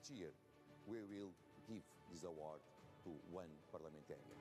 Each year, we will give this award to one parliamentarian.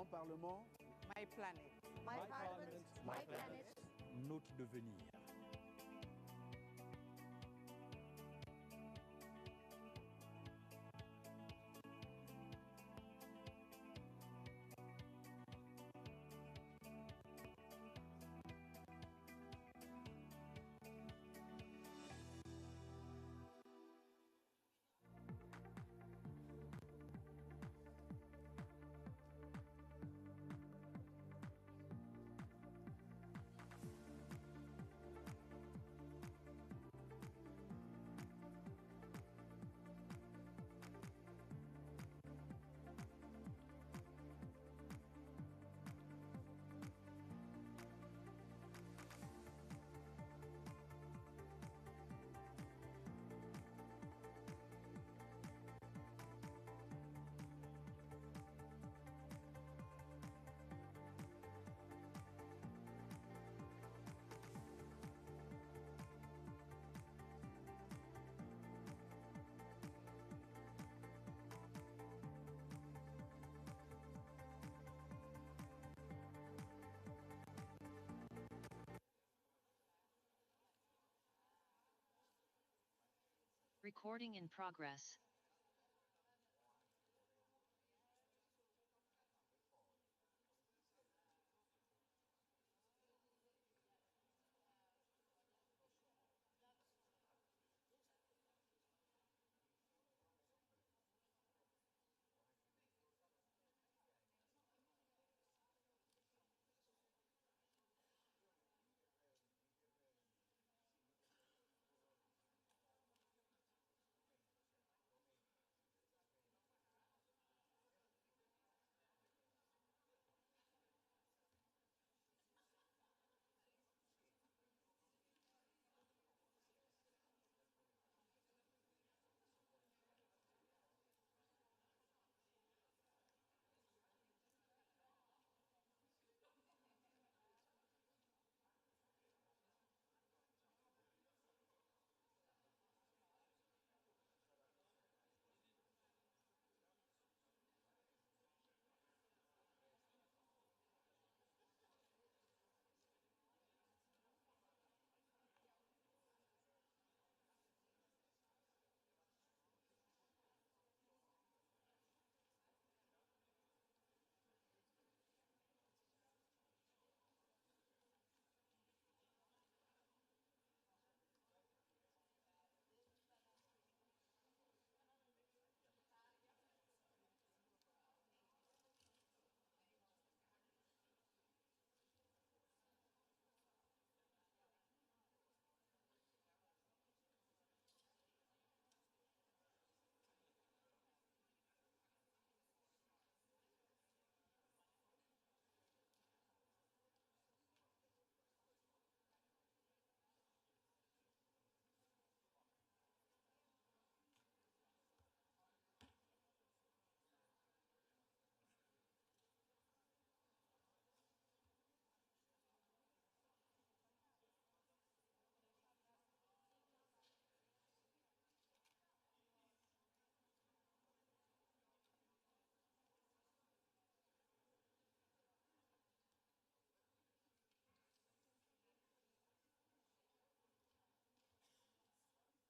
Mon Parlement. My planet. My Parliament. My planet. Notre devenir. Recording in progress.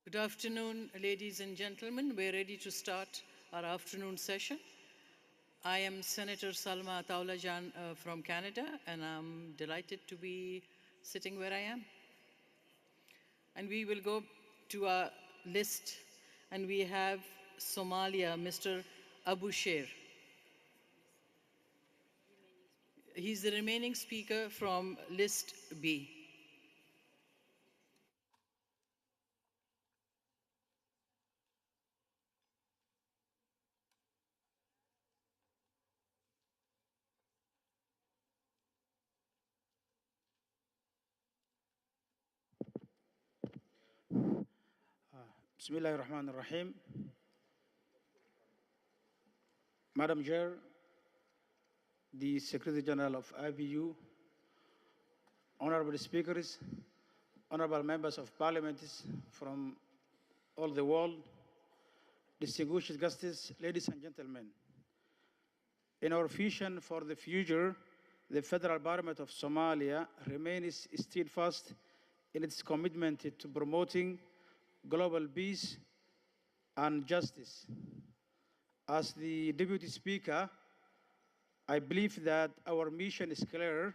Good afternoon, ladies and gentlemen. We're ready to start our afternoon session. I am Senator Salma Ataulajan from Canada, and I'm delighted to be sitting where I am. And we will go to our list, and we have Somalia, Mr. Abu Sher. He's the remaining speaker from list B. Bismillahir Rahmanir Rahim. Madam Chair, the Secretary General of IPU, honorable speakers, honorable members of parliament from all the world, distinguished guests, ladies and gentlemen. In our vision for the future, the Federal Parliament of Somalia remains steadfast in its commitment to promoting global peace and justice. As the Deputy Speaker, I believe that our mission is clear: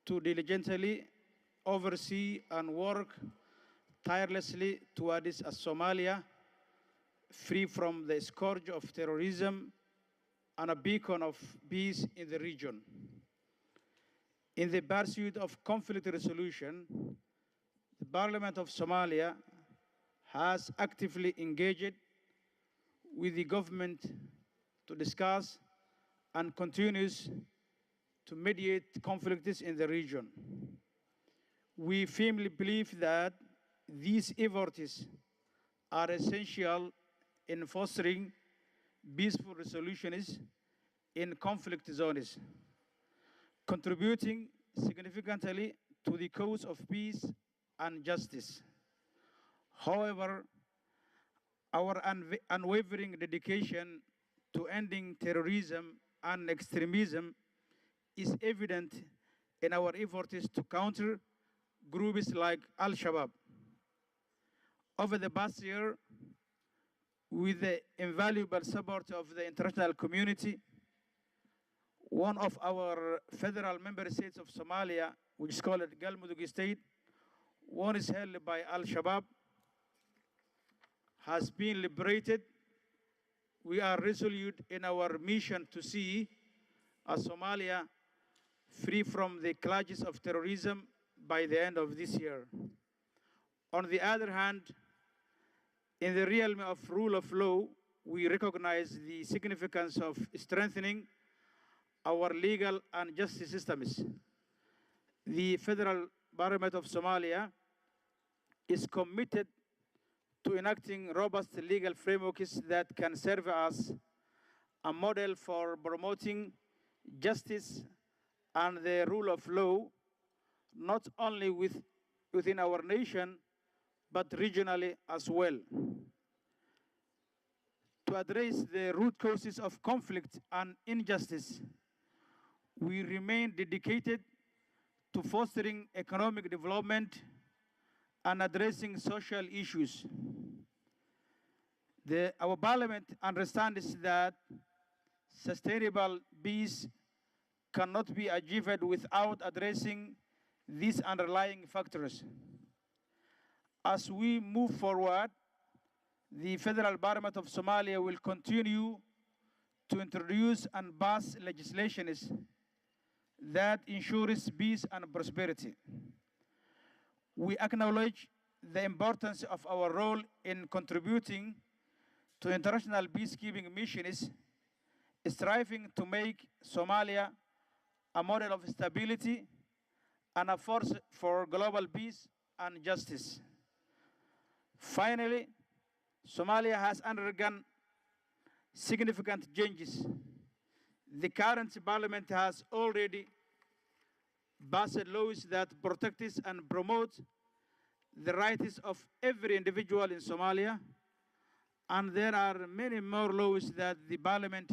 to diligently oversee and work tirelessly towards a Somalia free from the scourge of terrorism and a beacon of peace in the region. In the pursuit of conflict resolution, the Parliament of Somalia has actively engaged with the government to discuss and continues to mediate conflicts in the region. We firmly believe that these efforts are essential in fostering peaceful resolutions in conflict zones, contributing significantly to the cause of peace and justice. However, our unwavering dedication to ending terrorism and extremism is evident in our efforts to counter groups like Al-Shabaab. Over the past year, with the invaluable support of the international community, one of our federal member states of Somalia, which is called Galmudug State, one is held by Al-Shabaab, has been liberated. We are resolute in our mission to see a Somalia free from the clutches of terrorism by the end of this year. On the other hand, in the realm of rule of law, we recognize the significance of strengthening our legal and justice systems. The Federal Parliament of Somalia is committed to enacting robust legal frameworks that can serve as a model for promoting justice and the rule of law, not only within our nation, but regionally as well. To address the root causes of conflict and injustice, we remain dedicated to fostering economic development and addressing social issues. Our Parliament understands that sustainable peace cannot be achieved without addressing these underlying factors. As we move forward, the Federal Parliament of Somalia will continue to introduce and pass legislation that ensures peace and prosperity. We acknowledge the importance of our role in contributing to international peacekeeping missions, striving to make Somalia a model of stability and a force for global peace and justice. Finally, Somalia has undergone significant changes. The current parliament has already passed laws that protect and promote the rights of every individual in Somalia, and there are many more laws that the parliament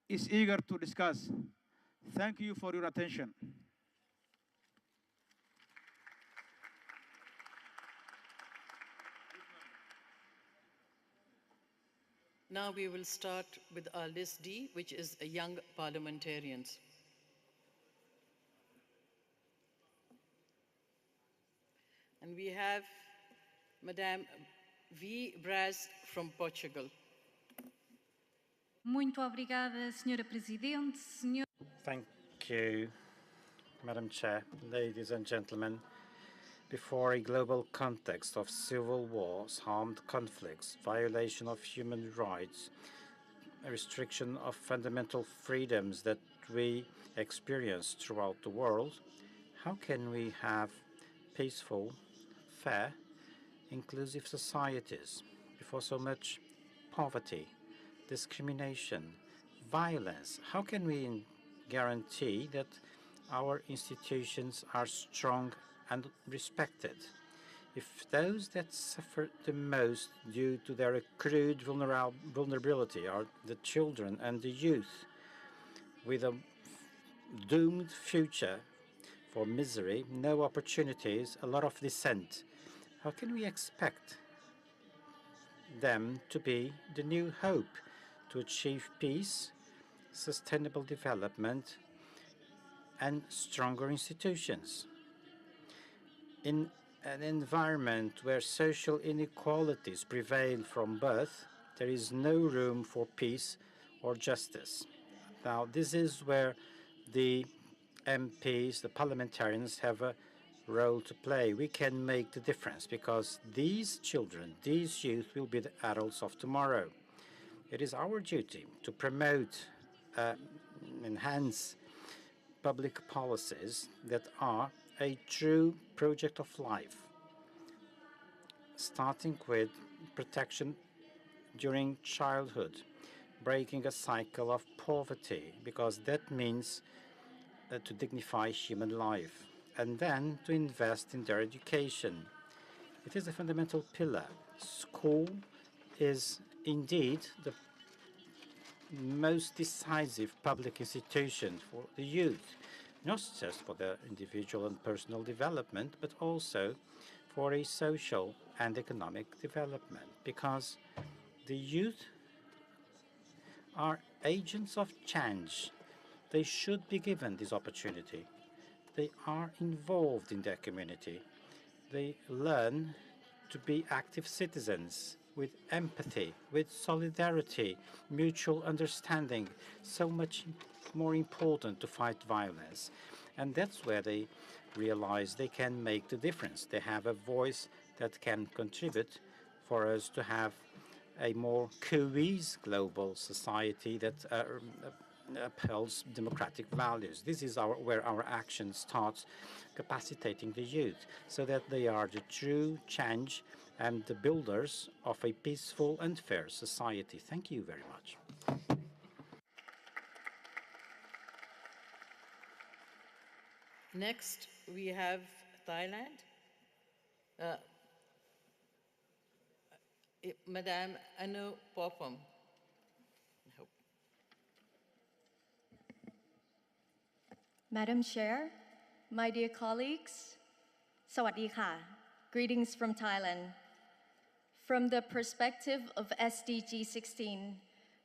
is eager to discuss. Thank you for your attention. Now we will start with our list D, which is young parliamentarians. And we have Madame V. Braz from Portugal. Muito obrigada, Senhora Presidente. Thank you, Madam Chair, ladies and gentlemen. Before a global context of civil wars, armed conflicts, violation of human rights, a restriction of fundamental freedoms that we experience throughout the world, how can we have peaceful, fair, inclusive societies before so much poverty, discrimination, violence? How can we guarantee that our institutions are strong and respected? if those that suffer the most due to their accrued vulnerability are the children and the youth, with a doomed future for misery, no opportunities, a lot of dissent, how can we expect them to be the new hope to achieve peace, sustainable development, and stronger institutions? In an environment where social inequalities prevail from birth, there is no room for peace or justice. Now, this is where the MPs, the parliamentarians, have a role to play. We can make the difference because these children, these youth will be the adults of tomorrow. It is our duty to promote, enhance public policies that are a true project of life, starting with protection during childhood, breaking a cycle of poverty, because that means to dignify human life, and then to invest in their education. It is a fundamental pillar. School is indeed the most decisive public institution for the youth, not just for their individual and personal development, but also for a social and economic development, because the youth are agents of change. They should be given this opportunity. They are involved in their community. They learn to be active citizens with empathy, with solidarity, mutual understanding, so much more important to fight violence. And that's where they realize they can make the difference. They have a voice that can contribute for us to have a more cohesive global society that upholds democratic values. This is where our action starts, capacitating the youth so that they are the true change and the builders of a peaceful and fair society. Thank you very much. Next, we have Thailand. Madame Anu Popam. Madam Chair, my dear colleagues, Sawadee Ka. Greetings from Thailand. From the perspective of SDG 16,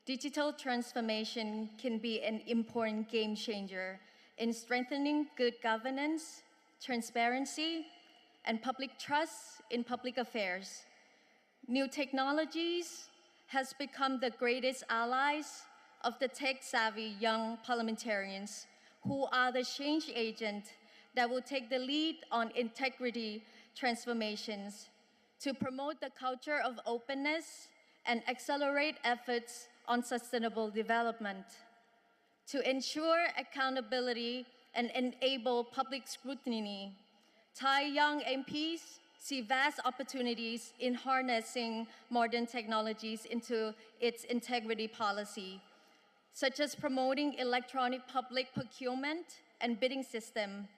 digital transformation can be an important game changer in strengthening good governance, transparency, and public trust in public affairs. New technologies has become the greatest allies of the tech-savvy young parliamentarians who are the change agent that will take the lead on integrity transformations to promote the culture of openness and accelerate efforts on sustainable development. To ensure accountability and enable public scrutiny, Thai young MPs see vast opportunities in harnessing modern technologies into its integrity policy, such as promoting electronic public procurement and bidding system,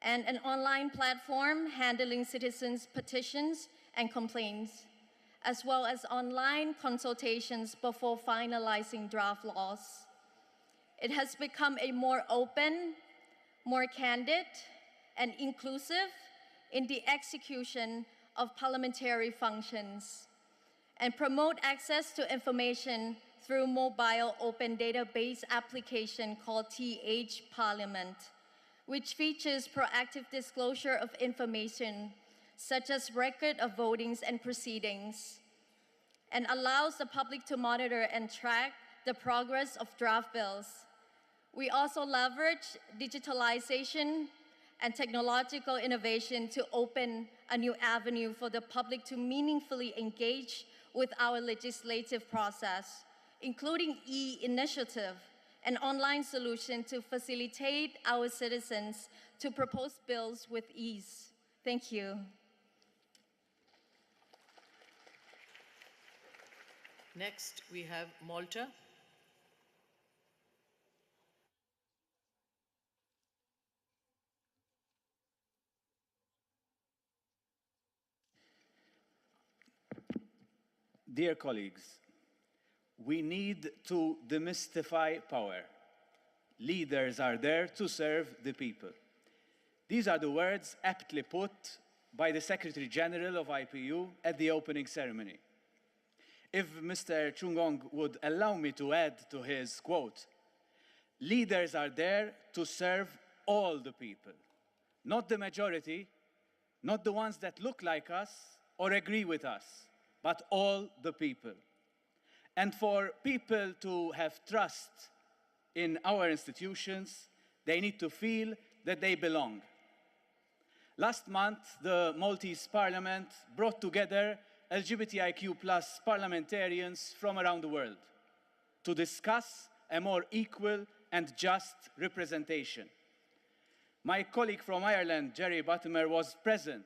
and an online platform handling citizens' petitions and complaints, as well as online consultations before finalizing draft laws. It has become a more open, more candid, and inclusive in the execution of parliamentary functions, and promote access to information through mobile open database application called TH Parliament, which features proactive disclosure of information such as record of votings and proceedings, and allows the public to monitor and track the progress of draft bills. We also leverage digitalization and technological innovation to open a new avenue for the public to meaningfully engage with our legislative process, including e-initiative, an online solution to facilitate our citizens to propose bills with ease. Thank you. Next, we have Malta. Dear colleagues, we need to demystify power. Leaders are there to serve the people. These are the words aptly put by the Secretary General of IPU at the opening ceremony. If Mr. Chungong would allow me to add to his quote, leaders are there to serve all the people, not the majority, not the ones that look like us or agree with us, but all the people. And for people to have trust in our institutions, they need to feel that they belong. Last month, the Maltese Parliament brought together LGBTIQ+ parliamentarians from around the world to discuss a more equal and just representation. My colleague from Ireland, Jerry Buttimer, was present,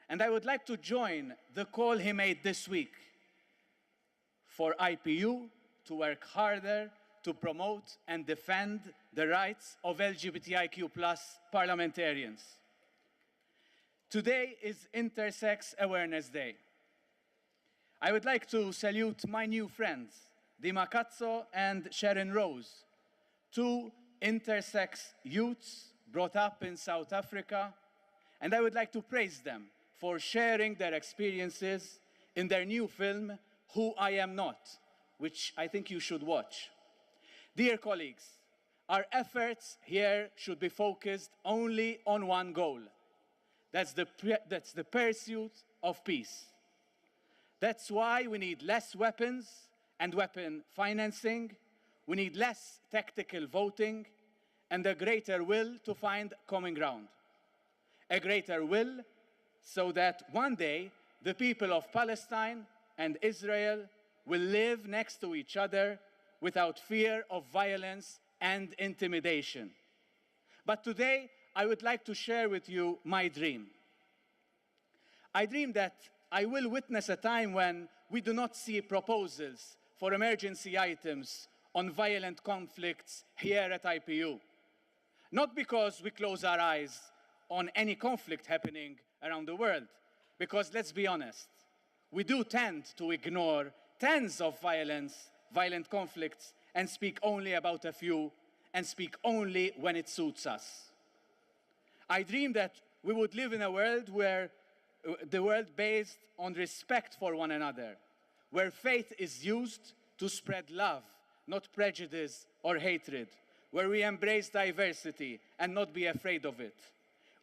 and I would like to join the call he made this week for IPU to work harder to promote and defend the rights of LGBTIQ+ parliamentarians. Today is Intersex Awareness Day. I would like to salute my new friends, Dima Katso and Sharon Rose, two intersex youths brought up in South Africa, and I would like to praise them for sharing their experiences in their new film, Who I Am Not, which I think you should watch. Dear colleagues, our efforts here should be focused only on one goal. That's the pursuit of peace. That's why we need less weapons and weapon financing. We need less tactical voting and a greater will to find common ground. A greater will so that one day the people of Palestine and Israel will live next to each other without fear of violence and intimidation. But today, I would like to share with you my dream. I dream that I will witness a time when we do not see proposals for emergency items on violent conflicts here at IPU. Not because we close our eyes on any conflict happening around the world, because let's be honest, we do tend to ignore tens of violent conflicts and speak only about a few and speak only when it suits us. I dream that we would live in a world where the world based on respect for one another, where faith is used to spread love, not prejudice or hatred, where we embrace diversity and not be afraid of it.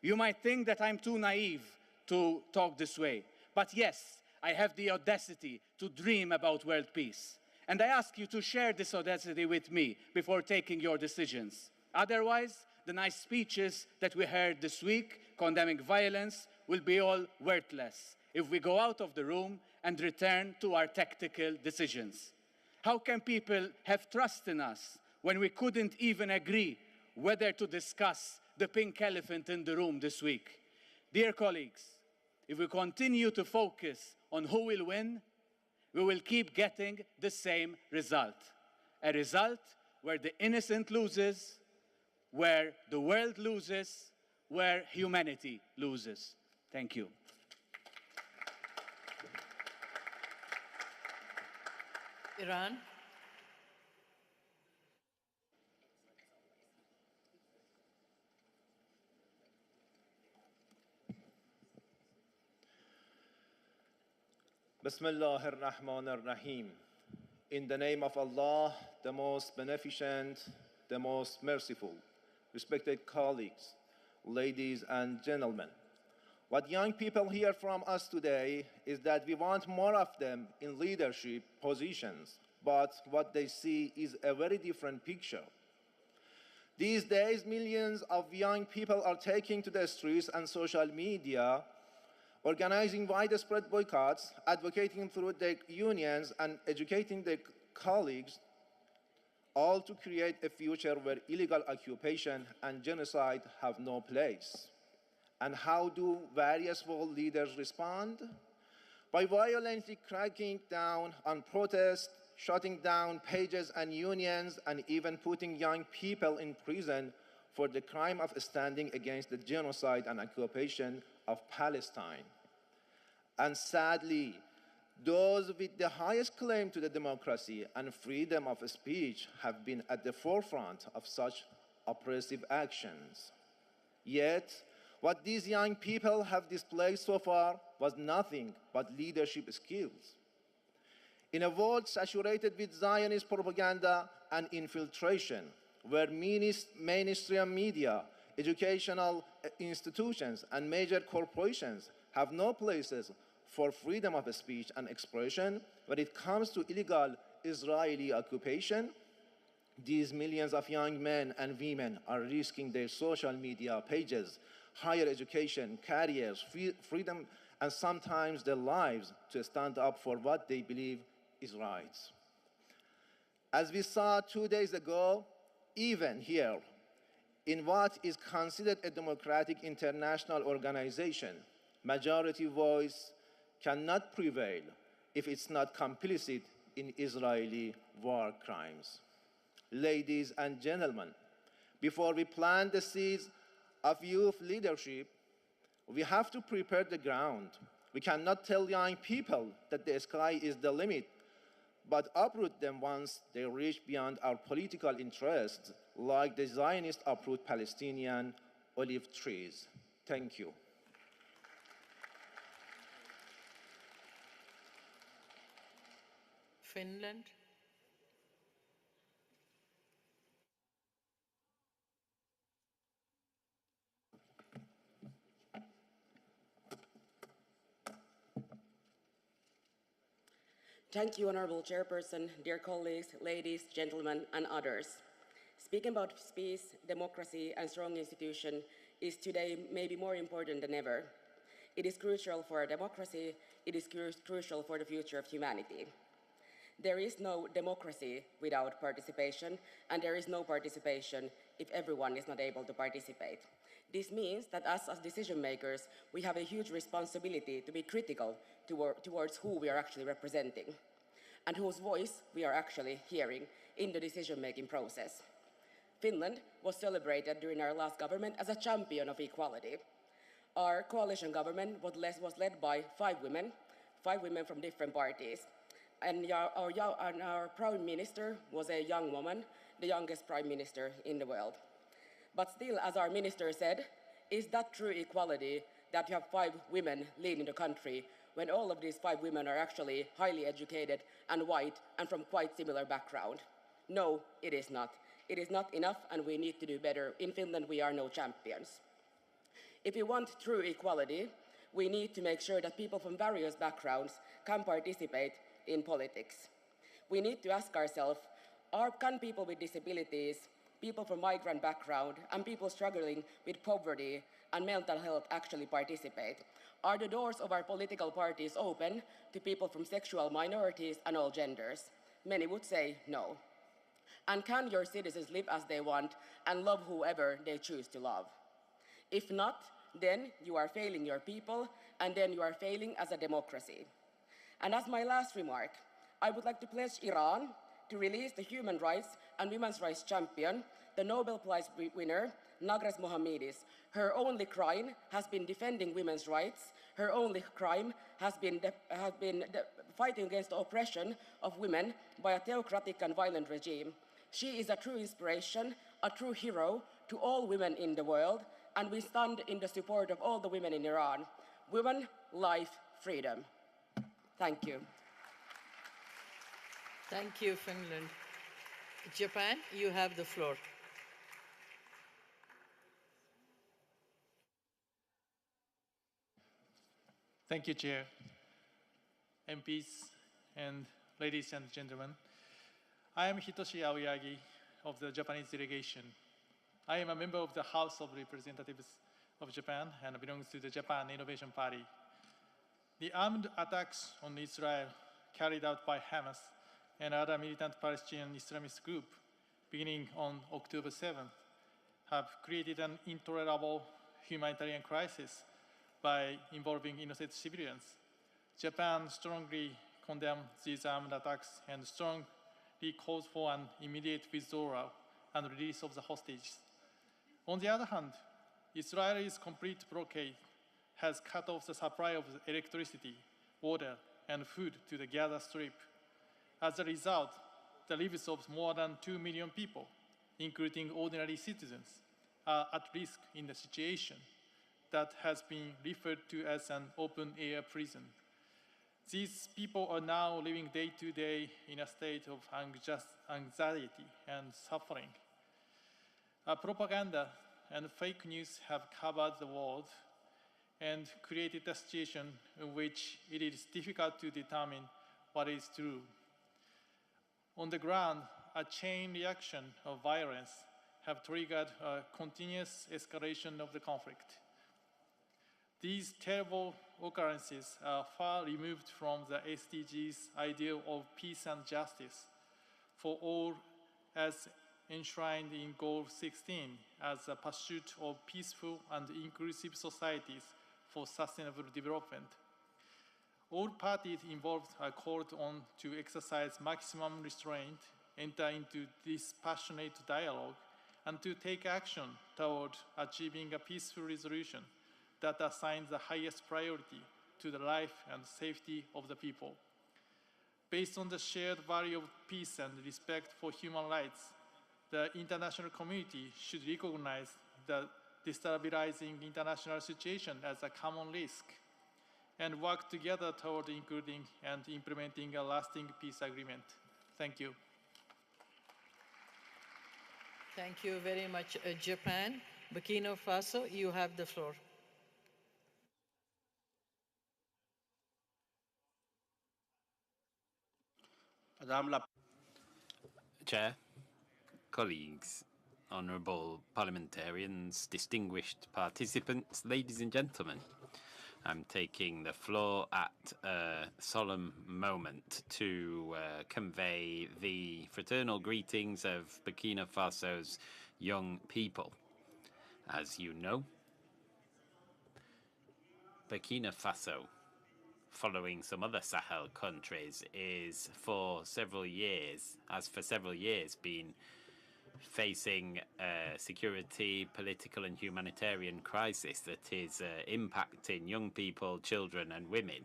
You might think that I'm too naive to talk this way, but yes, I have the audacity to dream about world peace. And I ask you to share this audacity with me before taking your decisions. Otherwise, the nice speeches that we heard this week condemning violence will be all worthless if we go out of the room and return to our tactical decisions. How can people have trust in us when we couldn't even agree whether to discuss the pink elephant in the room this week? Dear colleagues, if we continue to focus on who will win, we will keep getting the same result. A result where the innocent loses, where the world loses, where humanity loses. Thank you. Iran. Bismillah ar-Rahman ar-Rahim. In the name of Allah, the most beneficent, the most merciful. Respected colleagues, ladies and gentlemen, what young people hear from us today is that we want more of them in leadership positions, but what they see is a very different picture. These days, millions of young people are taking to the streets and social media, organizing widespread boycotts, advocating through their unions, and educating their colleagues, all to create a future where illegal occupation and genocide have no place. And how do various world leaders respond? By violently cracking down on protests, shutting down pages and unions, and even putting young people in prison for the crime of standing against the genocide and occupation of Palestine. And sadly, Those with the highest claim to the democracy and freedom of speech have been at the forefront of such oppressive actions. Yet, what these young people have displayed so far was nothing but leadership skills. In a world saturated with Zionist propaganda and infiltration, where mainstream media, educational institutions, and major corporations have no places for freedom of speech and expression, when it comes to illegal Israeli occupation, these millions of young men and women are risking their social media pages, higher education, careers, freedom, and sometimes their lives to stand up for what they believe is right. As we saw 2 days ago, even here, in what is considered a democratic international organization, majority voice cannot prevail if it's not complicit in Israeli war crimes. Ladies and gentlemen, before we plant the seeds of youth leadership, we have to prepare the ground. We cannot tell young people that the sky is the limit, but uproot them once they reach beyond our political interests, like the Zionist uproot Palestinian olive trees. Thank you. Finland. Thank you, Honorable Chairperson, dear colleagues, ladies, gentlemen, and others. Speaking about peace, democracy, and strong institutions is today maybe more important than ever. It is crucial for our democracy, it is crucial for the future of humanity. There is no democracy without participation, and there is no participation if everyone is not able to participate. This means that us as decision makers, we have a huge responsibility to be critical towards who we are actually representing and whose voice we are actually hearing in the decision-making process. Finland was celebrated during our last government as a champion of equality. Our coalition government was led by five women from different parties. And our prime minister was a young woman, the youngest prime minister in the world. But still, as our minister said, is that true equality that you have five women leading the country when all of these five women are actually highly educated and white and from quite similar background? No, it is not. It is not enough, and we need to do better. In Finland, we are no champions. If we want true equality, we need to make sure that people from various backgrounds can participate in politics. We need to ask ourselves, can people with disabilities, people from migrant background, and people struggling with poverty and mental health actually participate? Are the doors of our political parties open to people from sexual minorities and all genders? Many would say no. And can your citizens live as they want and love whoever they choose to love? If not, then you are failing your people, and then you are failing as a democracy. And as my last remark, I would like to pledge Iran to release the human rights and women's rights champion, the Nobel Prize winner, Nagres Mohammedis. Her only crime has been defending women's rights. Her only crime has been fighting against the oppression of women by a theocratic and violent regime. She is a true inspiration, a true hero to all women in the world, and we stand in the support of all the women in Iran. Women, life, freedom. Thank you. Thank you, Finland. Japan, you have the floor. Thank you, Chair. MPs and ladies and gentlemen, I am Hitoshi Aoyagi of the Japanese delegation. I am a member of the House of Representatives of Japan and belongs to the Japan Innovation Party. The armed attacks on Israel carried out by Hamas and other militant Palestinian Islamist groups beginning on October 7th have created an intolerable humanitarian crisis by involving innocent civilians. Japan strongly condemns these armed attacks and strongly calls for an immediate withdrawal and release of the hostages. On the other hand, Israel's complete blockade has cut off the supply of electricity, water, and food to the Gaza Strip. As a result, the lives of more than 2 million people, including ordinary citizens, are at risk in the situation that has been referred to as an open-air prison. These people are now living day to day in a state of anxiety and suffering. Propaganda and fake news have covered the world and created a situation in which it is difficult to determine what is true. On the ground, a chain reaction of violence have triggered a continuous escalation of the conflict. These terrible occurrences are far removed from the SDGs' ideal of peace and justice for all as enshrined in Goal 16 as a pursuit of peaceful and inclusive societies for sustainable development. All parties involved are called on to exercise maximum restraint, enter into dispassionate dialogue, and to take action toward achieving a peaceful resolution that assigns the highest priority to the life and safety of the people. Based on the shared value of peace and respect for human rights, the international community should recognize the destabilizing international situation as a common risk and work together toward including and implementing a lasting peace agreement. Thank you. Thank you very much, Japan. Burkina Faso, you have the floor. Chair, colleagues, honourable parliamentarians, distinguished participants, ladies and gentlemen, I'm taking the floor at a solemn moment to convey the fraternal greetings of Burkina Faso's young people. As you know, Burkina Faso, following some other Sahel countries, has for several years been facing a security, political and humanitarian crisis that is impacting young people, children and women.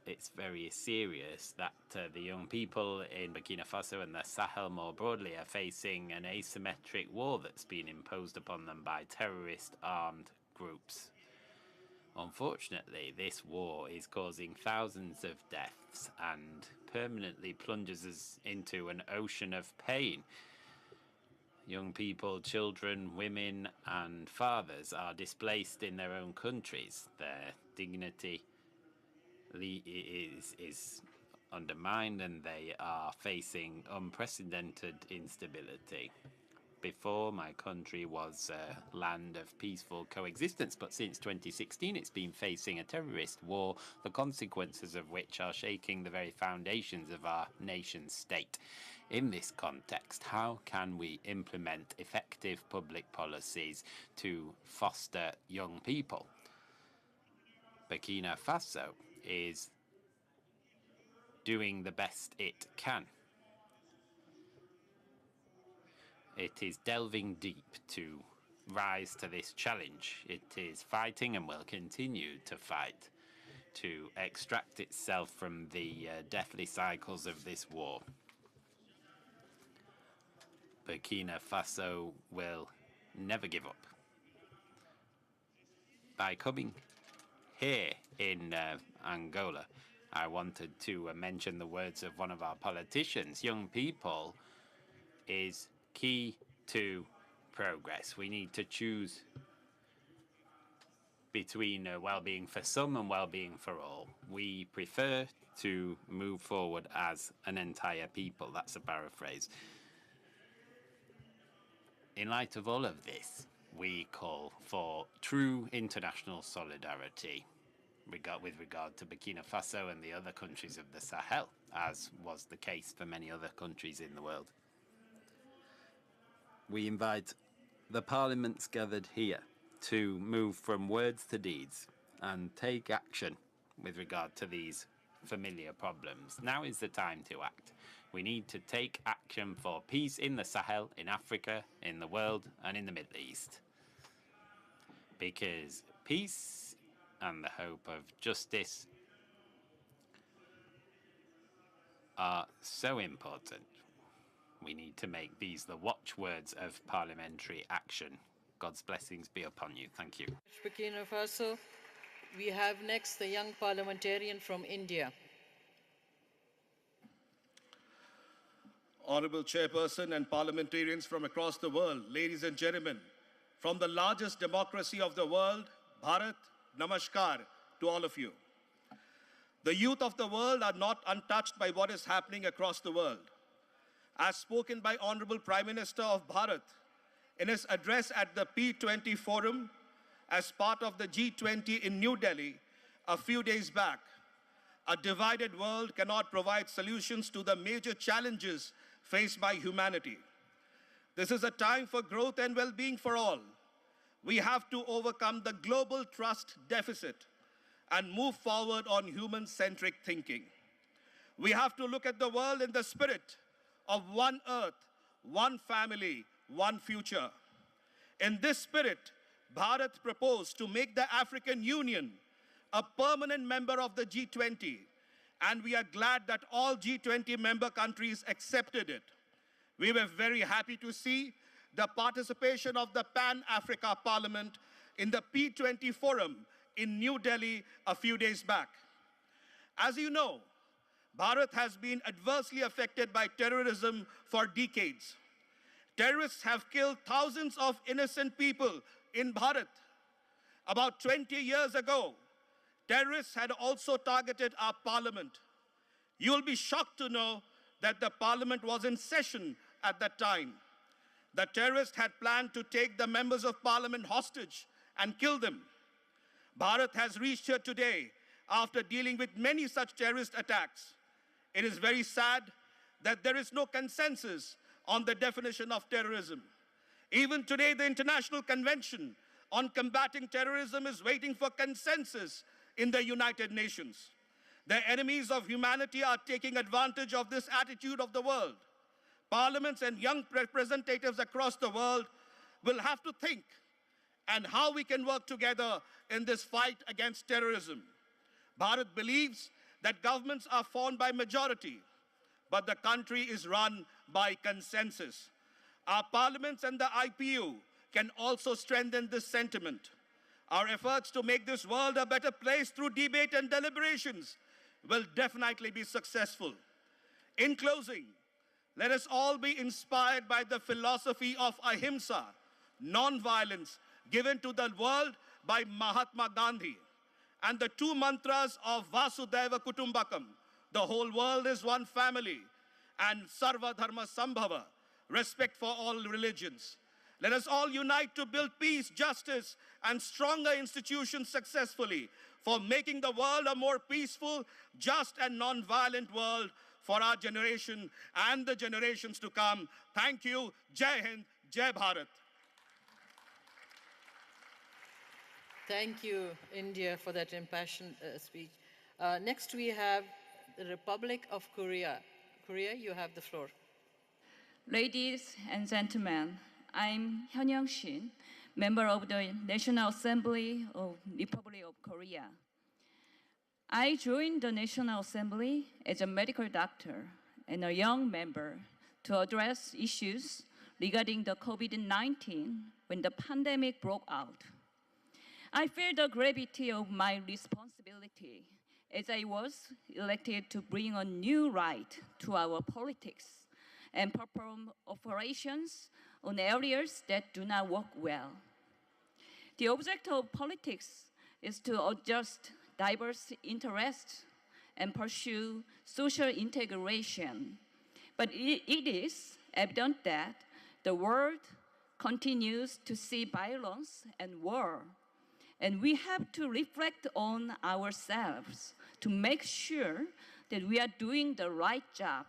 It's very serious that the young people in Burkina Faso and the Sahel more broadly are facing an asymmetric war that's been imposed upon them by terrorist armed groups. Unfortunately, this war is causing thousands of deaths and permanently plunges us into an ocean of pain. Young people, children, women and fathers are displaced in their own countries. Their dignity is undermined and they are facing unprecedented instability. Before, my country was a land of peaceful coexistence, but since 2016 it's been facing a terrorist war, the consequences of which are shaking the very foundations of our nation state. In this context, how can we implement effective public policies to foster young people? Burkina Faso is doing the best it can. It is delving deep to rise to this challenge. It is fighting and will continue to fight to extract itself from the deathly cycles of this war. Burkina Faso will never give up. By coming here in Angola, I wanted to mention the words of one of our politicians. Young people is key to progress. We need to choose between well-being for some and well-being for all. We prefer to move forward as an entire people. That's a paraphrase. In light of all of this, we call for true international solidarity with regard to Burkina Faso and the other countries of the Sahel, as was the case for many other countries in the world. We invite the parliaments gathered here to move from words to deeds and take action with regard to these familiar problems. Now is the time to act. We need to take action for peace in the Sahel, in Africa, in the world, and in the Middle East. Because peace and the hope of justice are so important. We need to make these the watchwords of parliamentary action. God's blessings be upon you. Thank you. Burkina Faso, we have next the young parliamentarian from India. Honorable Chairperson and parliamentarians from across the world, ladies and gentlemen, from the largest democracy of the world, Bharat, namaskar to all of you. The youth of the world are not untouched by what is happening across the world. As spoken by Honorable Prime Minister of Bharat in his address at the P20 Forum as part of the G20 in New Delhi a few days back, a divided world cannot provide solutions to the major challenges faced by humanity. This is a time for growth and well-being for all. We have to overcome the global trust deficit and move forward on human-centric thinking. We have to look at the world in the spirit of one earth, one family, one future. In this spirit, Bharat proposed to make the African Union a permanent member of the G20, and we are glad that all G20 member countries accepted it. We were very happy to see the participation of the Pan-Africa Parliament in the P20 Forum in New Delhi a few days back. As you know, Bharat has been adversely affected by terrorism for decades. Terrorists have killed thousands of innocent people in Bharat. About 20 years ago, terrorists had also targeted our parliament. You'll be shocked to know that the parliament was in session at that time. The terrorists had planned to take the members of parliament hostage and kill them. Bharat has reached here today after dealing with many such terrorist attacks. It is very sad that there is no consensus on the definition of terrorism. Even today, the International Convention on Combating Terrorism is waiting for consensus in the United Nations. The enemies of humanity are taking advantage of this attitude of the world. Parliaments and young representatives across the world will have to think and how we can work together in this fight against terrorism. Bharat believes that governments are formed by majority, but the country is run by consensus. Our parliaments and the IPU can also strengthen this sentiment. Our efforts to make this world a better place through debate and deliberations will definitely be successful. In closing, let us all be inspired by the philosophy of ahimsa, non-violence, given to the world by Mahatma Gandhi, and the two mantras of Vasudhaiva Kutumbakam, the whole world is one family, and Sarva Dharma Sambhava, respect for all religions. Let us all unite to build peace, justice, and stronger institutions successfully for making the world a more peaceful, just, and non-violent world for our generation and the generations to come. Thank you. Jai Hind, Jai Bharat. Thank you, India, for that impassioned speech. Next, we have the Republic of Korea. Korea, you have the floor. Ladies and gentlemen, I'm Hyun Shin, member of the National Assembly of Republic of Korea. I joined the National Assembly as a medical doctor and a young member to address issues regarding the COVID-19 when the pandemic broke out. I feel the gravity of my responsibility as I was elected to bring a new right to our politics and perform operations on areas that do not work well. The object of politics is to adjust diverse interests and pursue social integration. But it is evident that the world continues to see violence and war. And we have to reflect on ourselves to make sure that we are doing the right job.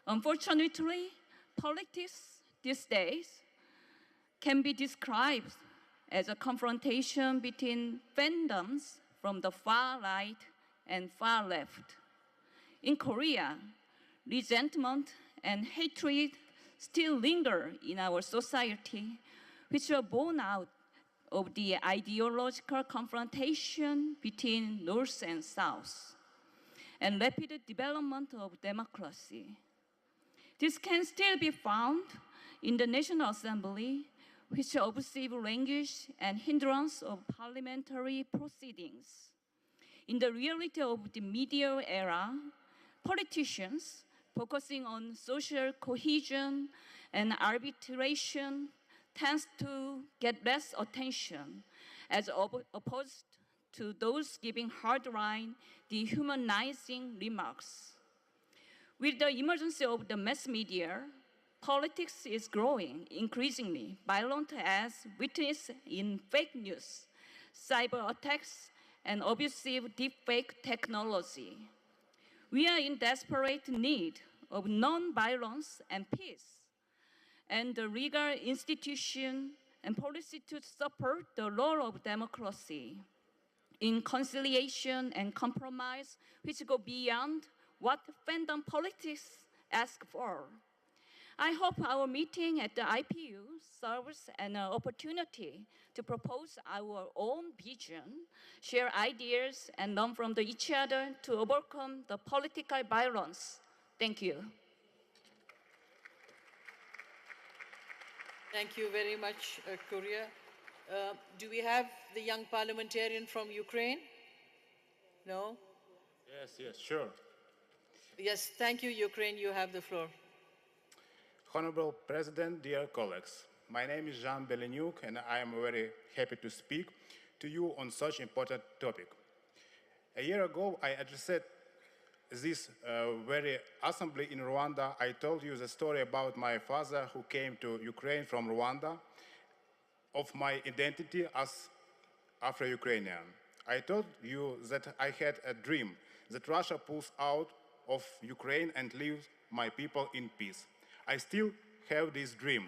Unfortunately, politics these days can be described as a confrontation between fandoms from the far right and far left. In Korea, resentment and hatred still linger in our society, which are born out of the ideological confrontation between North and South. and rapid development of democracy. This can still be found in the National Assembly, which observe language and hindrance of parliamentary proceedings. In the reality of the media era, politicians focusing on social cohesion and arbitration tends to get less attention as opposed to those giving hardline, dehumanizing remarks. With the emergence of the mass media, politics is growing increasingly violent as witnessed in fake news, cyber attacks, and abusive deepfake technology. We are in desperate need of non-violence and peace, and the legal institution and policy to support the role of democracy in conciliation and compromise, which go beyond what fandom politics ask for. I hope our meeting at the IPU serves an opportunity to propose our own vision, share ideas, and learn from each other to overcome the political violence. Thank you. Thank you very much, Korea. Do we have the young parliamentarian from Ukraine? No? Yes, sure. Yes, thank you, Ukraine. You have the floor. Honorable President, dear colleagues, my name is Jean Belenyuk, and I am very happy to speak to you on such important topic. A year ago, I addressed this very assembly in Rwanda. I told you the story about my father who came to Ukraine from Rwanda, of my identity as Afro-Ukrainian. I told you that I had a dream that Russia pulls out of Ukraine and leaves my people in peace. I still have this dream.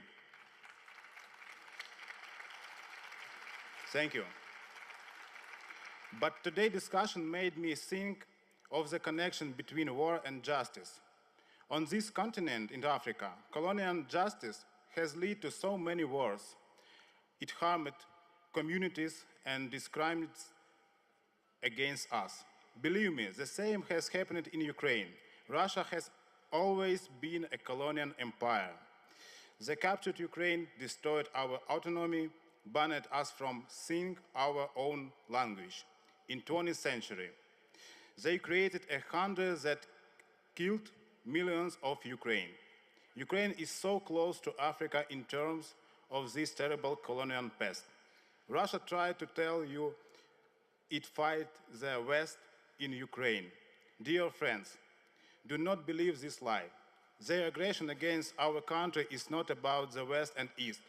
Thank you. But today's discussion made me think of the connection between war and justice. On this continent in Africa, colonial justice has led to so many wars. It harmed communities and discriminates against us. Believe me, the same has happened in Ukraine. Russia has always been a colonial empire. They captured Ukraine, destroyed our autonomy, banned us from singing our own language. In 20th century, they created a hunger that killed millions of Ukraine. Ukraine is so close to Africa in terms of this terrible colonial past. Russia tried to tell you it fight the West in Ukraine. Dear friends, do not believe this lie. Their aggression against our country is not about the West and East,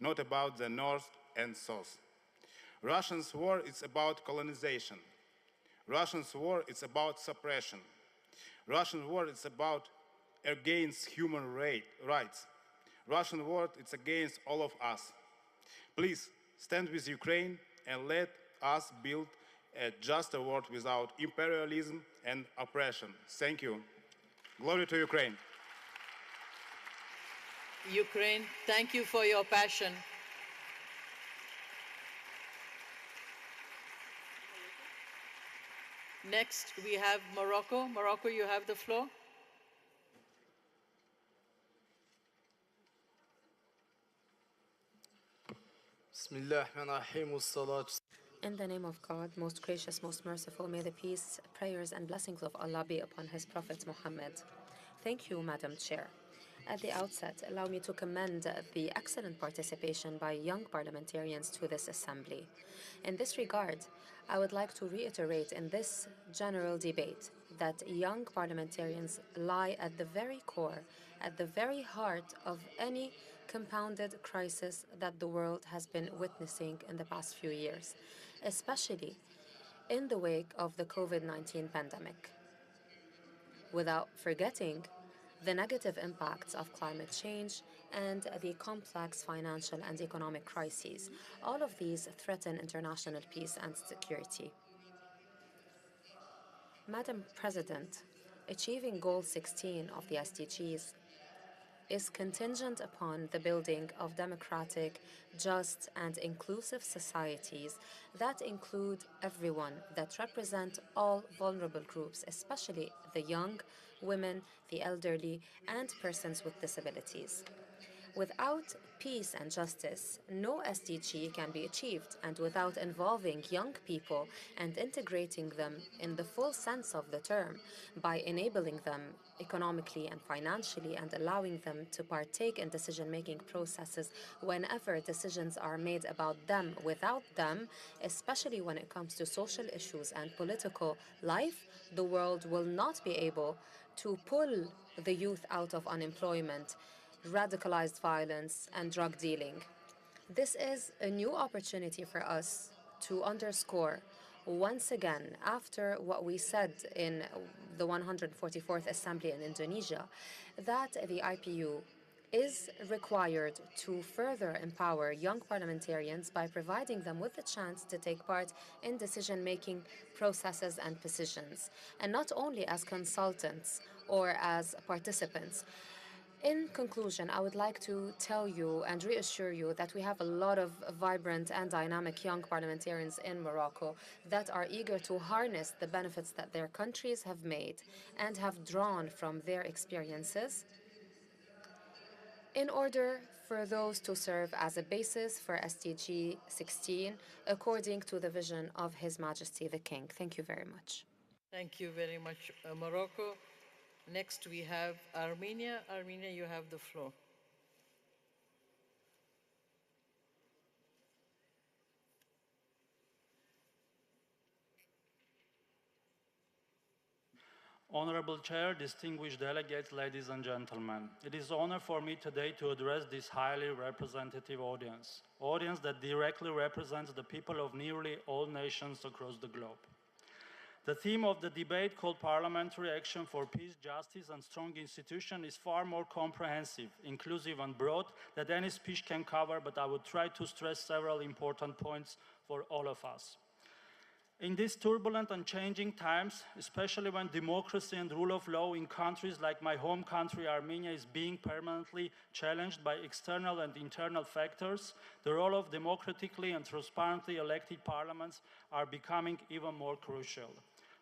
not about the North and South. Russians' war is about colonization. Russians' war is about suppression. Russian war is about against human rights. Russian war is against all of us. Please stand with Ukraine and let us build a just world without imperialism and oppression. Thank you. Glory to Ukraine. Ukraine, thank you for your passion. Next, we have Morocco. Morocco, you have the floor. In the name of God, most gracious, most merciful, may the peace, prayers, and blessings of Allah be upon His Prophet Muhammad. Thank you, Madam Chair. At the outset, allow me to commend the excellent participation by young parliamentarians to this assembly. In this regard, I would like to reiterate in this general debate that young parliamentarians lie at the very core, at the very heart of any compounded crisis that the world has been witnessing in the past few years, especially in the wake of the COVID-19 pandemic. Without forgetting the negative impacts of climate change and the complex financial and economic crises. All of these threaten international peace and security. Madam President, achieving Goal 16 of the SDGs is contingent upon the building of democratic, just, and inclusive societies that include everyone, that represent all vulnerable groups, especially the young, women, the elderly, and persons with disabilities. Without peace and justice, no SDG can be achieved, and without involving young people and integrating them in the full sense of the term by enabling them economically and financially and allowing them to partake in decision-making processes whenever decisions are made about them, without them, especially when it comes to social issues and political life, the world will not be able to pull the youth out of unemployment, radicalized violence, and drug dealing. This is a new opportunity for us to underscore once again, after what we said in the 144th Assembly in Indonesia, that the IPU is required to further empower young parliamentarians by providing them with the chance to take part in decision-making processes and positions, and not only as consultants or as participants. In conclusion, I would like to tell you and reassure you that we have a lot of vibrant and dynamic young parliamentarians in Morocco that are eager to harness the benefits that their countries have made and have drawn from their experiences in order for those to serve as a basis for SDG 16 according to the vision of His Majesty the King. Thank you very much. Thank you very much, Morocco. Next, we have Armenia. Armenia, you have the floor. Honorable Chair, distinguished delegates, ladies and gentlemen, it is an honor for me today to address this highly representative audience that directly represents the people of nearly all nations across the globe. The theme of the debate, called Parliamentary Action for Peace, Justice and Strong Institutions, is far more comprehensive, inclusive and broad than any speech can cover, but I would try to stress several important points for all of us. In these turbulent and changing times, especially when democracy and rule of law in countries like my home country, Armenia, is being permanently challenged by external and internal factors, the role of democratically and transparently elected parliaments are becoming even more crucial.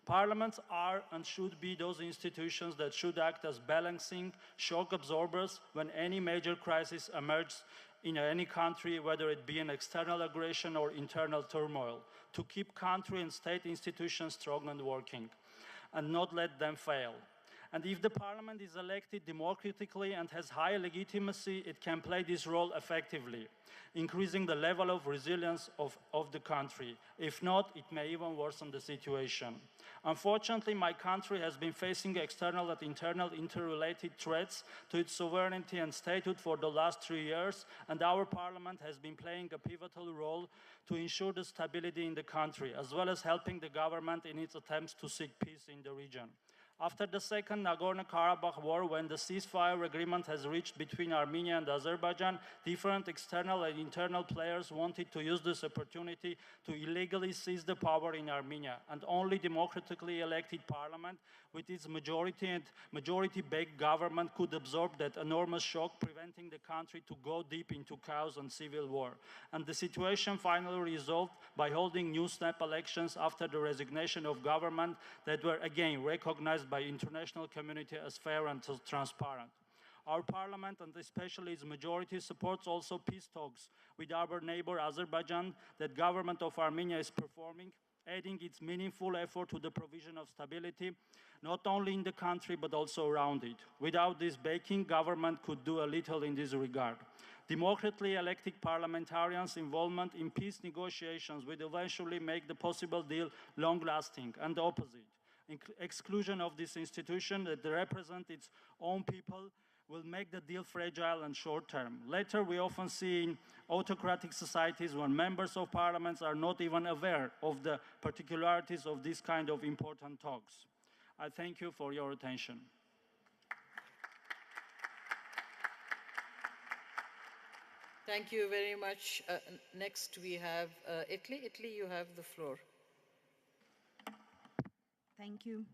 Parliaments are and should be those institutions that should act as balancing shock absorbers when any major crisis emerges in any country, whether it be an external aggression or internal turmoil, to keep country and state institutions strong and working, and not let them fail. And if the parliament is elected democratically and has high legitimacy, it can play this role effectively, increasing the level of resilience of the country. If not, it may even worsen the situation. Unfortunately, my country has been facing external and internal interrelated threats to its sovereignty and statehood for the last 3 years, and our parliament has been playing a pivotal role to ensure the stability in the country, as well as helping the government in its attempts to seek peace in the region. After the second Nagorno-Karabakh war, when the ceasefire agreement has reached between Armenia and Azerbaijan, different external and internal players wanted to use this opportunity to illegally seize the power in Armenia, and only democratically elected parliament with its majority and majority-backed government could absorb that enormous shock, preventing the country to go deep into chaos and civil war. And the situation finally resolved by holding new snap elections after the resignation of government that were again recognized by international community as fair and transparent. Our parliament, and especially its majority, supports also peace talks with our neighbor Azerbaijan that government of Armenia is performing, adding its meaningful effort to the provision of stability, not only in the country but also around it. Without this backing, government could do a little in this regard. Democratically elected parliamentarians' involvement in peace negotiations will eventually make the possible deal long-lasting, and the opposite. Exclusion of this institution that represents its own people will make the deal fragile and short-term. Later, we often see in autocratic societies when members of parliaments are not even aware of the particularities of this kind of important talks. I thank you for your attention. Thank you very much. Next, we have Italy. Italy, you have the floor. Thank you.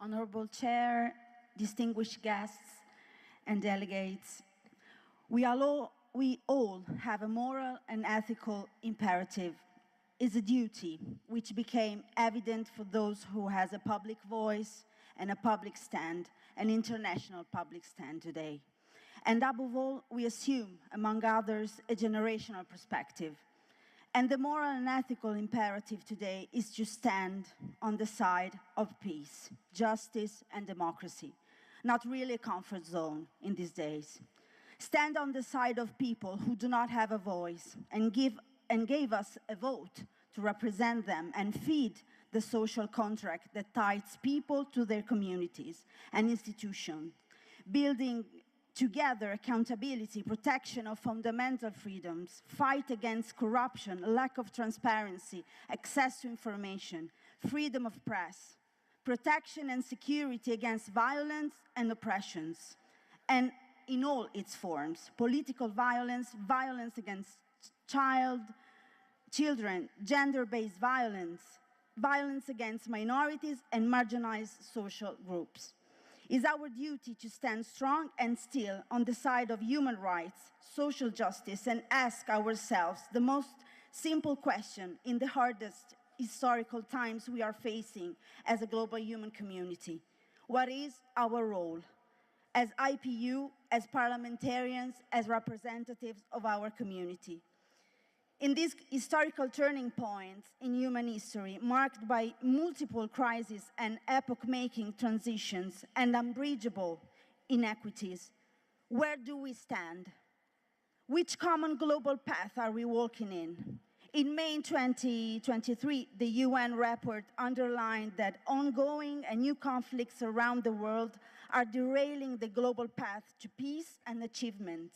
Honorable Chair, distinguished guests, and delegates, we all have a moral and ethical imperative. It's a duty which became evident for those who has a public voice and a public stand, an international public stand today. And above all, we assume, among others, a generational perspective. And the moral and ethical imperative today is to stand on the side of peace, justice, and democracy. Not really a comfort zone in these days. Stand on the side of people who do not have a voice and gave us a vote to represent them and feed the social contract that ties people to their communities and institutions, building together accountability, protection of fundamental freedoms, fight against corruption, lack of transparency, access to information, freedom of press, protection and security against violence and oppressions, and in all its forms, political violence, violence against children, gender-based violence, violence against minorities and marginalized social groups. It's our duty to stand strong and still on the side of human rights, social justice, and ask ourselves the most simple question in the hardest historical times we are facing as a global human community. What is our role as IPU, as parliamentarians, as representatives of our community? In these historical turning points in human history, marked by multiple crises and epoch-making transitions and unbridgeable inequities, where do we stand? Which common global path are we walking in? In May 2023, the UN report underlined that ongoing and new conflicts around the world are derailing the global path to peace and achievement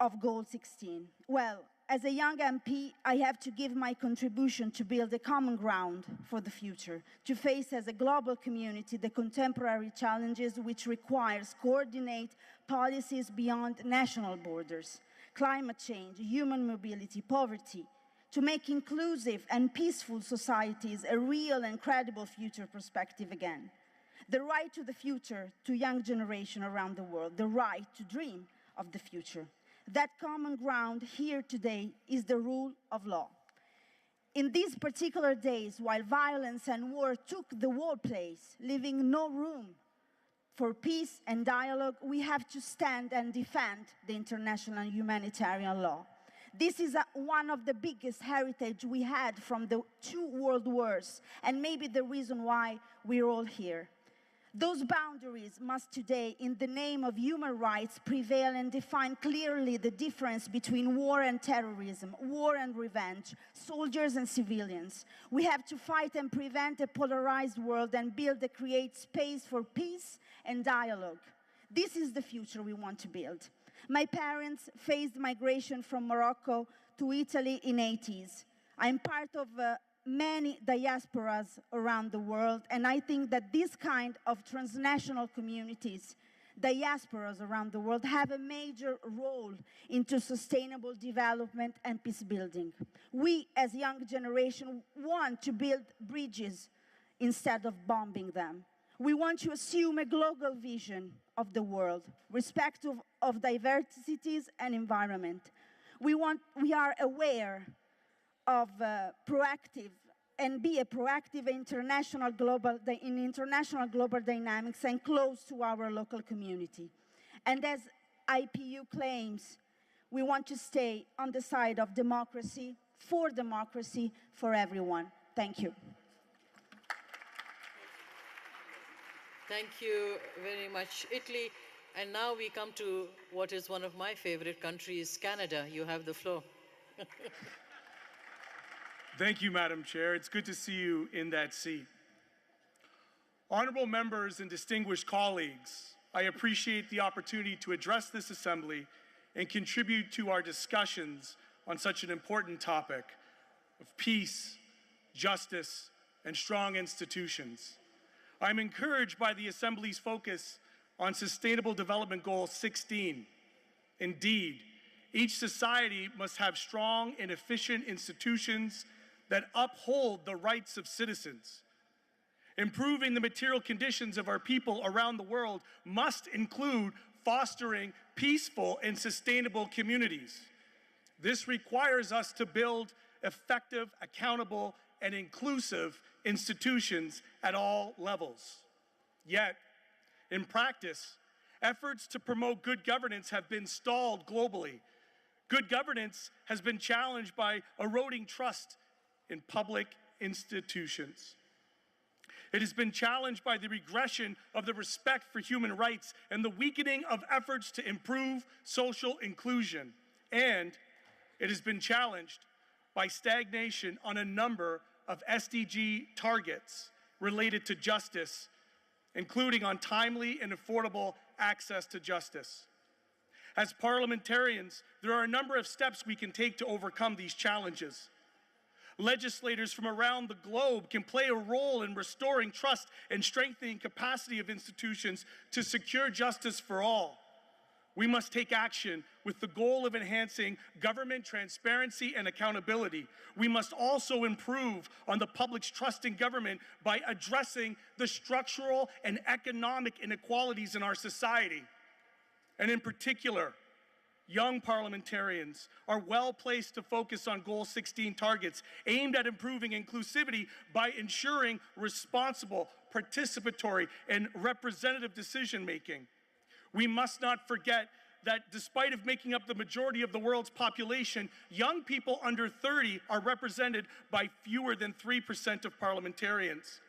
of Goal 16. Well, as a young MP, I have to give my contribution to build a common ground for the future, to face as a global community the contemporary challenges which requires coordinate policies beyond national borders, climate change, human mobility, poverty, to make inclusive and peaceful societies a real and credible future perspective again. The right to the future to young generation around the world, the right to dream of the future. That common ground here today is the rule of law. In these particular days, while violence and war took the world place, leaving no room for peace and dialogue, we have to stand and defend the international humanitarian law. This is one of the biggest heritage we had from the 2 world wars, and maybe the reason why we're all here. Those boundaries must today, in the name of human rights, prevail and define clearly the difference between war and terrorism, war and revenge, soldiers and civilians. We have to fight and prevent a polarized world and build and create space for peace and dialogue. This is the future we want to build. My parents faced migration from Morocco to Italy in the 80s. I'm part of many diasporas around the world, and I think that this kind of transnational communities, diasporas around the world, have a major role into sustainable development and peace building. We, as a young generation, want to build bridges instead of bombing them. We want to assume a global vision of the world, respectful of diversities and environment. We are aware of proactive and be a proactive international global dynamics and close to our local community. And as IPU claims, we want to stay on the side of democracy for everyone. Thank you. Thank you very much, Italy. And now we come to what is one of my favorite countries, Canada. You have the floor. Thank you, Madam Chair. It's good to see you in that seat. Honorable members and distinguished colleagues, I appreciate the opportunity to address this assembly and contribute to our discussions on such an important topic of peace, justice, and strong institutions. I'm encouraged by the Assembly's focus on Sustainable Development Goal 16. Indeed, each society must have strong and efficient institutions that uphold the rights of citizens. Improving the material conditions of our people around the world must include fostering peaceful and sustainable communities. This requires us to build effective, accountable, and inclusive institutions at all levels. Yet, in practice, efforts to promote good governance have been stalled globally. Good governance has been challenged by eroding trust in public institutions. It has been challenged by the regression of the respect for human rights and the weakening of efforts to improve social inclusion. And it has been challenged by stagnation on a number of SDG targets related to justice, including on timely and affordable access to justice. As parliamentarians, there are a number of steps we can take to overcome these challenges. Legislators from around the globe can play a role in restoring trust and strengthening capacity of institutions to secure justice for all. We must take action with the goal of enhancing government transparency and accountability. We must also improve on the public's trust in government by addressing the structural and economic inequalities in our society. And in particular, young parliamentarians are well placed to focus on Goal 16 targets aimed at improving inclusivity by ensuring responsible, participatory, and representative decision-making. We must not forget that despite of making up the majority of the world's population, young people under 30 are represented by fewer than 3% of parliamentarians.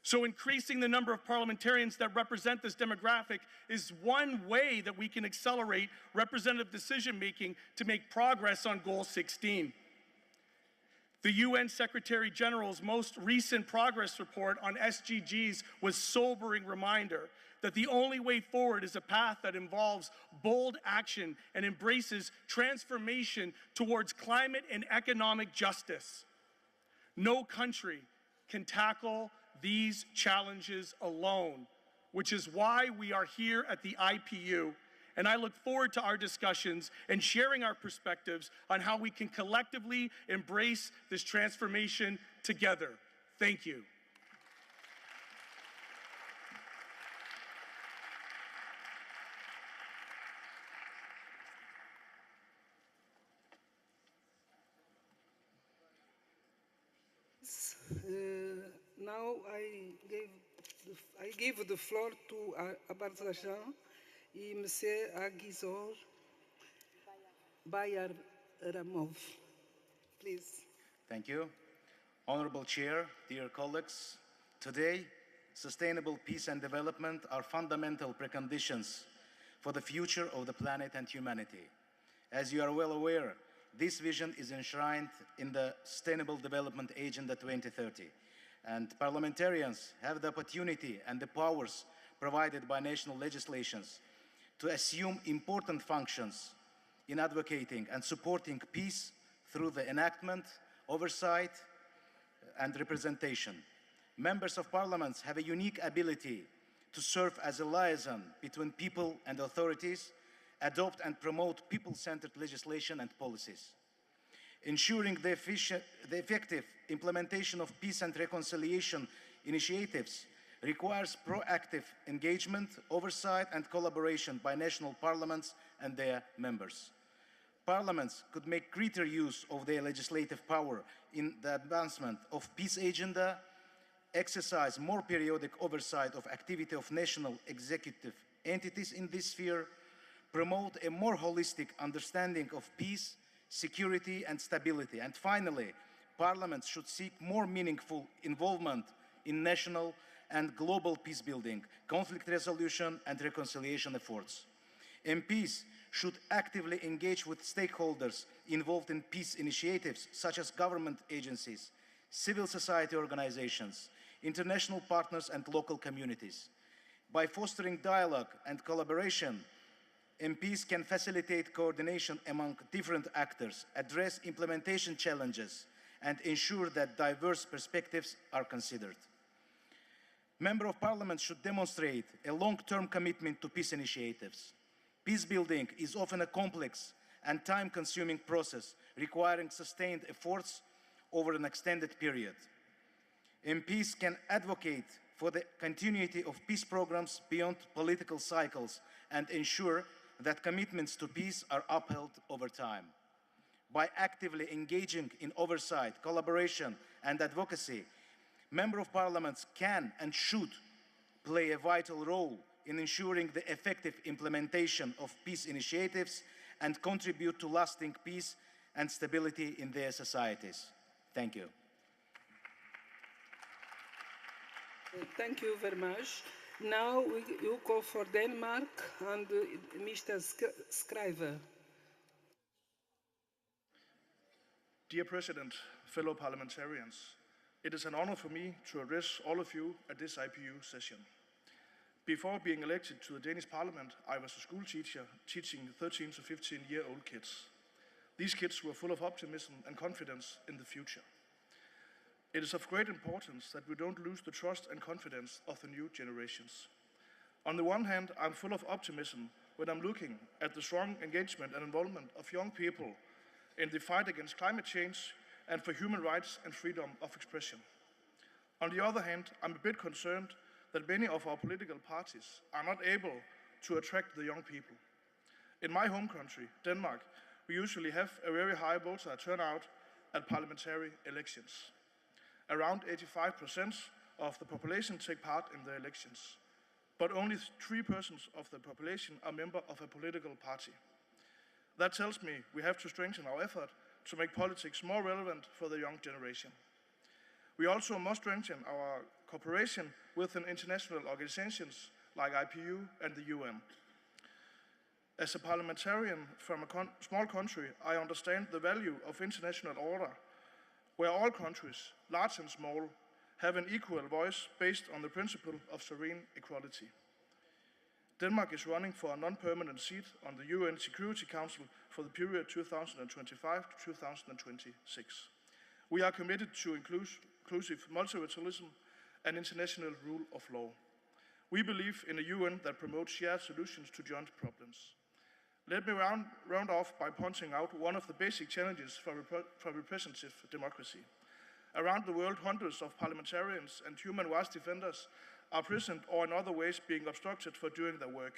So increasing the number of parliamentarians that represent this demographic is one way that we can accelerate representative decision-making to make progress on Goal 16. The UN Secretary General's most recent progress report on SDGs was a sobering reminder that the only way forward is a path that involves bold action and embraces transformation towards climate and economic justice. No country can tackle these challenges alone, which is why we are here at the IPU. And I look forward to our discussions and sharing our perspectives on how we can collectively embrace this transformation together. Thank you. Now I give the floor to Abarzajan et Monsieur Agizor Bayar-Ramov. Please. Thank you. Honorable Chair, dear colleagues, today, sustainable peace and development are fundamental preconditions for the future of the planet and humanity. As you are well aware, this vision is enshrined in the Sustainable Development Agenda 2030, and parliamentarians have the opportunity and the powers provided by national legislations to assume important functions in advocating and supporting peace through the enactment, oversight, and representation. Members of parliaments have a unique ability to serve as a liaison between people and authorities, adopt and promote people-centered legislation and policies. Ensuring the effective implementation of peace and reconciliation initiatives requires proactive engagement, oversight, and collaboration by national parliaments and their members. Parliaments could make greater use of their legislative power in the advancement of peace agenda, exercise more periodic oversight of activity of national executive entities in this sphere, promote a more holistic understanding of peace, security, and stability. And finally, parliaments should seek more meaningful involvement in national and global peace building, conflict resolution, and reconciliation efforts. MPs should actively engage with stakeholders involved in peace initiatives such as government agencies, civil society organizations, international partners, and local communities. By fostering dialogue and collaboration, MPs can facilitate coordination among different actors, address implementation challenges, and ensure that diverse perspectives are considered. Members of Parliament should demonstrate a long-term commitment to peace initiatives. Peace building is often a complex and time-consuming process requiring sustained efforts over an extended period. MPs can advocate for the continuity of peace programs beyond political cycles and ensure that commitments to peace are upheld over time. By actively engaging in oversight, collaboration, and advocacy, Member of Parliaments can and should play a vital role in ensuring the effective implementation of peace initiatives and contribute to lasting peace and stability in their societies. Thank you. Thank you very much. Now you call for Denmark and Mr. Scriver. Dear President, fellow parliamentarians, it is an honor for me to address all of you at this IPU session. Before being elected to the Danish Parliament, I was a school teacher teaching 13 to 15-year-old kids. These kids were full of optimism and confidence in the future. It is of great importance that we don't lose the trust and confidence of the new generations. On the one hand, I'm full of optimism when I'm looking at the strong engagement and involvement of young people in the fight against climate change and for human rights and freedom of expression. On the other hand, I'm a bit concerned that many of our political parties are not able to attract the young people. In my home country, Denmark, we usually have a very high voter turnout at parliamentary elections. Around 85% of the population take part in the elections, but only 3% of the population are members of a political party. That tells me we have to strengthen our effort to make politics more relevant for the young generation. We also must strengthen our cooperation with international organizations like IPU and the UN. As a parliamentarian from a small country, I understand the value of international order, where all countries, large and small, have an equal voice based on the principle of sovereign equality. Denmark is running for a non-permanent seat on the UN Security Council for the period 2025 to 2026. We are committed to inclusive multilateralism and international rule of law. We believe in a UN that promotes shared solutions to joint problems. Let me round off by pointing out one of the basic challenges for representative democracy. Around the world, hundreds of parliamentarians and human rights defenders are present or in other ways being obstructed for doing their work.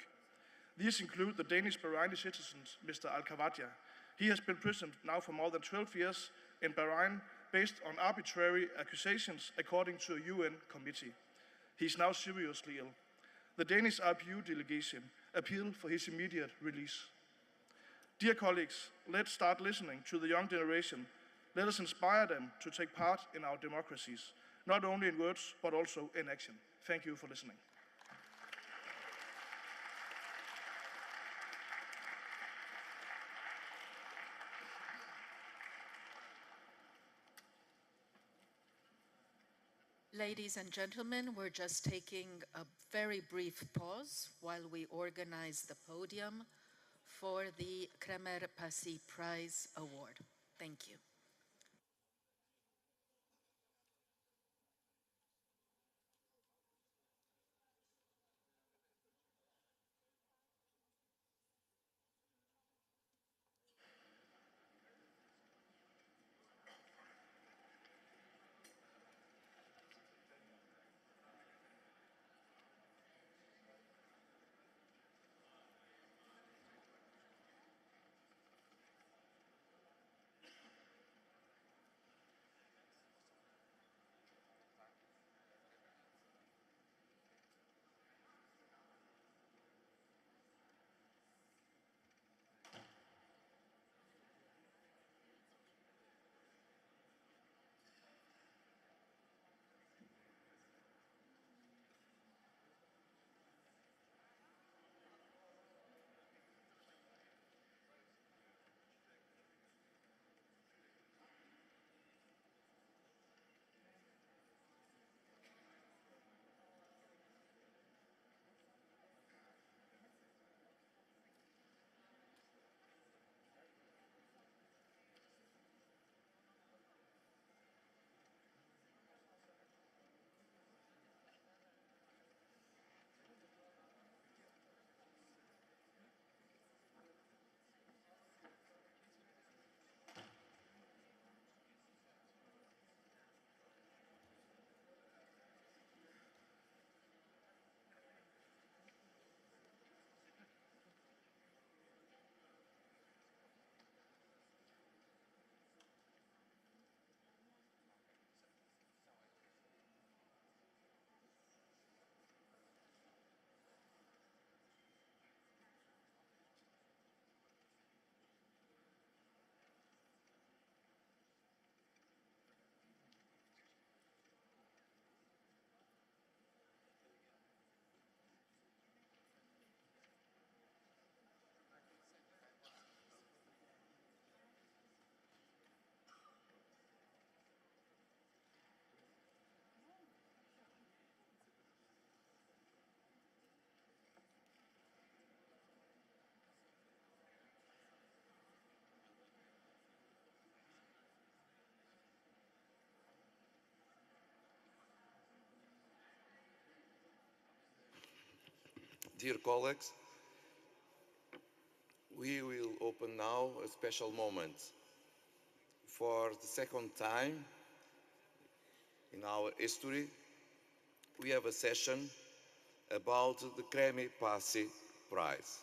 These include the Danish Bahraini citizen, Mr. Al-Kawadia. He has been prisoned now for more than 12 years in Bahrain based on arbitrary accusations according to a UN committee. He is now seriously ill. The Danish IPU delegation appealed for his immediate release. Dear colleagues, let's start listening to the young generation. Let us inspire them to take part in our democracies, not only in words, but also in action. Thank you for listening. Ladies and gentlemen, we're just taking a very brief pause while we organize the podium for the Cremer-Passy Prize award. Thank you. Dear colleagues, we will open now a special moment. For the second time in our history, we have a session about the Cremer-Passy Prize,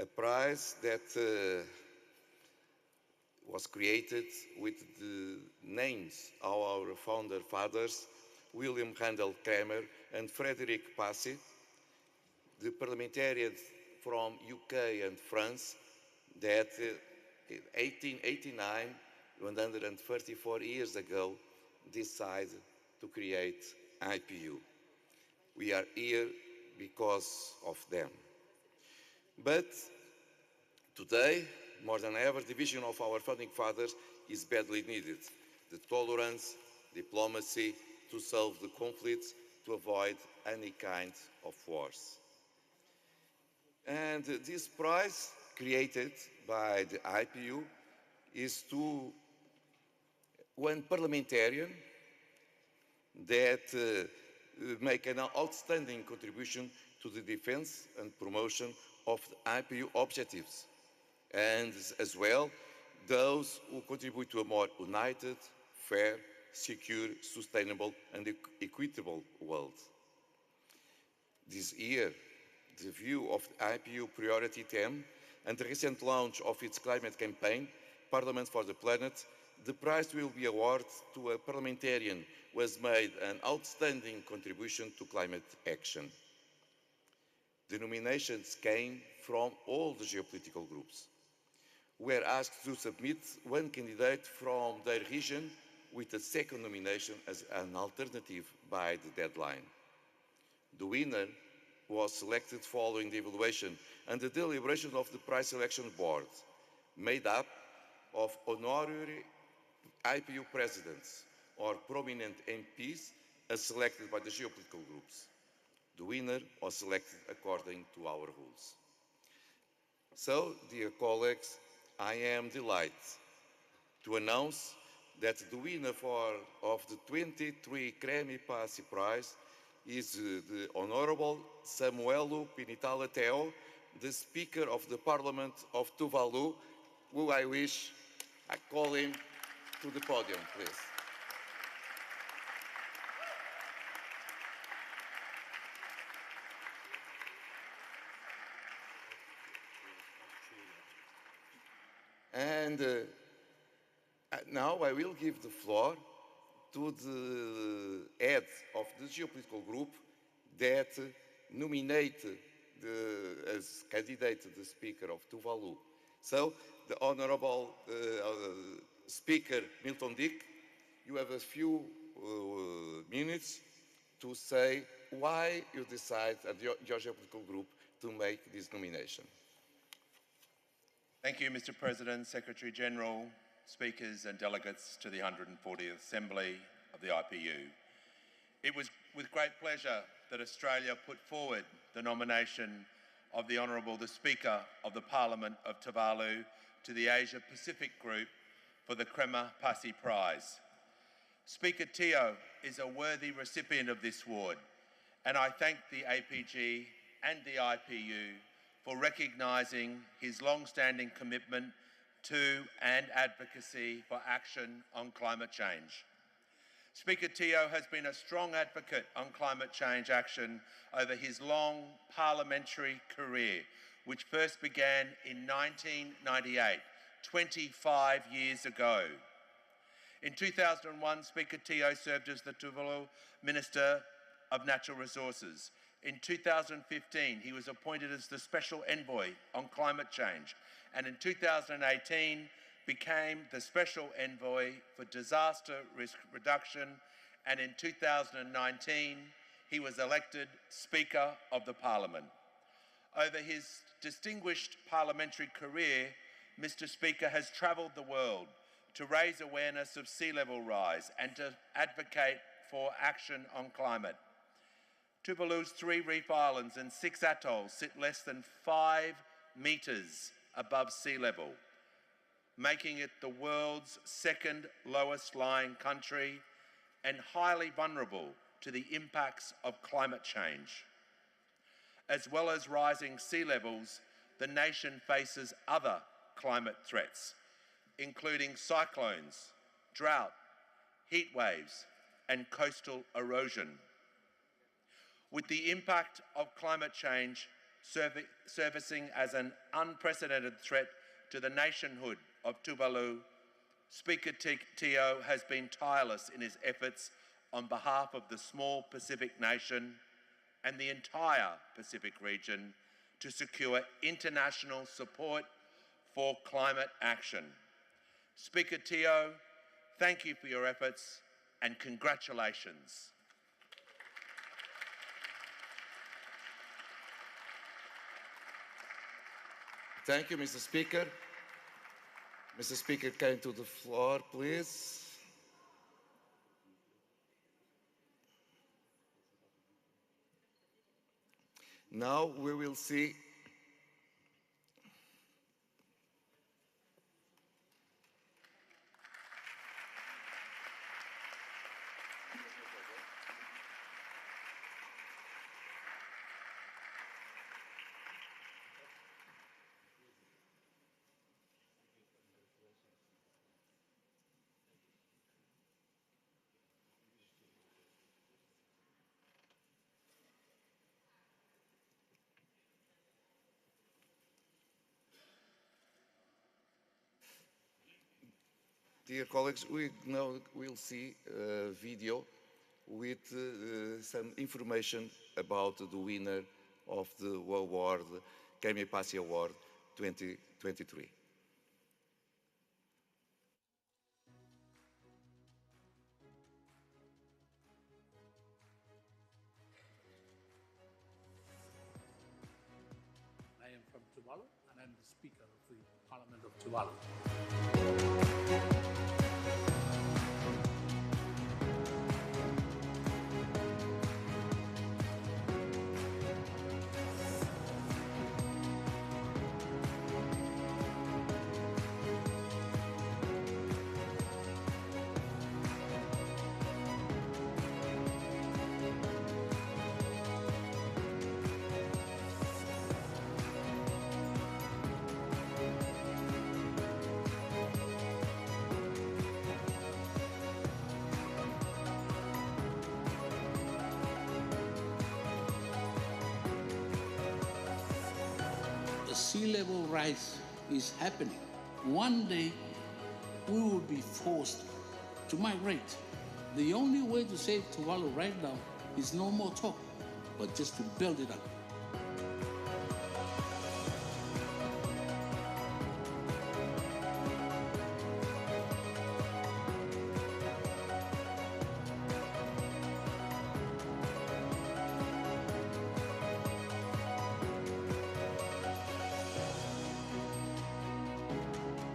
a prize that was created with the names of our founder fathers, William Randall Cremer and Frederick Passy, the parliamentarians from UK and France that in 1889, 134 years ago, decided to create IPU. We are here because of them. But today, more than ever, the vision of our founding fathers is badly needed. The tolerance, diplomacy to solve the conflicts, to avoid any kind of wars. And this prize, created by the IPU, is to one parliamentarian that make an outstanding contribution to the defense and promotion of the IPU objectives, and as well those who contribute to a more united, fair, secure, sustainable and equitable world. This year, the view of the IPU priority theme and the recent launch of its climate campaign, Parliament for the Planet, the prize will be awarded to a parliamentarian who has made an outstanding contribution to climate action. The nominations came from all the geopolitical groups. We were asked to submit one candidate from their region with a second nomination as an alternative by the deadline. The winner was selected following the evaluation and the deliberation of the prize selection board, made up of honorary IPU presidents or prominent MPs as selected by the geopolitical groups. The winner was selected according to our rules. So, dear colleagues, I am delighted to announce that the winner of the 23 Cremer-Passy Prize is the Honorable Samuelo Pinitala Teo, the Speaker of the Parliament of Tuvalu, who I call him to the podium, please. And now I will give the floor to the head of the geopolitical group that nominated as candidate the Speaker of Tuvalu. So, the Honorable Speaker Milton Dick, you have a few minutes to say why you decide at your geopolitical group to make this nomination. Thank you, Mr. President, Secretary General, speakers and delegates to the 140th Assembly of the IPU. It was with great pleasure that Australia put forward the nomination of the Honourable the Speaker of the Parliament of Tuvalu to the Asia Pacific Group for the Cremer-Passy Prize. Speaker Teo is a worthy recipient of this award, and I thank the APG and the IPU for recognising his long-standing commitment to and advocacy for action on climate change. Speaker Teo has been a strong advocate on climate change action over his long parliamentary career, which first began in 1998, 25 years ago. In 2001, Speaker Teo served as the Tuvalu Minister of Natural Resources. In 2015, he was appointed as the Special Envoy on Climate Change, and in 2018 became the Special Envoy for Disaster Risk Reduction, and in 2019 he was elected Speaker of the Parliament. Over his distinguished parliamentary career, Mr. Speaker has travelled the world to raise awareness of sea level rise and to advocate for action on climate. Tuvalu's 3 reef islands and 6 atolls sit less than 5 metres above sea level, making it the world's second lowest lying country and highly vulnerable to the impacts of climate change. As well as rising sea levels, the nation faces other climate threats, including cyclones, drought, heat waves, and coastal erosion. With the impact of climate change surfacing as an unprecedented threat to the nationhood of Tuvalu, Speaker Teo has been tireless in his efforts on behalf of the small Pacific nation and the entire Pacific region to secure international support for climate action. Speaker Teo, thank you for your efforts and congratulations. Thank you, Mr. Speaker. Mr. Speaker, come to the floor, please. Now we will see dear colleagues, we now will see a video with some information about the winner of the award, Cremer-Passy Award 2023. I am from Tuvalu, and I'm the Speaker of the Parliament of Tuvalu. The sea level rise is happening. One day, we will be forced to migrate. The only way to save Tuvalu right now is no more talk, but just to build it up.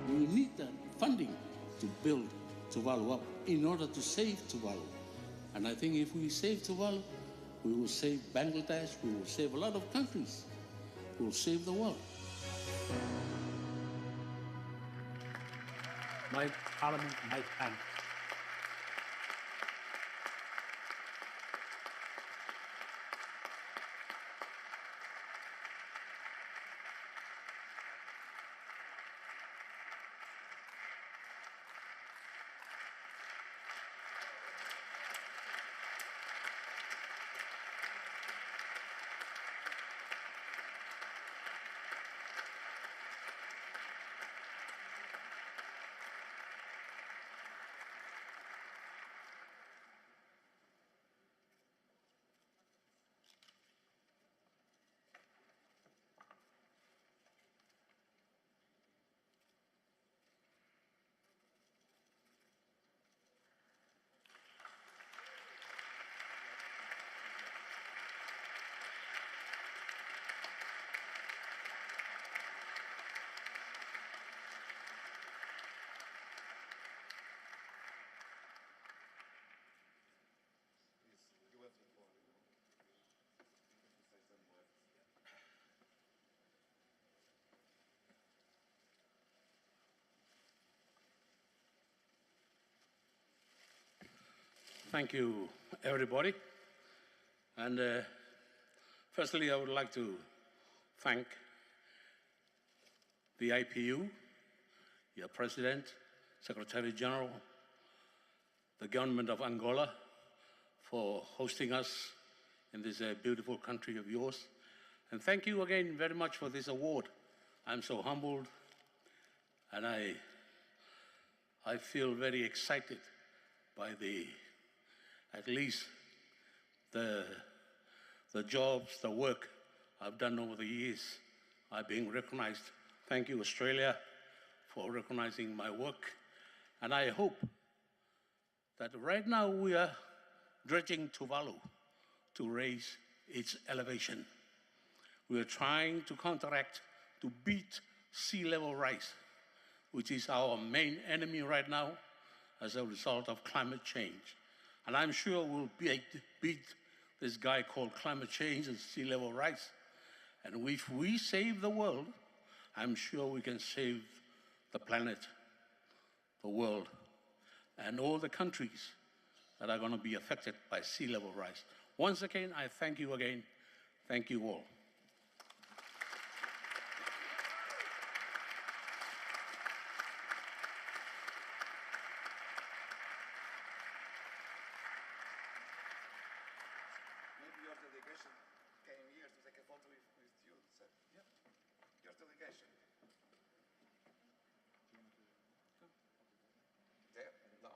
We need the funding to build Tuvalu up in order to save Tuvalu. And I think if we save Tuvalu, we will save Bangladesh, we will save a lot of countries, we will save the world. My parliament, my hand. Thank you, everybody. And Firstly, I would like to thank the IPU, your President, Secretary General, the government of Angola for hosting us in this beautiful country of yours. And thank you again very much for this award. I'm so humbled, and I feel very excited by at least the jobs, the work I've done over the years are being recognized. Thank you, Australia, for recognizing my work. And I hope that right now we are dredging Tuvalu to raise its elevation. We are trying to counteract, to beat sea level rise, which is our main enemy right now as a result of climate change. And I'm sure we'll beat this guy called climate change and sea level rise. And if we save the world, I'm sure we can save the planet, the world, and all the countries that are going to be affected by sea level rise. Once again, I thank you again. Thank you all. Maybe your delegation came here to take a photo with you, sir. Yeah. Your delegation. There? No.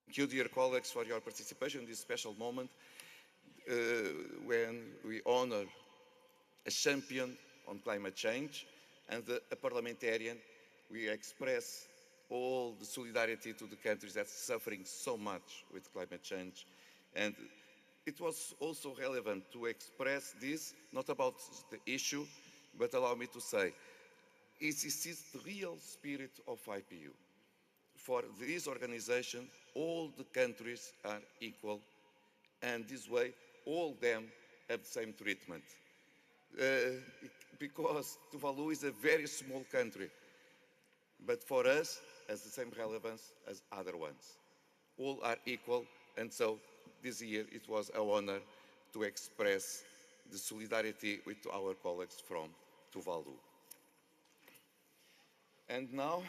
Thank you, dear colleagues, for your participation in this special moment when we honor a champion on climate change and a parliamentarian. We express all the solidarity to the countries that are suffering so much with climate change. And it was also relevant to express this, not about the issue, but allow me to say, this is the real spirit of IPU. For this organization, all the countries are equal, and this way, all of them have the same treatment. Because Tuvalu is a very small country, but for us, has the same relevance as other ones. All are equal, and so this year it was an honor to express the solidarity with our colleagues from Tuvalu. And now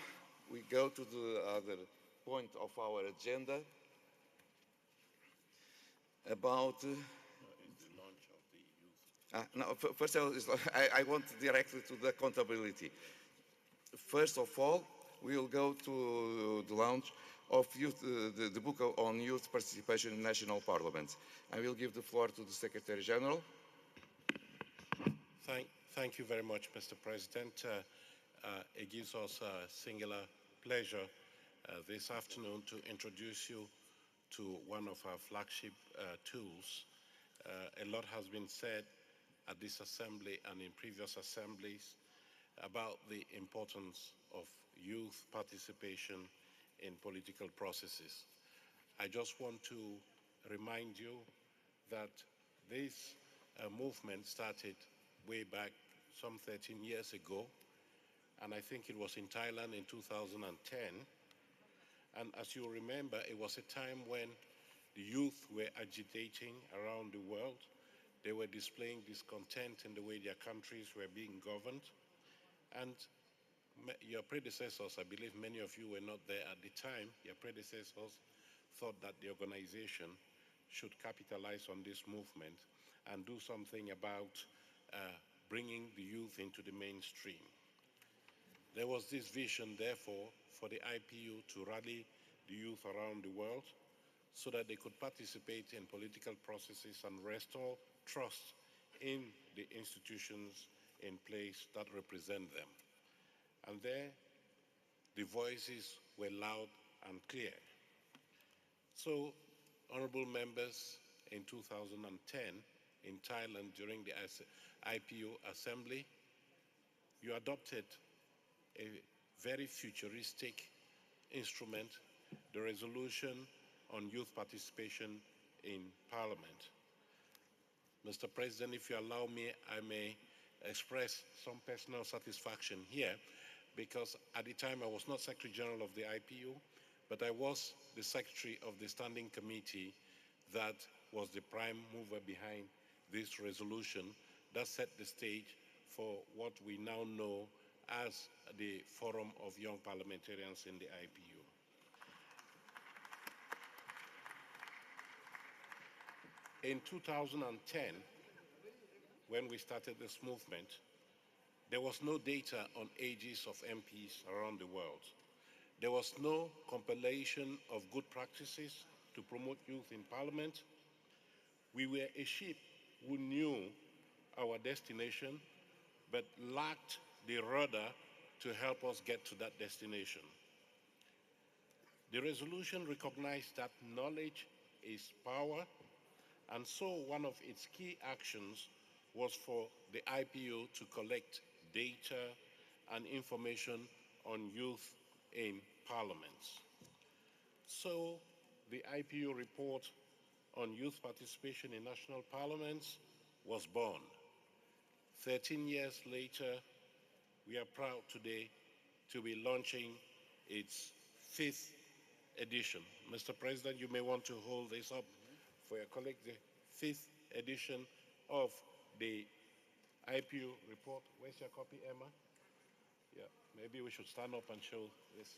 we go to the other point of our agenda about first I want directly to the accountability. First of all, we will go to the launch of youth, the book on youth participation in national parliaments. I will give the floor to the Secretary General. Thank you very much, Mr. President. It gives us a singular pleasure this afternoon to introduce you to one of our flagship tools. A lot has been said at this assembly and in previous assemblies about the importance of youth participation in political processes. I just want to remind you that this movement started way back some 13 years ago, and I think it was in Thailand in 2010. And as you remember, it was a time when the youth were agitating around the world. They were displaying discontent in the way their countries were being governed. And your predecessors, I believe many of you were not there at the time, your predecessors thought that the organization should capitalize on this movement and do something about bringing the youth into the mainstream. There was this vision, therefore, for the IPU to rally the youth around the world so that they could participate in political processes and restore trust in the institutions in place that represent them. And there, the voices were loud and clear. So, honorable members, in 2010, in Thailand, during the IPU Assembly, you adopted a very futuristic instrument, the resolution on youth participation in Parliament. Mr. President, if you allow me, I may express some personal satisfaction here, because at the time I was not Secretary General of the IPU, but I was the Secretary of the Standing Committee that was the prime mover behind this resolution that set the stage for what we now know as the Forum of Young Parliamentarians in the IPU. In 2010, when we started this movement, there was no data on ages of MPs around the world. There was no compilation of good practices to promote youth in Parliament. We were a ship who knew our destination, but lacked the rudder to help us get to that destination. The resolution recognized that knowledge is power, and so one of its key actions was for the IPU to collect data and information on youth in parliaments. So the IPU report on youth participation in national parliaments was born. 13 years later, we are proud today to be launching its 5th edition. Mr. President, you may want to hold this up for your colleague, the 5th edition of the IPU report. Where's your copy, Emma? Yeah, maybe we should stand up and show this.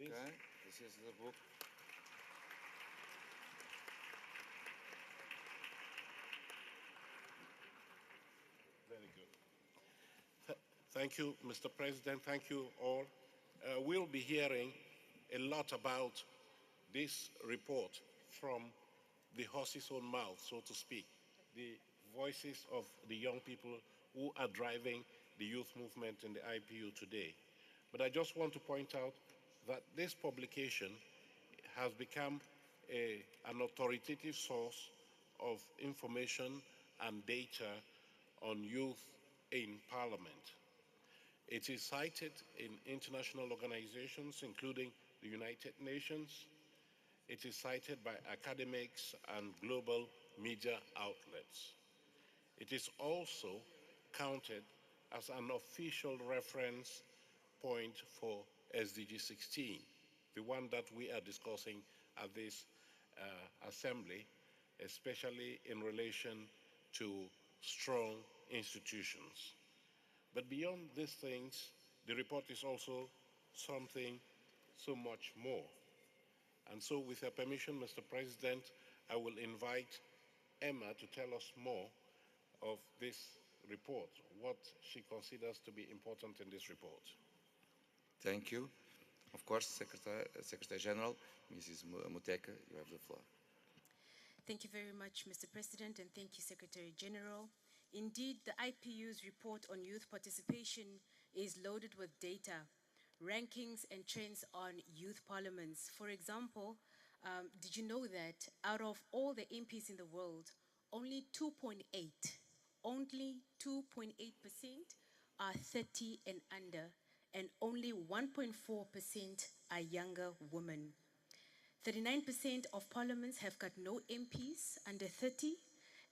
Okay, this is the book. Very good. Thank you, Mr. President. Thank you all. We'll be hearing a lot about this report from the horse's own mouth, so to speak, the voices of the young people who are driving the youth movement in the IPU today. But I just want to point out that this publication has become an authoritative source of information and data on youth in Parliament. It is cited in international organizations, including the United Nations. It is cited by academics and global media outlets. It is also counted as an official reference point for SDG 16, the one that we are discussing at this assembly, especially in relation to strong institutions. But beyond these things, the report is also something so much more. And so with your permission, Mr. President, I will invite Emma to tell us more of this report, what she considers to be important in this report. Thank you. Of course, Secretary General, Mrs. Muteka, you have the floor. Thank you very much, Mr. President, and thank you, Secretary General. Indeed, the IPU's report on youth participation is loaded with data, rankings and trends on youth parliaments. For example, did you know that out of all the MPs in the world, only 2.8% are 30 and under, and only 1.4% are younger women. 39% of parliaments have got no MPs under 30,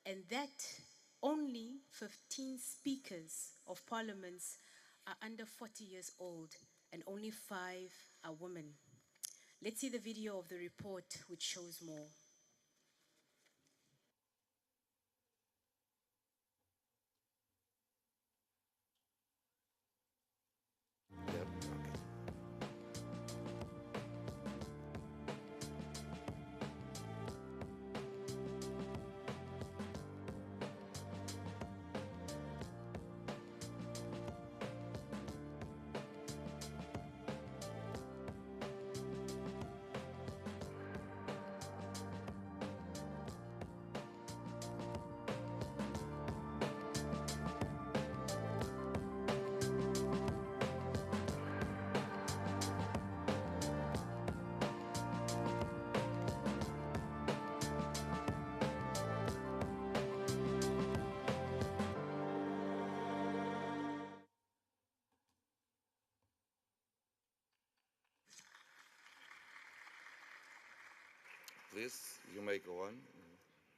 and that only 15 speakers of parliaments are under 40 years old, and only 5 are women. Let's see the video of the report, which shows more. Please, you may go on.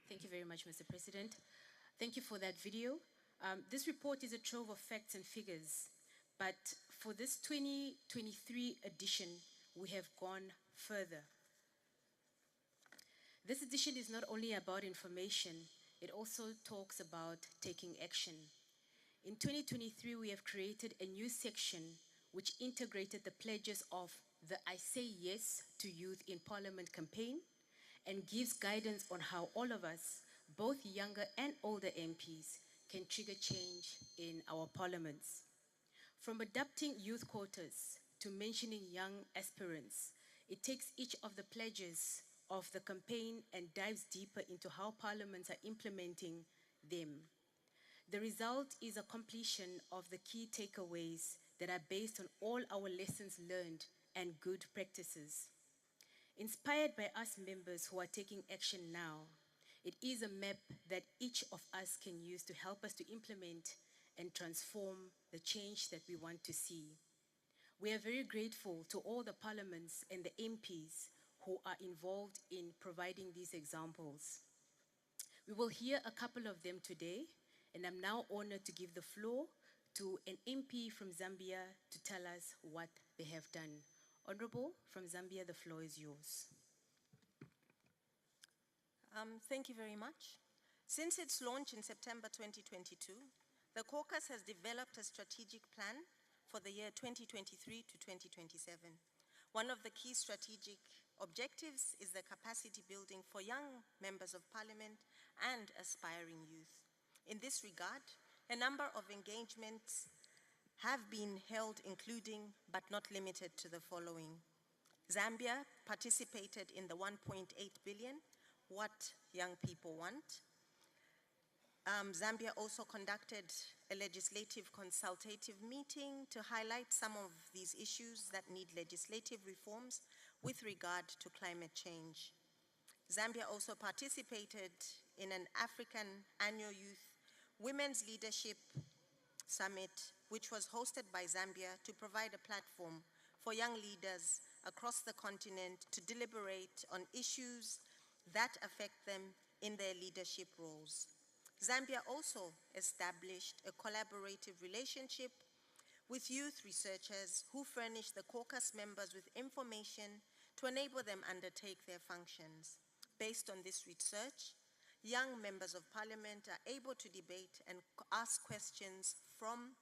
Thank you very much, Mr. President. Thank you for that video. This report is a trove of facts and figures, but for this 2023 edition, we have gone further. This edition is not only about information, it also talks about taking action. In 2023, we have created a new section which integrated the pledges of the I Say Yes to Youth in Parliament campaign and gives guidance on how all of us, both younger and older MPs, can trigger change in our parliaments. From adopting youth quotas to mentioning young aspirants, it takes each of the pledges of the campaign and dives deeper into how parliaments are implementing them. The result is a completion of the key takeaways that are based on all our lessons learned and good practices. Inspired by us members who are taking action now, it is a map that each of us can use to help us to implement and transform the change that we want to see. We are very grateful to all the parliaments and the MPs who are involved in providing these examples. We will hear a couple of them today, and I'm now honored to give the floor to an MP from Zambia to tell us what they have done. Honorable from Zambia, the floor is yours. Thank you very much. Since its launch in September 2022, the caucus has developed a strategic plan for the year 2023 to 2027. One of the key strategic objectives is the capacity building for young members of parliament and aspiring youth. In this regard, a number of engagements have been held, including but not limited to the following. Zambia participated in the 1.8 billion What Young People Want. Zambia also conducted a legislative consultative meeting to highlight some of these issues that need legislative reforms with regard to climate change. Zambia also participated in an African Annual Youth Women's Leadership Summit, which was hosted by Zambia to provide a platform for young leaders across the continent to deliberate on issues that affect them in their leadership roles. Zambia also established a collaborative relationship with youth researchers who furnish the caucus members with information to enable them undertake their functions. Based on this research, young members of parliament are able to debate and ask questions from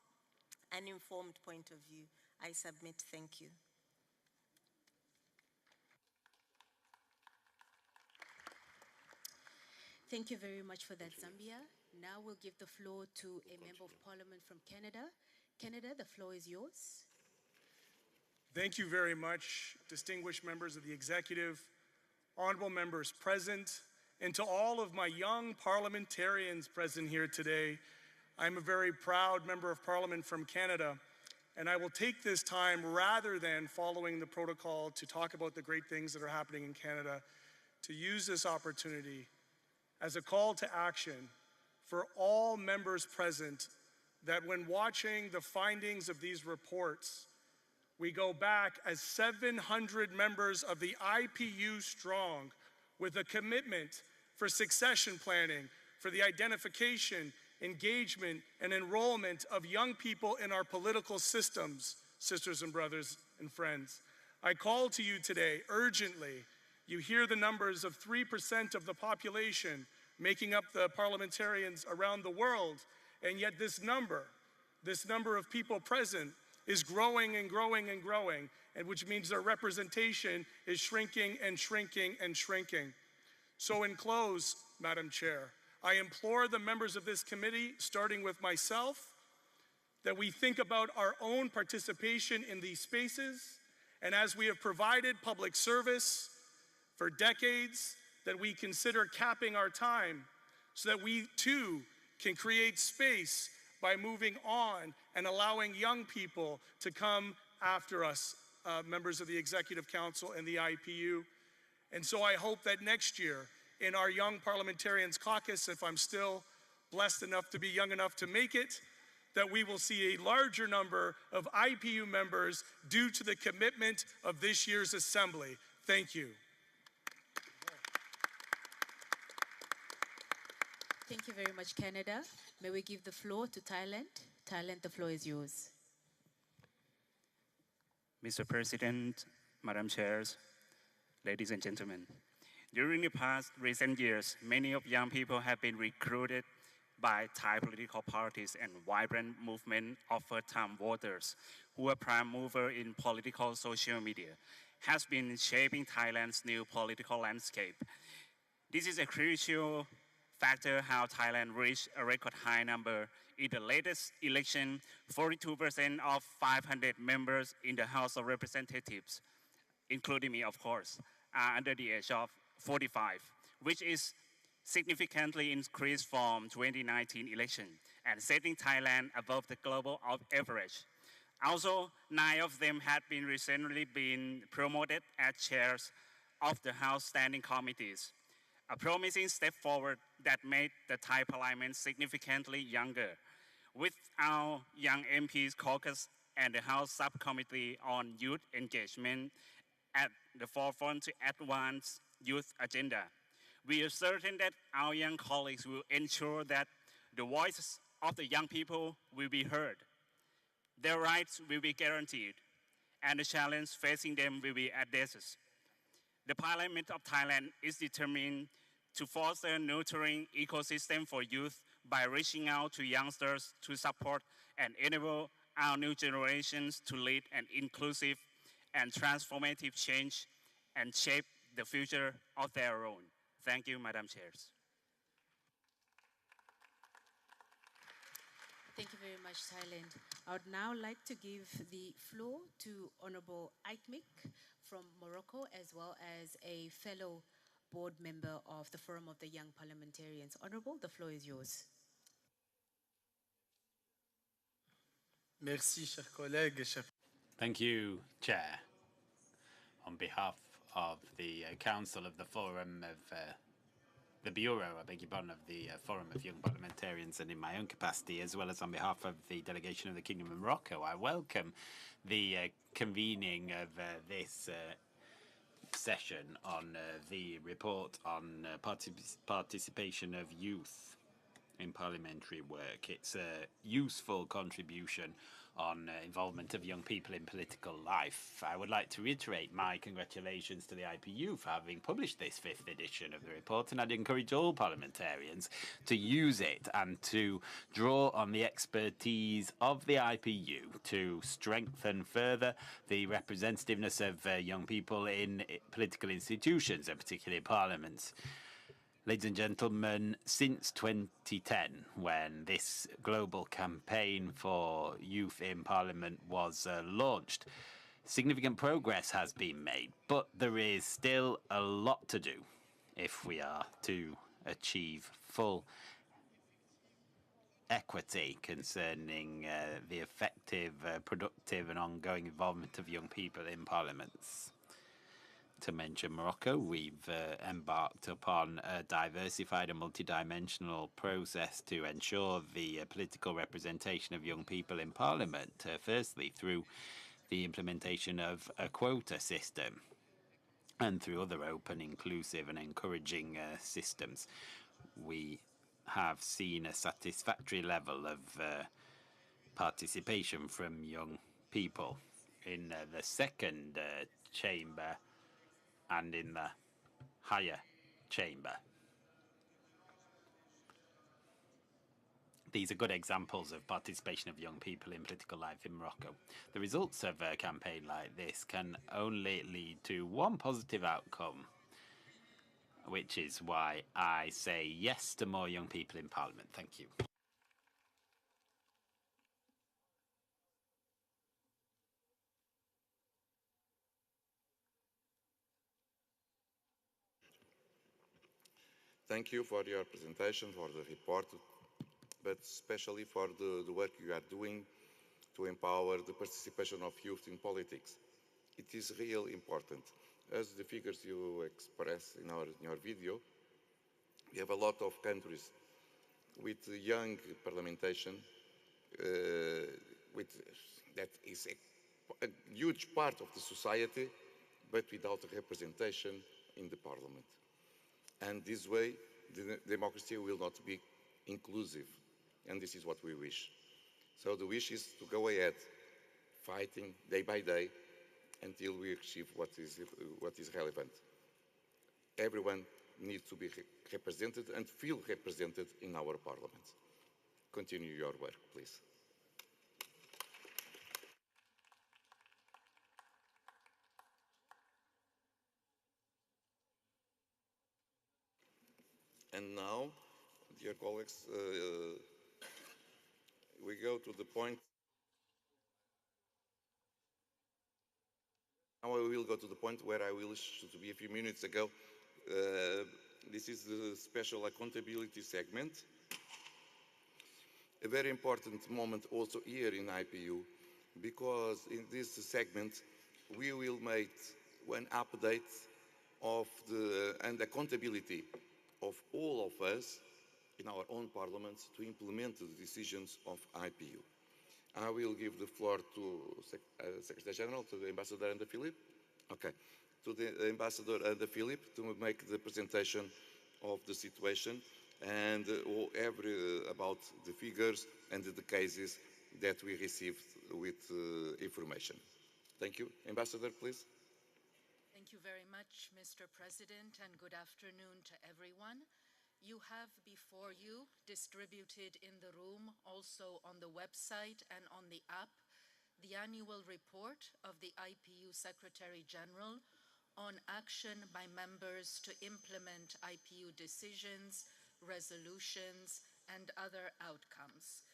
an informed point of view. I submit. Thank you. Thank you very much for that, Zambia. Now we'll give the floor to a member of parliament from Canada. Canada, the floor is yours. Thank you very much, distinguished members of the executive, honorable members present, and to all of my young parliamentarians present here today. I'm a very proud member of Parliament from Canada, and I will take this time, rather than following the protocol to talk about the great things that are happening in Canada, to use this opportunity as a call to action for all members present, that when watching the findings of these reports, we go back as 700 members of the IPU strong with a commitment for succession planning, for the identification, engagement, and enrollment of young people in our political systems, sisters and brothers and friends. I call to you today urgently. You hear the numbers of 3% of the population making up the parliamentarians around the world, and yet this number of people present is growing and growing and growing, and which means their representation is shrinking and shrinking and shrinking. So in close, Madam Chair, I implore the members of this committee, starting with myself, that we think about our own participation in these spaces, and as we have provided public service for decades, that we consider capping our time so that we too can create space by moving on and allowing young people to come after us, members of the Executive Council and the IPU. And so I hope that next year in our Young Parliamentarians Caucus, if I'm still blessed enough to be young enough to make it, that we will see a larger number of IPU members due to the commitment of this year's Assembly. Thank you. Thank you very much, Canada. May we give the floor to Thailand? Thailand, the floor is yours. Mr. President, Madam Chairs, ladies and gentlemen, during the past recent years, many of young people have been recruited by Thai political parties and vibrant movement of first-time voters who are prime mover in political social media, has been shaping Thailand's new political landscape. This is a crucial factor how Thailand reached a record high number in the latest election. 42% of 500 members in the House of Representatives, including me of course, are under the age of 45, which is significantly increased from 2019 election and setting Thailand above the global average. Also, 9 of them had been recently been promoted as chairs of the House standing committees, a promising step forward that made the Thai Parliament significantly younger. With our Young MPs caucus and the House Subcommittee on Youth Engagement at the forefront to advance youth agenda, we are certain that our young colleagues will ensure that the voices of the young people will be heard, their rights will be guaranteed, and the challenge facing them will be addressed. The Parliament of Thailand is determined to foster a nurturing ecosystem for youth by reaching out to youngsters to support and enable our new generations to lead an inclusive and transformative change and shape the future of their own. Thank you, Madam Chairs. Thank you very much, Thailand. I would now like to give the floor to Honorable Aikmik from Morocco, as well as a fellow board member of the Forum of the Young Parliamentarians. Honorable, the floor is yours. Merci, chers collègues. Thank you, Chair. On behalf of the Council of the Forum of the Bureau, I beg your pardon, of the Forum of Young Parliamentarians, and in my own capacity, as well as on behalf of the delegation of the Kingdom of Morocco, I welcome the convening of this session on the report on participation of youth in parliamentary work. It's a useful contribution on involvement of young people in political life. I would like to reiterate my congratulations to the IPU for having published this 5th edition of the report, and I'd encourage all parliamentarians to use it and to draw on the expertise of the IPU to strengthen further the representativeness of young people in political institutions, and particularly parliaments. Ladies and gentlemen, since 2010, when this global campaign for youth in Parliament was launched, Significant progress has been made, but there is still a lot to do if we are to achieve full equity concerning the effective, productive and ongoing involvement of young people in parliaments. To mention Morocco, we've embarked upon a diversified and multidimensional process to ensure the political representation of young people in parliament, firstly through the implementation of a quota system and through other open, inclusive and encouraging systems. We have seen a satisfactory level of participation from young people in the second chamber and in the higher chamber. These are good examples of participation of young people in political life in Morocco. The results of a campaign like this can only lead to one positive outcome, which is why I say yes to more young people in Parliament. Thank you. Thank you for your presentation, for the report, but especially for the work you are doing to empower the participation of youth in politics. It is really important. As the figures you express in your video, we have a lot of countries with young parliamentation, that is a huge part of the society, but without representation in the parliament. And this way, the democracy will not be inclusive. And this is what we wish. So the wish is to go ahead, fighting day by day until we achieve what is relevant. Everyone needs to be represented and feel represented in our parliament. Continue your work, please. And now, dear colleagues, we go to the point. Now I will go to the point where I wish to be a few minutes ago. This is the special accountability segment. A very important moment also here in IPU, because in this segment we will make one update of and accountability of all of us in our own parliaments to implement the decisions of IPU. I will give the floor to Secretary General, to the Ambassador Anda Philip. Okay, to the Ambassador Anda Philip to make the presentation of the situation and about the figures and the cases that we received with information. Thank you. Ambassador, please. Thank you very much, Mr. President, and good afternoon to everyone. You have before you, distributed in the room, also on the website and on the app, the annual report of the IPU Secretary General on action by members to implement IPU decisions, resolutions, and other outcomes.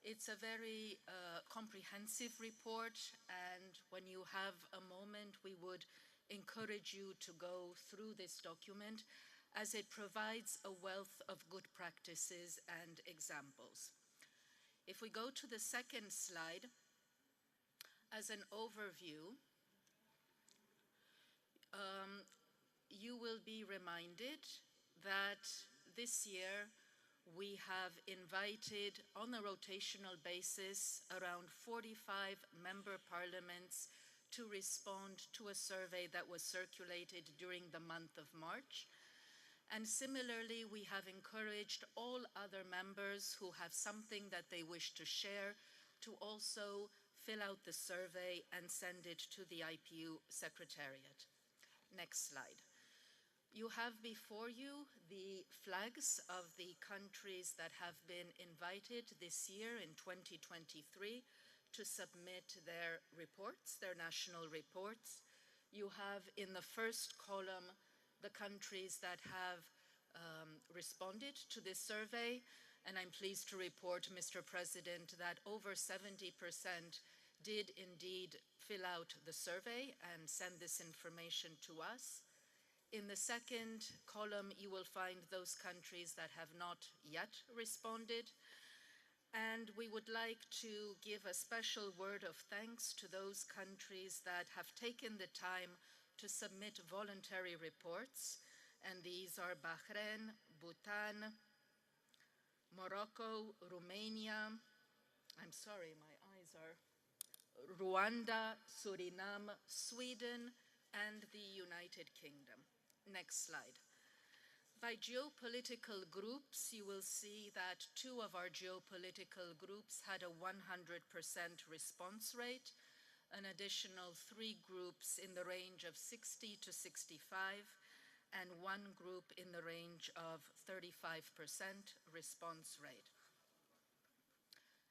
It's a very comprehensive report, and when you have a moment, we would encourage you to go through this document, as it provides a wealth of good practices and examples. If we go to the second slide, as an overview, you will be reminded that this year we have invited, on a rotational basis, around 45 member parliaments to respond to a survey that was circulated during the month of March. And similarly, we have encouraged all other members who have something that they wish to share to also fill out the survey and send it to the IPU Secretariat. Next slide. You have before you the flags of the countries that have been invited this year in 2023 to submit their reports, their national reports. You have in the first column the countries that have responded to this survey, and I'm pleased to report, Mr. President, that over 70% did indeed fill out the survey and send this information to us. In the second column, you will find those countries that have not yet responded. And we would like to give a special word of thanks to those countries that have taken the time to submit voluntary reports. And these are Bahrain, Bhutan, Morocco, Romania, I'm sorry, my eyes are, Rwanda, Suriname, Sweden, and the United Kingdom. Next slide. By geopolitical groups, you will see that 2 of our geopolitical groups had a 100% response rate, an additional 3 groups in the range of 60 to 65, and 1 group in the range of 35% response rate.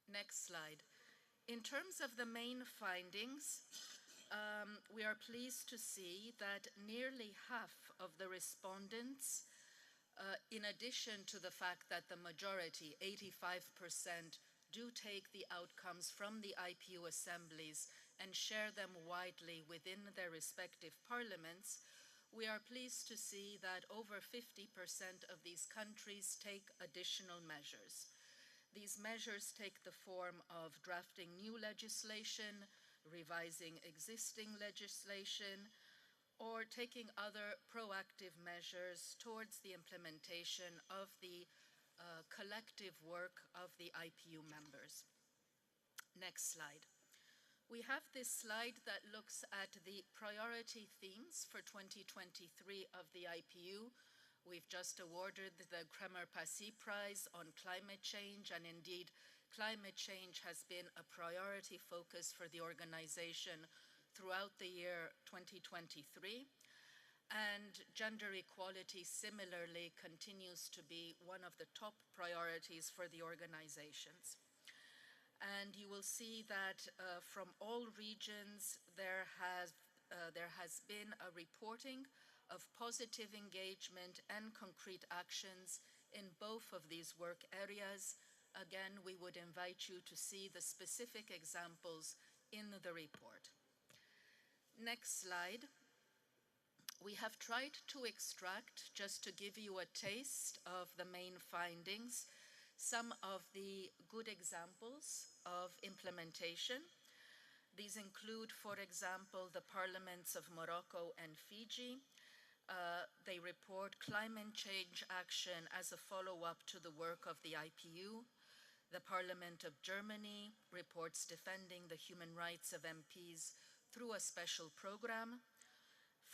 Next slide. In terms of the main findings, we are pleased to see that nearly half of the respondents, in addition to the fact that the majority, 85%, do take the outcomes from the IPU assemblies and share them widely within their respective parliaments, we are pleased to see that over 50% of these countries take additional measures. These measures take the form of drafting new legislation, revising existing legislation, or taking other proactive measures towards the implementation of the collective work of the IPU members. Next slide. We have this slide that looks at the priority themes for 2023 of the IPU. We've just awarded the Cremer-Passy Prize on climate change, and indeed, climate change has been a priority focus for the organization throughout the year 2023. And gender equality similarly continues to be one of the top priorities for the organizations. And you will see that from all regions, there has been a reporting of positive engagement and concrete actions in both of these work areas. Again, we would invite you to see the specific examples in the report. Next slide. We have tried to extract, just to give you a taste of the main findings, some of the good examples of implementation. These include, for example, the parliaments of Morocco and Fiji. They report climate change action as a follow-up to the work of the IPU. The Parliament of Germany reports defending the human rights of MPs through a special program.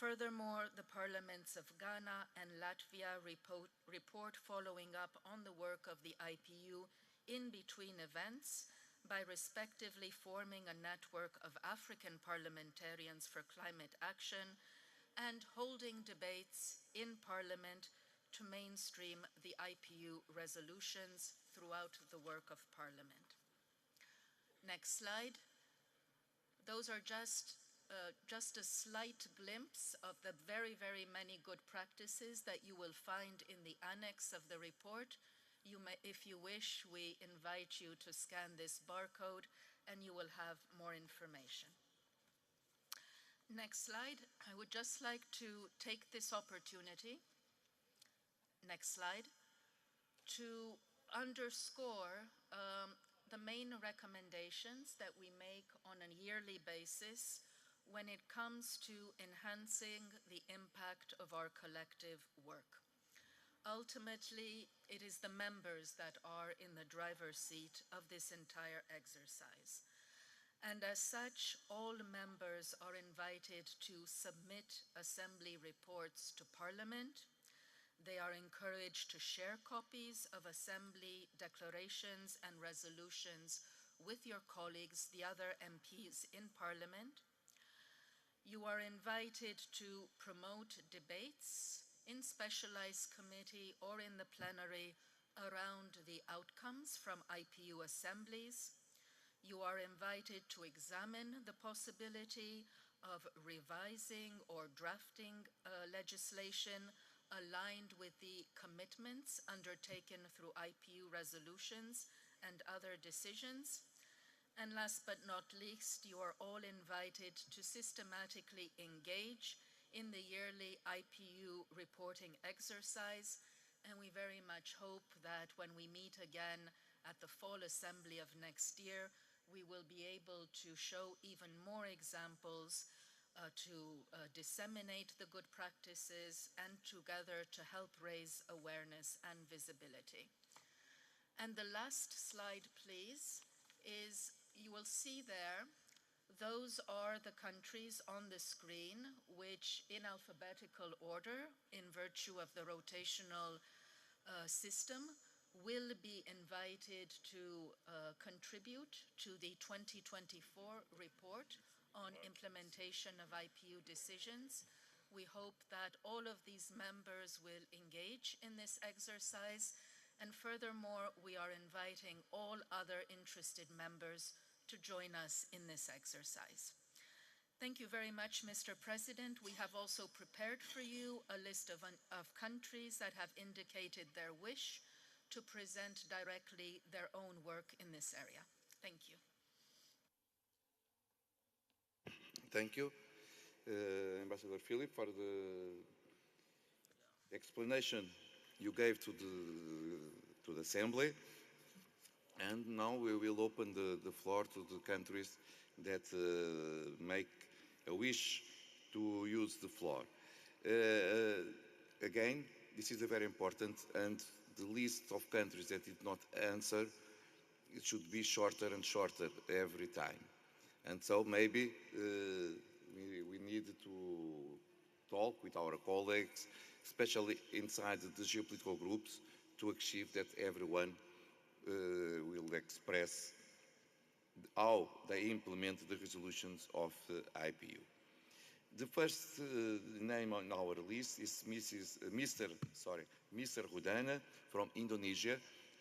Furthermore, the parliaments of Ghana and Latvia report following up on the work of the IPU in between events by respectively forming a network of African parliamentarians for climate action and holding debates in Parliament to mainstream the IPU resolutions throughout the work of Parliament. Next slide. Those are just a slight glimpse of the very, very many good practices that you will find in the annex of the report. If you wish, we invite you to scan this barcode and you will have more information. Next slide. I would just like to take this opportunity, next slide, to underscore the main recommendations that we make on a yearly basis when it comes to enhancing the impact of our collective work. Ultimately, it is the members that are in the driver's seat of this entire exercise. And as such, all members are invited to submit assembly reports to Parliament. They are encouraged to share copies of assembly declarations and resolutions with your colleagues, the other MPs in Parliament. You are invited to promote debates in specialized committee or in the plenary around the outcomes from IPU assemblies. You are invited to examine the possibility of revising or drafting legislation aligned with the commitments undertaken through IPU resolutions and other decisions. And last but not least, you are all invited to systematically engage in the yearly IPU reporting exercise. And we very much hope that when we meet again at the Fall Assembly of next year, we will be able to show even more examples to disseminate the good practices and together to help raise awareness and visibility. And the last slide, please, is you will see there, those are the countries on the screen which, in alphabetical order, in virtue of the rotational system, will be invited to contribute to the 2024 report on implementation of IPU decisions. We hope that all of these members will engage in this exercise, and furthermore, we are inviting all other interested members to join us in this exercise. Thank you very much, Mr. President. We have also prepared for you a list of countries that have indicated their wish to present directly their own work in this area. Thank you. Thank you, Ambassador Philip, for the explanation you gave to the Assembly. And now we will open the floor to the countries that make a wish to use the floor. Again, this is very important, and the list of countries that did not answer, it should be shorter and shorter every time. And so maybe we need to talk with our colleagues, especially inside the geopolitical groups, to achieve that everyone will express how they implement the resolutions of the IPU. The first name on our list is Mr. Rudana from Indonesia.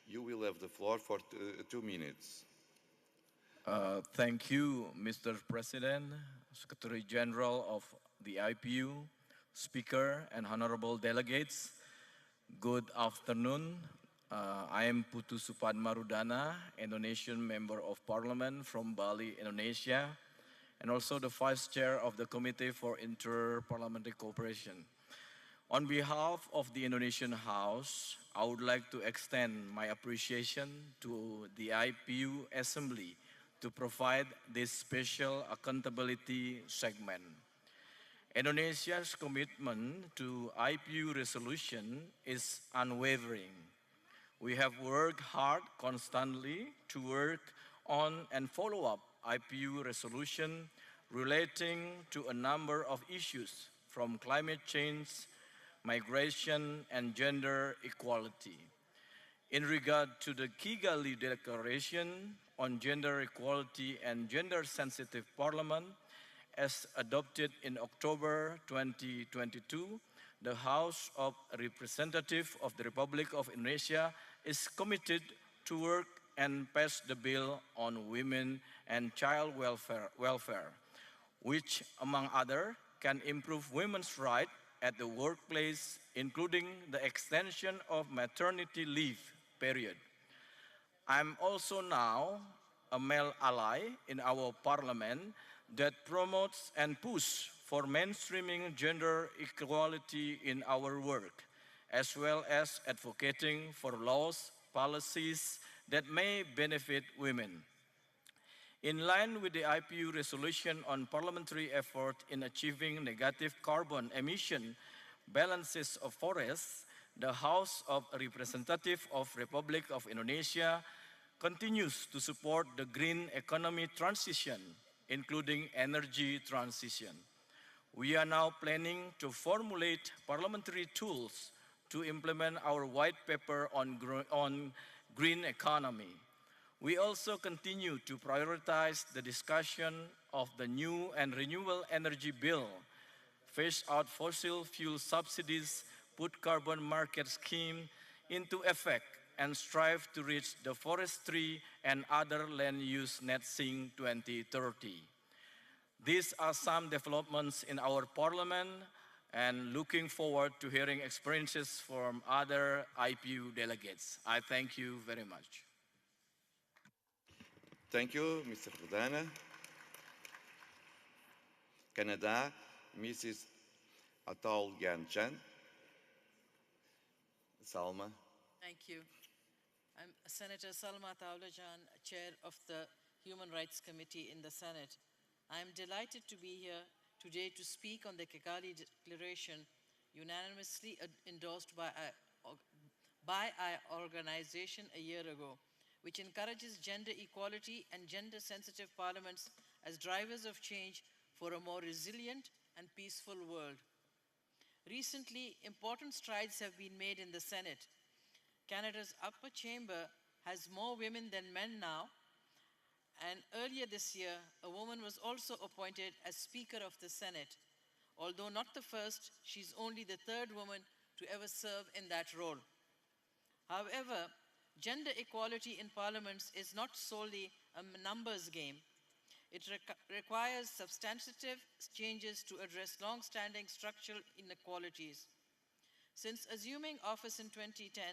You will have the floor for 2 minutes. Thank you, Mr. President, Secretary General of the IPU, Speaker, and honorable delegates. Good afternoon. I am Putu Supadma Rudana, Indonesian Member of Parliament from Bali, Indonesia, and also the Vice Chair of the Committee for Inter-Parliamentary Cooperation. On behalf of the Indonesian House, I would like to extend my appreciation to the IPU Assembly to provide this special accountability segment. Indonesia's commitment to IPU resolution is unwavering. We have worked hard constantly to work on and follow up IPU resolution relating to a number of issues from climate change, migration, and gender equality. In regard to the Kigali Declaration on Gender Equality and Gender-Sensitive Parliament, as adopted in October 2022, the House of Representatives of the Republic of Indonesia is committed to work and pass the bill on women and child welfare, which, among others, can improve women's rights at the workplace, including the extension of maternity leave period. I'm also now a male ally in our parliament that promotes and pushes for mainstreaming gender equality in our work, as well as advocating for laws, policies that may benefit women. In line with the IPU resolution on parliamentary effort in achieving negative carbon emission balances of forests, the House of Representatives of Republic of Indonesia continues to support the green economy transition, including energy transition. We are now planning to formulate parliamentary tools to implement our white paper on green economy. We also continue to prioritize the discussion of the new and renewable energy bill, phase out fossil fuel subsidies, put carbon market scheme into effect, and strive to reach the forestry and other land use net sink 2030. These are some developments in our parliament, and looking forward to hearing experiences from other IPU delegates. I thank you very much. Thank you, Mr. Godana. Canada, Mrs. Atal Gyanchan. Salma. Thank you. I'm Senator Salma Taulajan, Chair of the Human Rights Committee in the Senate. I am delighted to be here today to speak on the Kigali Declaration, unanimously endorsed by our organization a year ago, which encourages gender equality and gender-sensitive parliaments as drivers of change for a more resilient and peaceful world. Recently, important strides have been made in the Senate. Canada's upper chamber has more women than men now, and earlier this year, a woman was also appointed as Speaker of the Senate. Although not the first, she's only the third woman to ever serve in that role. However, gender equality in parliaments is not solely a numbers game. It requires substantive changes to address long-standing structural inequalities. Since assuming office in 2010,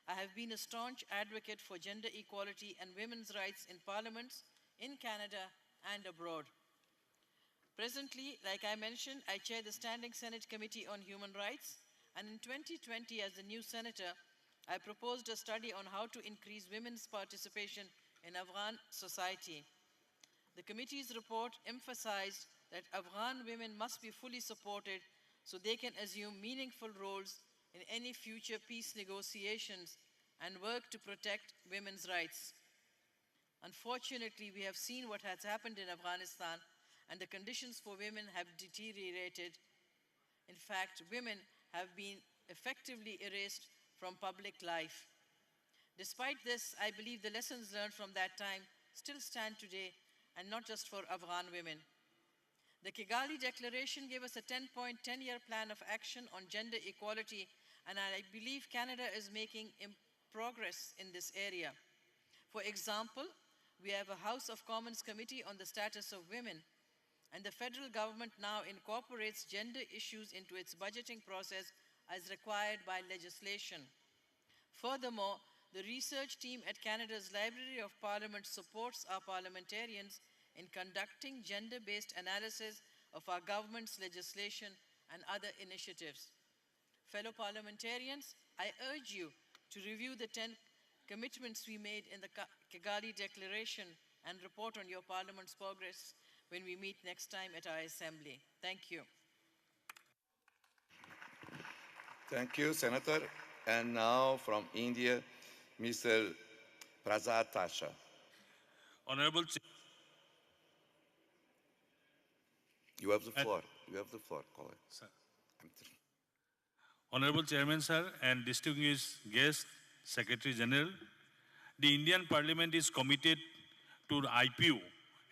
I have been a staunch advocate for gender equality and women's rights in parliaments in Canada and abroad. Presently, like I mentioned, I chair the Standing Senate Committee on Human Rights, and in 2020, as a new senator, I proposed a study on how to increase women's participation in Afghan society. The committee's report emphasized that Afghan women must be fully supported so they can assume meaningful roles in any future peace negotiations and work to protect women's rights. Unfortunately, we have seen what has happened in Afghanistan, and the conditions for women have deteriorated. In fact, women have been effectively erased from public life. Despite this, I believe the lessons learned from that time still stand today, and not just for Afghan women. The Kigali Declaration gave us a 10-point, 10-year plan of action on gender equality, and I believe Canada is making progress in this area. For example, we have a House of Commons Committee on the Status of Women, and the federal government now incorporates gender issues into its budgeting process as required by legislation. Furthermore, the research team at Canada's Library of Parliament supports our parliamentarians in conducting gender-based analysis of our government's legislation and other initiatives. Fellow parliamentarians, I urge you to review the 10 commitments we made in the Kigali Declaration and report on your Parliament's progress when we meet next time at our Assembly. Thank you. Thank you, Senator. And now from India, Mr. Prasad Tasha. Honorable You have the floor. You have the floor, caller. Sir. Honorable Chairman, sir, and distinguished guest, Secretary General, the Indian Parliament is committed to the IPU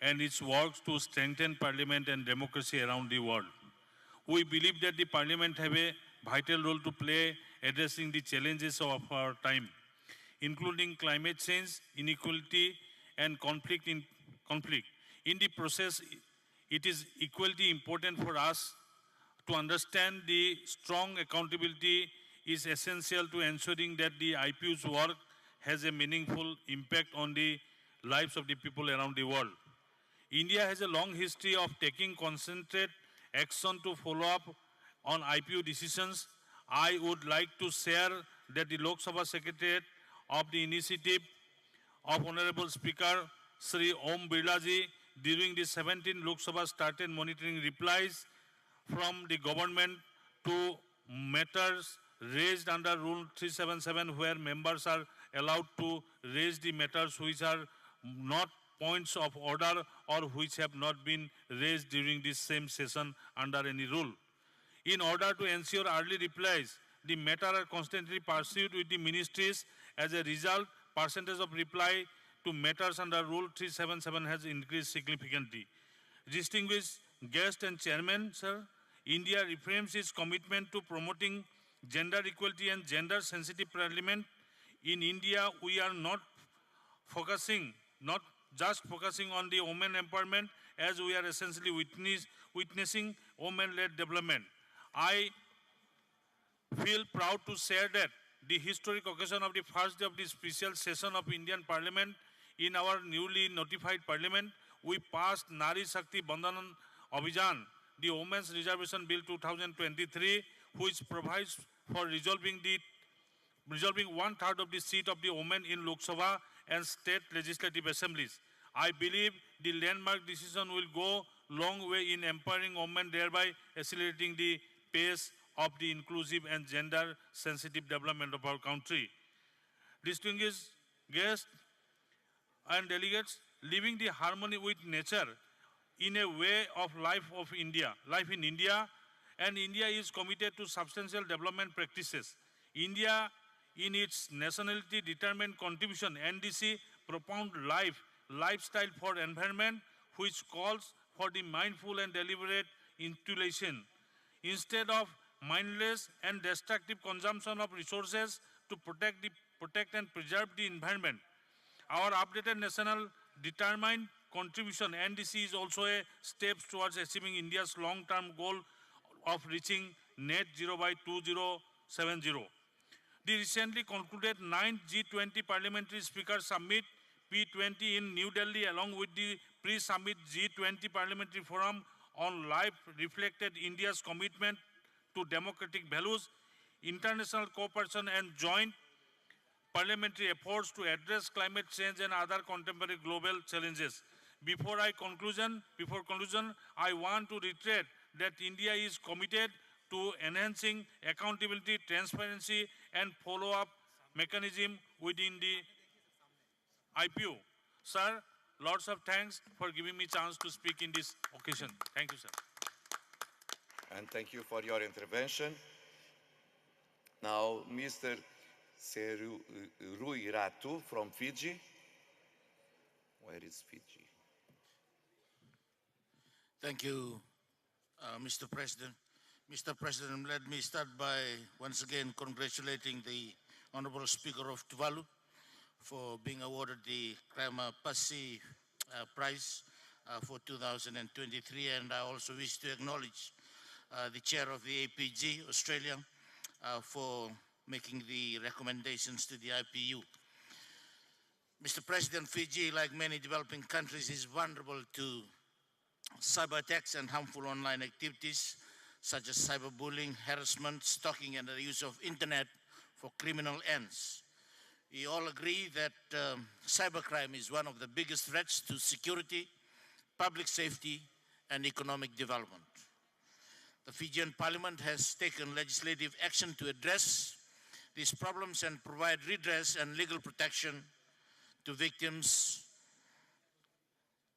and its work to strengthen Parliament and democracy around the world. We believe that the Parliament have a vital role to play addressing the challenges of our time, including climate change, inequality, and conflict. In the process, it is equally important for us to understand the strong accountability is essential to ensuring that the IPU's work has a meaningful impact on the lives of the people around the world. India has a long history of taking concentrated action to follow up on IPU decisions. I would like to share that the Lok Sabha Secretariat of the initiative of Honorable Speaker Sri Om Birla ji during the 17th Lok Sabha started monitoring replies from the government to matters raised under Rule 377, where members are allowed to raise the matters which are not points of order or which have not been raised during this same session under any rule. In order to ensure early replies, the matter are constantly pursued with the ministries. As a result, percentage of reply to matters under Rule 377 has increased significantly. Distinguished guest and chairman, sir, India reaffirms its commitment to promoting gender equality and gender-sensitive parliament. In India, we are not just focusing on the women empowerment, as we are essentially witnessing women-led development. I feel proud to share that the historic occasion of the first day of the special session of Indian Parliament in our newly notified parliament, we passed Nari Shakti Bandhanan Abhijan, the Women's Reservation Bill 2023, which provides for resolving 1/3 of the seat of the women in Lok Sabha and state legislative assemblies. I believe the landmark decision will go long way in empowering women, thereby accelerating the pace of the inclusive and gender-sensitive development of our country. Distinguished guests and delegates, living the harmony with nature in a way of life in India, and India is committed to substantial development practices. India, in its nationality determined contribution, NDC, propound lifestyle for environment, which calls for the mindful and deliberate intuition, instead of mindless and destructive consumption of resources to protect and preserve the environment. Our updated national determined contribution, NDC, is also a step towards achieving India's long-term goal of reaching net zero by 2070. The recently concluded 9th G20 Parliamentary Speakers Summit P20 in New Delhi, along with the pre-summit G20 Parliamentary Forum on Life, reflected India's commitment to democratic values, international cooperation, and joint parliamentary efforts to address climate change and other contemporary global challenges. Before conclusion, I want to reiterate that India is committed to enhancing accountability, transparency, and follow-up mechanism within the IPU. Sir, lots of thanks for giving me a chance to speak in this occasion. Thank you, sir. And thank you for your intervention. Now, Mr. Seruiratu from Fiji. Where is Fiji? Thank you, Mr. President. Mr. President, let me start by once again congratulating the Honorable Speaker of Tuvalu for being awarded the Cremer-Passy Prize for 2023, and I also wish to acknowledge the Chair of the APG, Australia, for making the recommendations to the IPU. Mr. President, Fiji, like many developing countries, is vulnerable to cyber attacks and harmful online activities such as cyberbullying, harassment, stalking, and the use of internet for criminal ends. We all agree that cybercrime is one of the biggest threats to security, public safety, and economic development. The Fijian Parliament has taken legislative action to address these problems and provide redress and legal protection to victims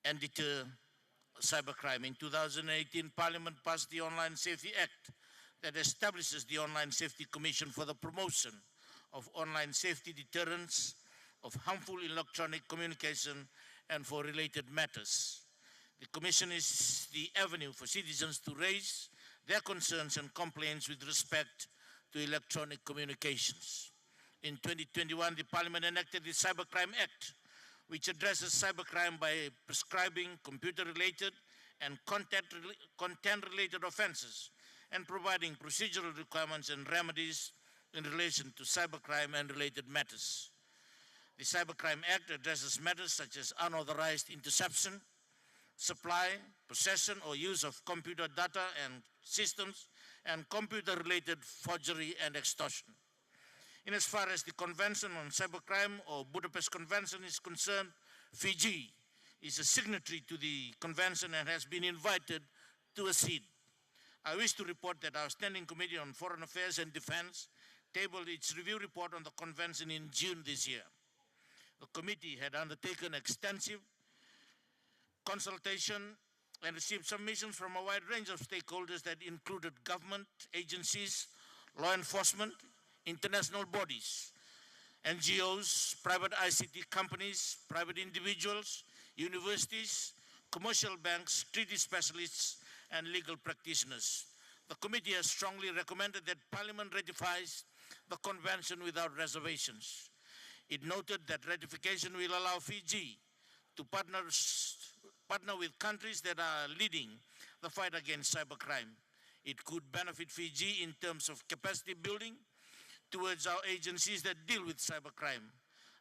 and deter cybercrime. In 2018, Parliament passed the Online Safety Act that establishes the Online Safety Commission for the promotion of online safety, deterrence of harmful electronic communication, and for related matters. The Commission is the avenue for citizens to raise their concerns and complaints with respect to electronic communications. In 2021, the Parliament enacted the Cybercrime Act, which addresses cybercrime by prescribing computer-related and content-related offenses and providing procedural requirements and remedies in relation to cybercrime and related matters. The Cybercrime Act addresses matters such as unauthorized interception, supply, possession, or use of computer data and systems, and computer-related forgery and extortion. In as far as the Convention on Cybercrime, or Budapest Convention, is concerned, Fiji is a signatory to the convention and has been invited to accede. I wish to report that our Standing Committee on Foreign Affairs and Defense tabled its review report on the convention in June this year. The committee had undertaken extensive consultation and received submissions from a wide range of stakeholders that included government agencies, law enforcement, international bodies, NGOs, private ICT companies, private individuals, universities, commercial banks, treaty specialists, and legal practitioners. The committee has strongly recommended that Parliament ratifies the convention without reservations. It noted that ratification will allow Fiji to partner with countries that are leading the fight against cybercrime. It could benefit Fiji in terms of capacity building towards our agencies that deal with cybercrime.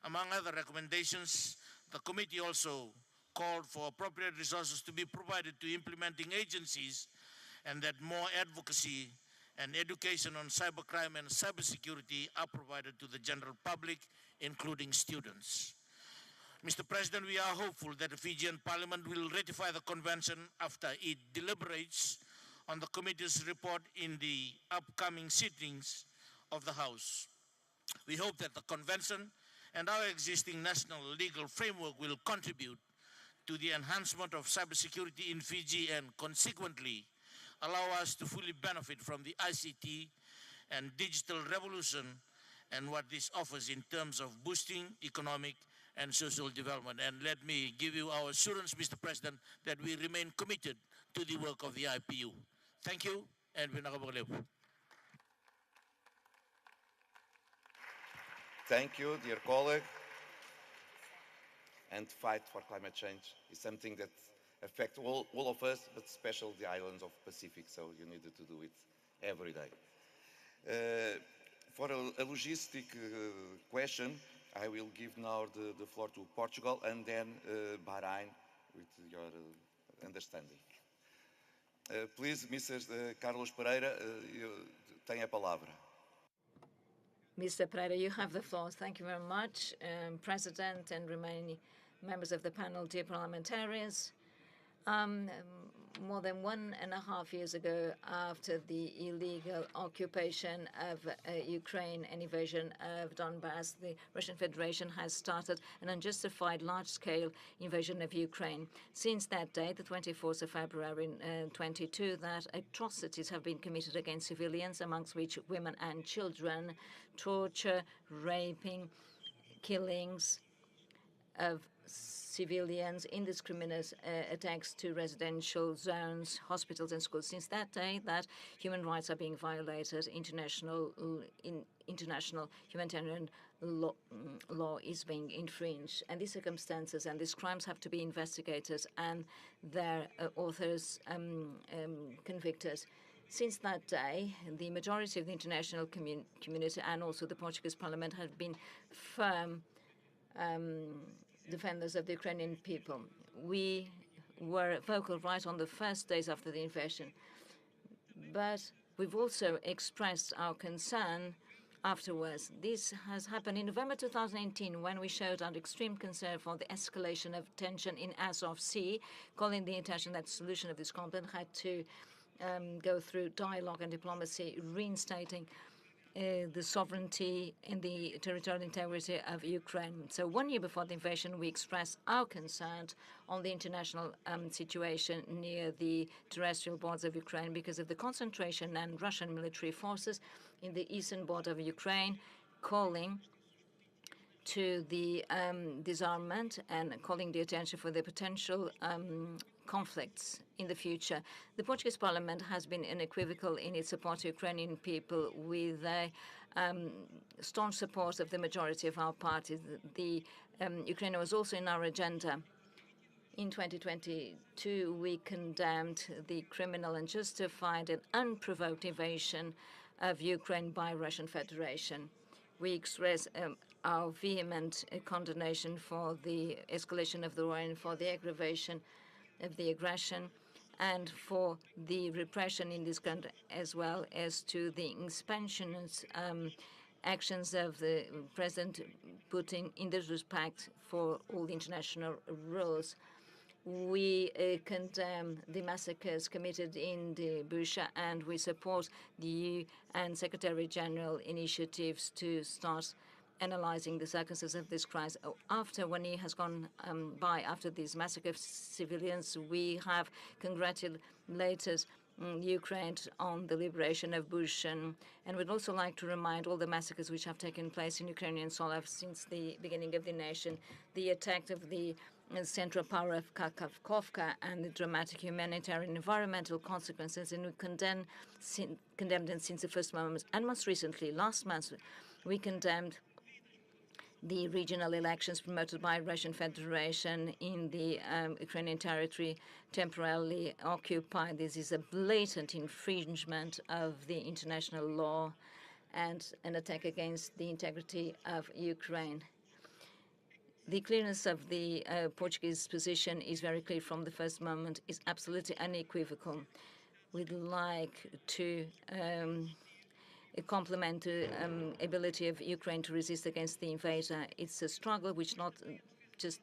Among other recommendations, The committee also called for appropriate resources to be provided to implementing agencies and that more advocacy and education on cybercrime and cybersecurity are provided to the general public, including students. Mr. President, we are hopeful that the Fijian Parliament will ratify the convention after it deliberates on the committee's report in the upcoming sittings of the House. We hope that the convention and our existing national legal framework will contribute to the enhancement of cybersecurity in Fiji and consequently allow us to fully benefit from the ICT and digital revolution and what this offers in terms of boosting economic and social development. And let me give you our assurance, Mr. President, that we remain committed to the work of the IPU. Thank you, and Thank you, dear colleague. And fight for climate change is something that affects all of us, but especially the islands of Pacific, so you needed to do it every day. For a logistic question, I will give now the floor to Portugal and then Bahrain, with your understanding. Please, Mr. Carlos Pereira, tem a palavra. Mr. Pereira, you have the floor. Thank you very much, President and remaining members of the panel, dear parliamentarians. More than 1.5 years ago, after the illegal occupation of Ukraine and invasion of Donbass, the Russian Federation has started an unjustified large-scale invasion of Ukraine. Since that day, the 24th of February 22, that atrocities have been committed against civilians, amongst which women and children, torture, raping, killings of civilians, indiscriminate attacks to residential zones, hospitals and schools. Since that day, that human rights are being violated, international humanitarian law is being infringed. And these circumstances and these crimes have to be investigated and their authors convicted. Since that day, the majority of the international community and also the Portuguese Parliament have been firm defenders of the Ukrainian people. We were vocal right on the first days after the invasion, but we've also expressed our concern afterwards. This has happened in November 2018 when we showed our extreme concern for the escalation of tension in Azov Sea, calling the intention that the solution of this conflict had to go through dialogue and diplomacy, reinstating the sovereignty and the territorial integrity of Ukraine. So 1 year before the invasion, we expressed our concern on the international situation near the terrestrial borders of Ukraine because of the concentration and Russian military forces in the eastern border of Ukraine, calling to the disarmament and calling the attention for the potential conflicts in the future. The Portuguese Parliament has been unequivocal in its support to Ukrainian people with a staunch support of the majority of our parties. The Ukraine was also in our agenda. In 2022, we condemned the criminal, unjustified and unprovoked invasion of Ukraine by Russian Federation. We express our vehement condemnation for the escalation of the war and for the aggravation of the aggression and for the repression in this country, as well as to the expansionist actions of the President Putin in disrespect for all the international rules. We condemn the massacres committed in the Busha, and we support the EU and Secretary General initiatives to start analyzing the circumstances of this crisis. After 1 year has gone by after these massacres of civilians, we have congratulated Ukraine on the liberation of Busha, and we'd also like to remind all the massacres which have taken place in Ukrainian soil since the beginning of the nation, the attack of the Central Power of Kakhovka and the dramatic humanitarian environmental consequences, and we condemned them since the first moment. And most recently, last month, we condemned the regional elections promoted by Russian Federation in the Ukrainian territory temporarily occupied. This is a blatant infringement of the international law and an attack against the integrity of Ukraine. The clearness of the Portuguese position is very clear from the first moment, is absolutely unequivocal. We'd like to complement the ability of Ukraine to resist against the invader. It's a struggle which not just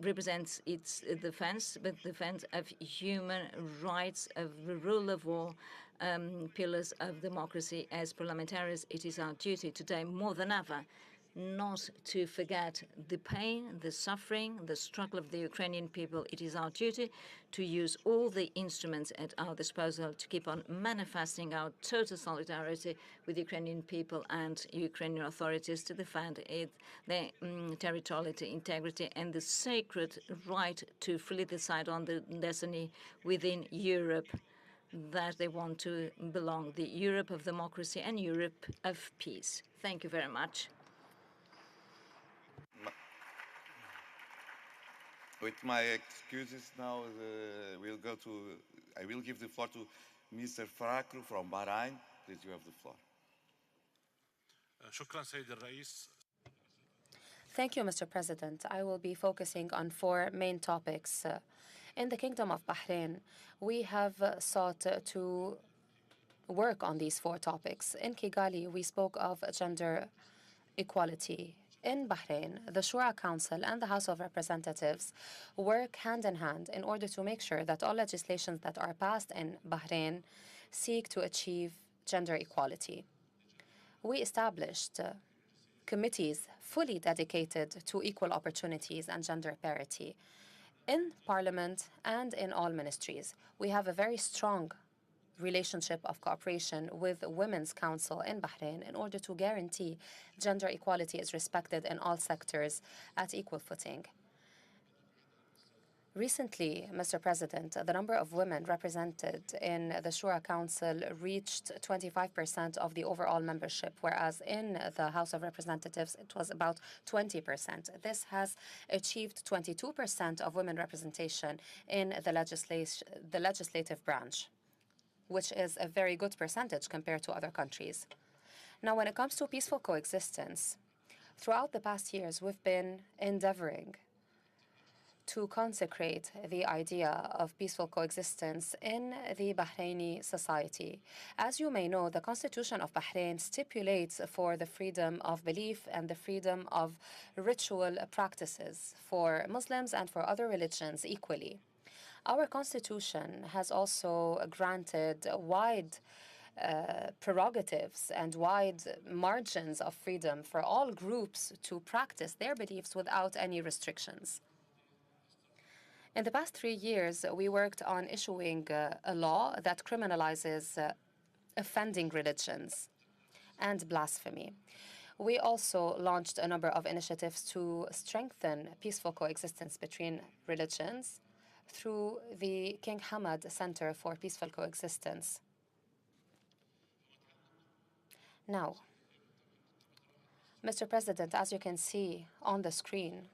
represents its defense, but defense of human rights, of the rule of law, pillars of democracy. As parliamentarians, it is our duty today more than ever not to forget the pain, the suffering, the struggle of the Ukrainian people. It is our duty to use all the instruments at our disposal to keep on manifesting our total solidarity with the Ukrainian people and Ukrainian authorities to defend their territorial integrity and the sacred right to freely decide on the destiny within Europe that they want to belong, the Europe of democracy and Europe of peace. Thank you very much. With my excuses now, I will give the floor to Mr. Farakru from Bahrain. Please, you have the floor. Thank you, Mr. President. I will be focusing on 4 main topics. In the Kingdom of Bahrain, we have sought to work on these 4 topics. In Kigali, we spoke of gender equality. In Bahrain, the Shura Council and the House of Representatives work hand in hand in order to make sure that all legislations that are passed in Bahrain seek to achieve gender equality. We established committees fully dedicated to equal opportunities and gender parity. In Parliament and in all ministries, we have a very strong relationship of cooperation with the Women's Council in Bahrain in order to guarantee gender equality is respected in all sectors at equal footing. Recently, Mr. President, the number of women represented in the Shura Council reached 25% of the overall membership, whereas in the House of Representatives it was about 20%. This has achieved 22% of women representation in the legislative branch, which is a very good percentage compared to other countries. Now, when it comes to peaceful coexistence, throughout the past years, we've been endeavoring to consecrate the idea of peaceful coexistence in the Bahraini society. As you may know, the Constitution of Bahrain stipulates for the freedom of belief and the freedom of ritual practices for Muslims and for other religions equally. Our Constitution has also granted wide prerogatives and wide margins of freedom for all groups to practice their beliefs without any restrictions. In the past 3 years, we worked on issuing a law that criminalizes offending religions and blasphemy. We also launched a number of initiatives to strengthen peaceful coexistence between religions through the King Hamad Center for Peaceful Coexistence. Now, Mr. President, as you can see on the screen,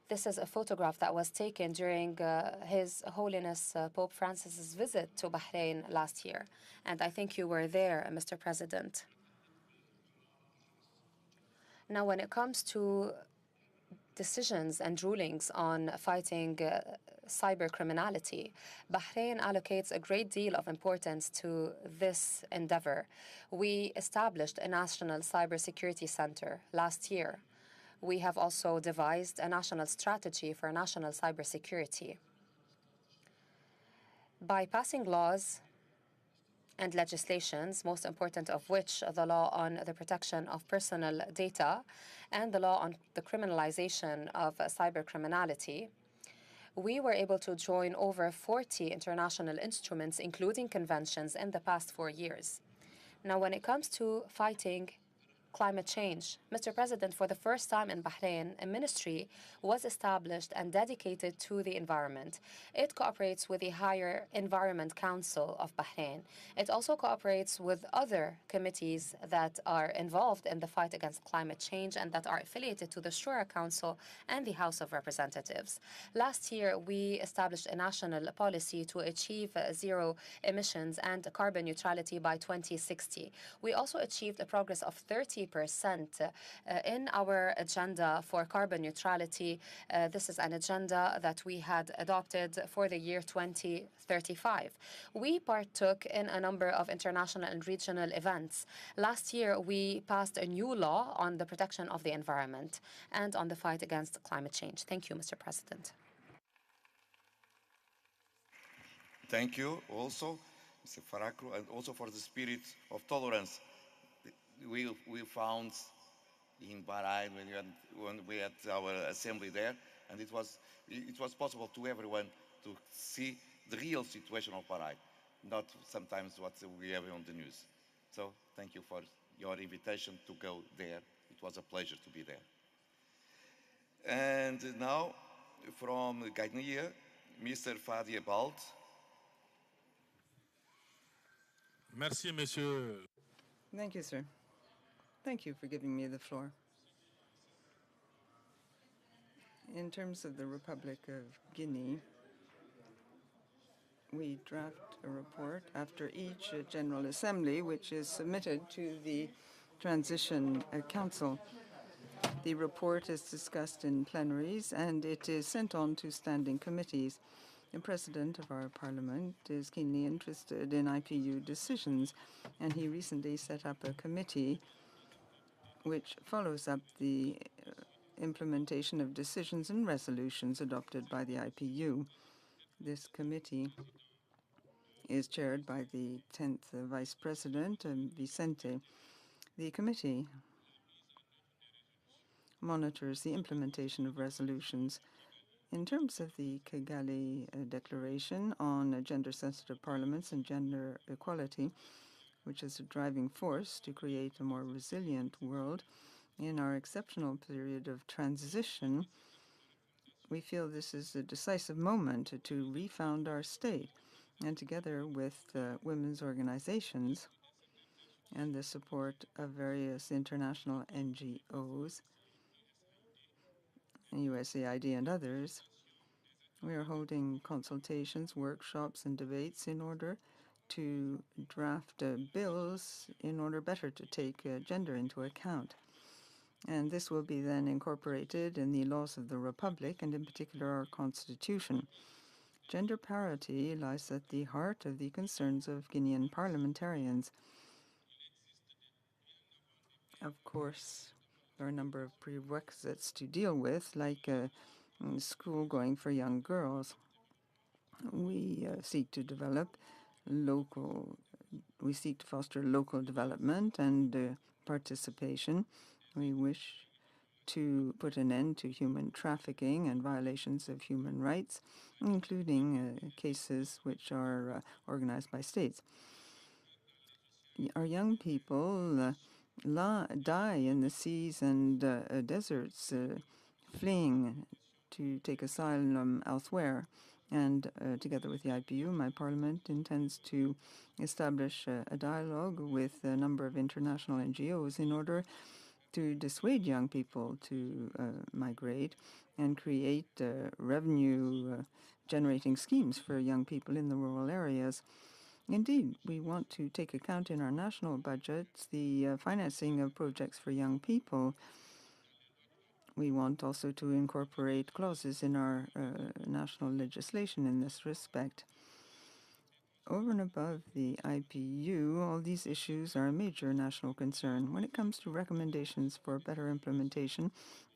this is a photograph that was taken during His Holiness Pope Francis's visit to Bahrain last year. And I think you were there, Mr. President. Now, when it comes to decisions and rulings on fighting cybercriminality, Bahrain allocates a great deal of importance to this endeavor. We established a national cybersecurity center last year. We have also devised a national strategy for national cybersecurity. By passing laws and legislations, most important of which the law on the protection of personal data and the law on the criminalization of cybercriminality, we were able to join over 40 international instruments, including conventions, in the past 4 years. Now, when it comes to fighting climate change, Mr. President, for the first time in Bahrain, a ministry was established and dedicated to the environment. It cooperates with the Higher Environment Council of Bahrain. It also cooperates with other committees that are involved in the fight against climate change and that are affiliated to the Shura Council and the House of Representatives. Last year, we established a national policy to achieve zero emissions and carbon neutrality by 2060. We also achieved a progress of 38% 30%. In our agenda for carbon neutrality, this is an agenda that we had adopted for the year 2035. We partook in a number of international and regional events. Last year, we passed a new law on the protection of the environment and on the fight against climate change. Thank you, Mr. President. Thank you also, Mr. Farakru, and also for the spirit of tolerance we found in Bahrain when we had our assembly there, and it was possible to everyone to see the real situation of Bahrain, not sometimes what we have on the news. So thank you for your invitation to go there. It was a pleasure to be there. And now from Guinea, Mr. Fadi Abald. Merci, monsieur. Thank you, sir. Thank you for giving me the floor. In terms of the Republic of Guinea, we draft a report after each General Assembly, which is submitted to the Transition Council. The report is discussed in plenaries, and it is sent on to standing committees. The President of our Parliament is keenly interested in IPU decisions, and he recently set up a committee which follows up the implementation of decisions and resolutions adopted by the IPU. This committee is chaired by the 10th Vice President, Vicente. The committee monitors the implementation of resolutions. In terms of the Kigali Declaration on Gender-Sensitive Parliaments and Gender Equality, which is a driving force to create a more resilient world in our exceptional period of transition, we feel this is a decisive moment to refound our state. And together with women's organizations and the support of various international NGOs, USAID and others, we are holding consultations, workshops, and debates in order to draft bills in order better to take gender into account. And this will be then incorporated in the laws of the Republic and in particular our Constitution. Gender parity lies at the heart of the concerns of Guinean parliamentarians. Of course, there are a number of prerequisites to deal with, like school going for young girls. We seek to foster local development and participation. We wish to put an end to human trafficking and violations of human rights, including cases which are organized by states. Our young people die in the seas and deserts, fleeing to take asylum elsewhere. And together with the IPU, my parliament intends to establish a dialogue with a number of international NGOs in order to dissuade young people to migrate and create revenue-generating schemes for young people in the rural areas. Indeed, we want to take account in our national budgets the financing of projects for young people. We want also to incorporate clauses in our national legislation in this respect. Over and above the IPU, all these issues are a major national concern. When it comes to recommendations for better implementation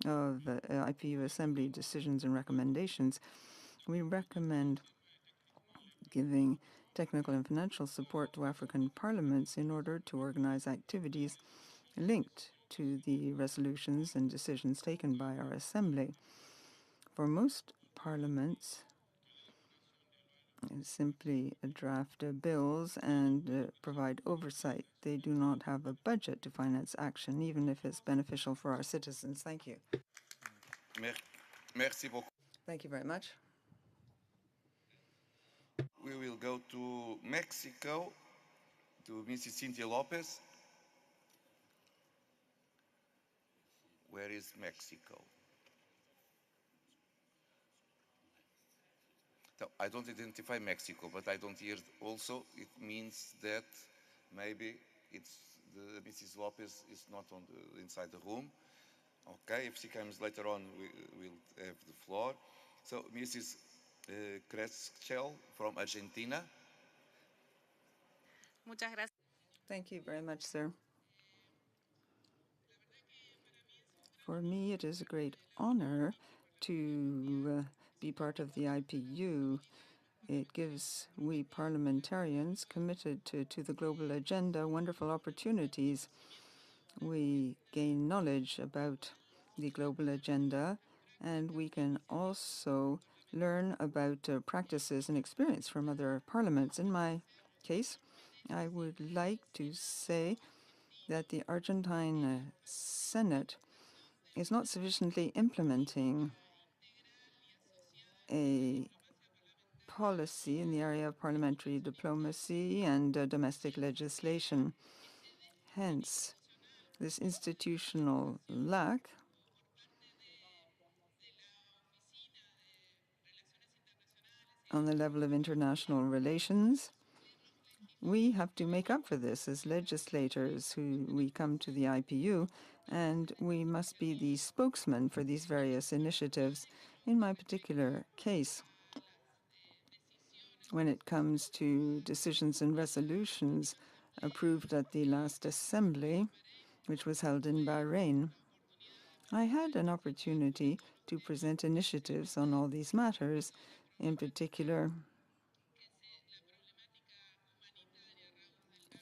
of IPU Assembly decisions and recommendations, we recommend giving technical and financial support to African parliaments in order to organize activities linked to the resolutions and decisions taken by our Assembly. For most parliaments, simply draft bills and provide oversight. They do not have a budget to finance action, even if it's beneficial for our citizens. Thank you. Merci beaucoup. Thank you very much. We will go to Mexico, to Mrs. Cynthia Lopez. Where is Mexico? So I don't identify Mexico, but I don't hear also. It means that maybe it's Mrs. Lopez is not on inside the room. Okay, if she comes later on, we'll have the floor. So, Mrs. Kreschel from Argentina. Thank you very much, sir. For me, it is a great honor to be part of the IPU. It gives we parliamentarians committed to the global agenda wonderful opportunities. We gain knowledge about the global agenda, and we can also learn about practices and experience from other parliaments. In my case, I would like to say that the Argentine Senate is not sufficiently implementing a policy in the area of parliamentary diplomacy and domestic legislation. Hence, this institutional lack on the level of international relations, we have to make up for this as legislators who we come to the IPU, and we must be the spokesman for these various initiatives. In my particular case, when it comes to decisions and resolutions approved at the last assembly, which was held in Bahrain, I had an opportunity to present initiatives on all these matters, in particular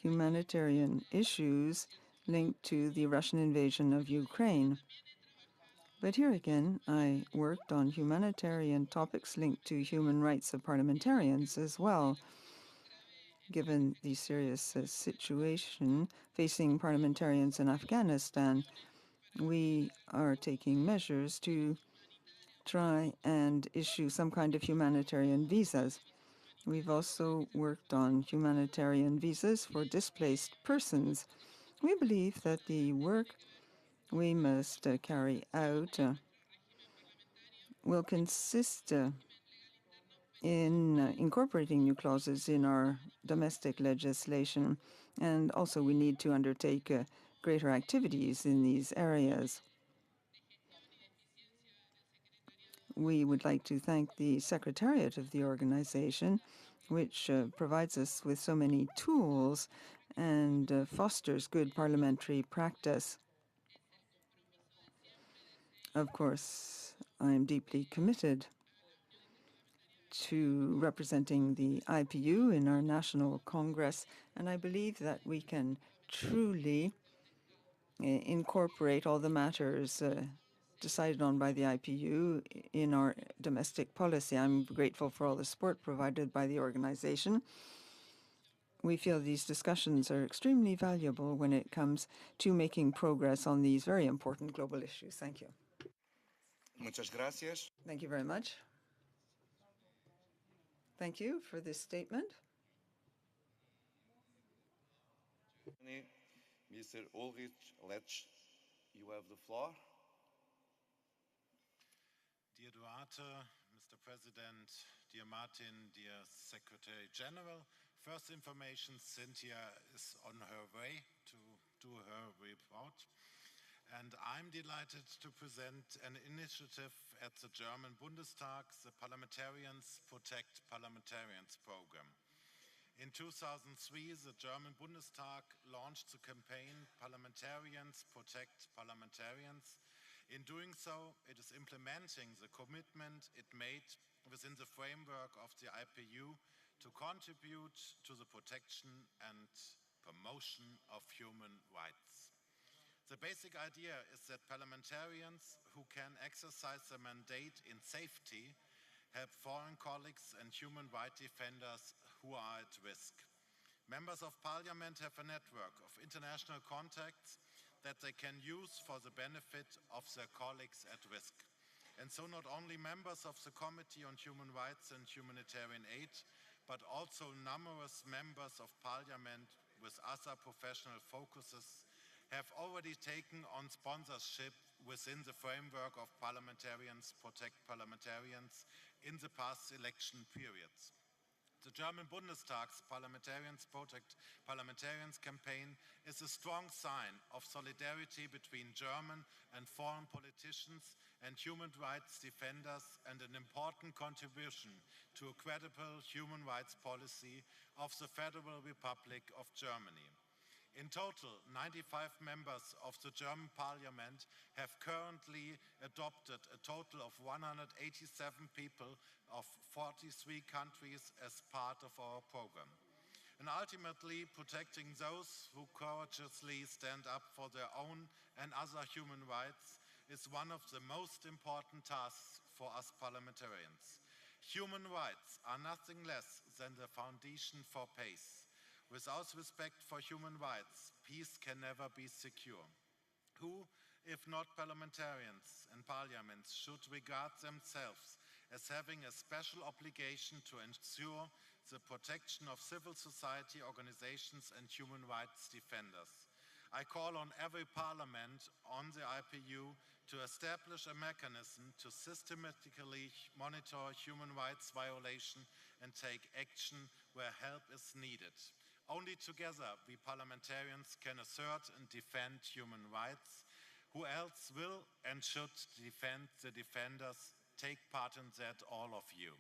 humanitarian issues linked to the Russian invasion of Ukraine. But here again, I worked on humanitarian topics linked to human rights of parliamentarians as well. Given the serious situation facing parliamentarians in Afghanistan, we are taking measures to try and issue some kind of humanitarian visas. We've also worked on humanitarian visas for displaced persons. We believe that the work we must carry out will consist in incorporating new clauses in our domestic legislation, and also we need to undertake greater activities in these areas. We would like to thank the Secretariat of the organization, which provides us with so many tools and fosters good parliamentary practice. Of course, I am deeply committed to representing the IPU in our National Congress, and I believe that we can truly incorporate all the matters decided on by the IPU in our domestic policy. I'm grateful for all the support provided by the organization. We feel these discussions are extremely valuable when it comes to making progress on these very important global issues. Thank you. Muchas gracias. Thank you very much. Thank you for this statement. Mr. Ulrich Letsch, you have the floor. Dear Duarte, Mr. President, dear Martin, dear Secretary General, first information, Cynthia is on her way to do her report. And I'm delighted to present an initiative at the German Bundestag, the Parliamentarians Protect Parliamentarians program. In 2003, the German Bundestag launched the campaign Parliamentarians Protect Parliamentarians. In doing so, it is implementing the commitment it made within the framework of the IPU to contribute to the protection and promotion of human rights. The basic idea is that parliamentarians who can exercise their mandate in safety help foreign colleagues and human rights defenders who are at risk. Members of parliament have a network of international contacts that they can use for the benefit of their colleagues at risk. And so not only members of the Committee on Human Rights and Humanitarian Aid, but also numerous members of parliament with other professional focuses have already taken on sponsorship within the framework of Parliamentarians Protect Parliamentarians in the past election periods. The German Bundestag's Parliamentarians Protect Parliamentarians campaign is a strong sign of solidarity between German and foreign politicians and human rights defenders, and an important contribution to a credible human rights policy of the Federal Republic of Germany. In total, 95 members of the German Parliament have currently adopted a total of 187 people of 43 countries as part of our program. And ultimately, protecting those who courageously stand up for their own and other human rights is one of the most important tasks for us parliamentarians. Human rights are nothing less than the foundation for peace. Without respect for human rights, peace can never be secure. Who, if not parliamentarians and parliaments, should regard themselves as having a special obligation to ensure the protection of civil society organizations and human rights defenders. I call on every parliament on the IPU to establish a mechanism to systematically monitor human rights violation and take action where help is needed. Only together we parliamentarians can assert and defend human rights. Who else will and should defend the defenders? Take part in that, all of you.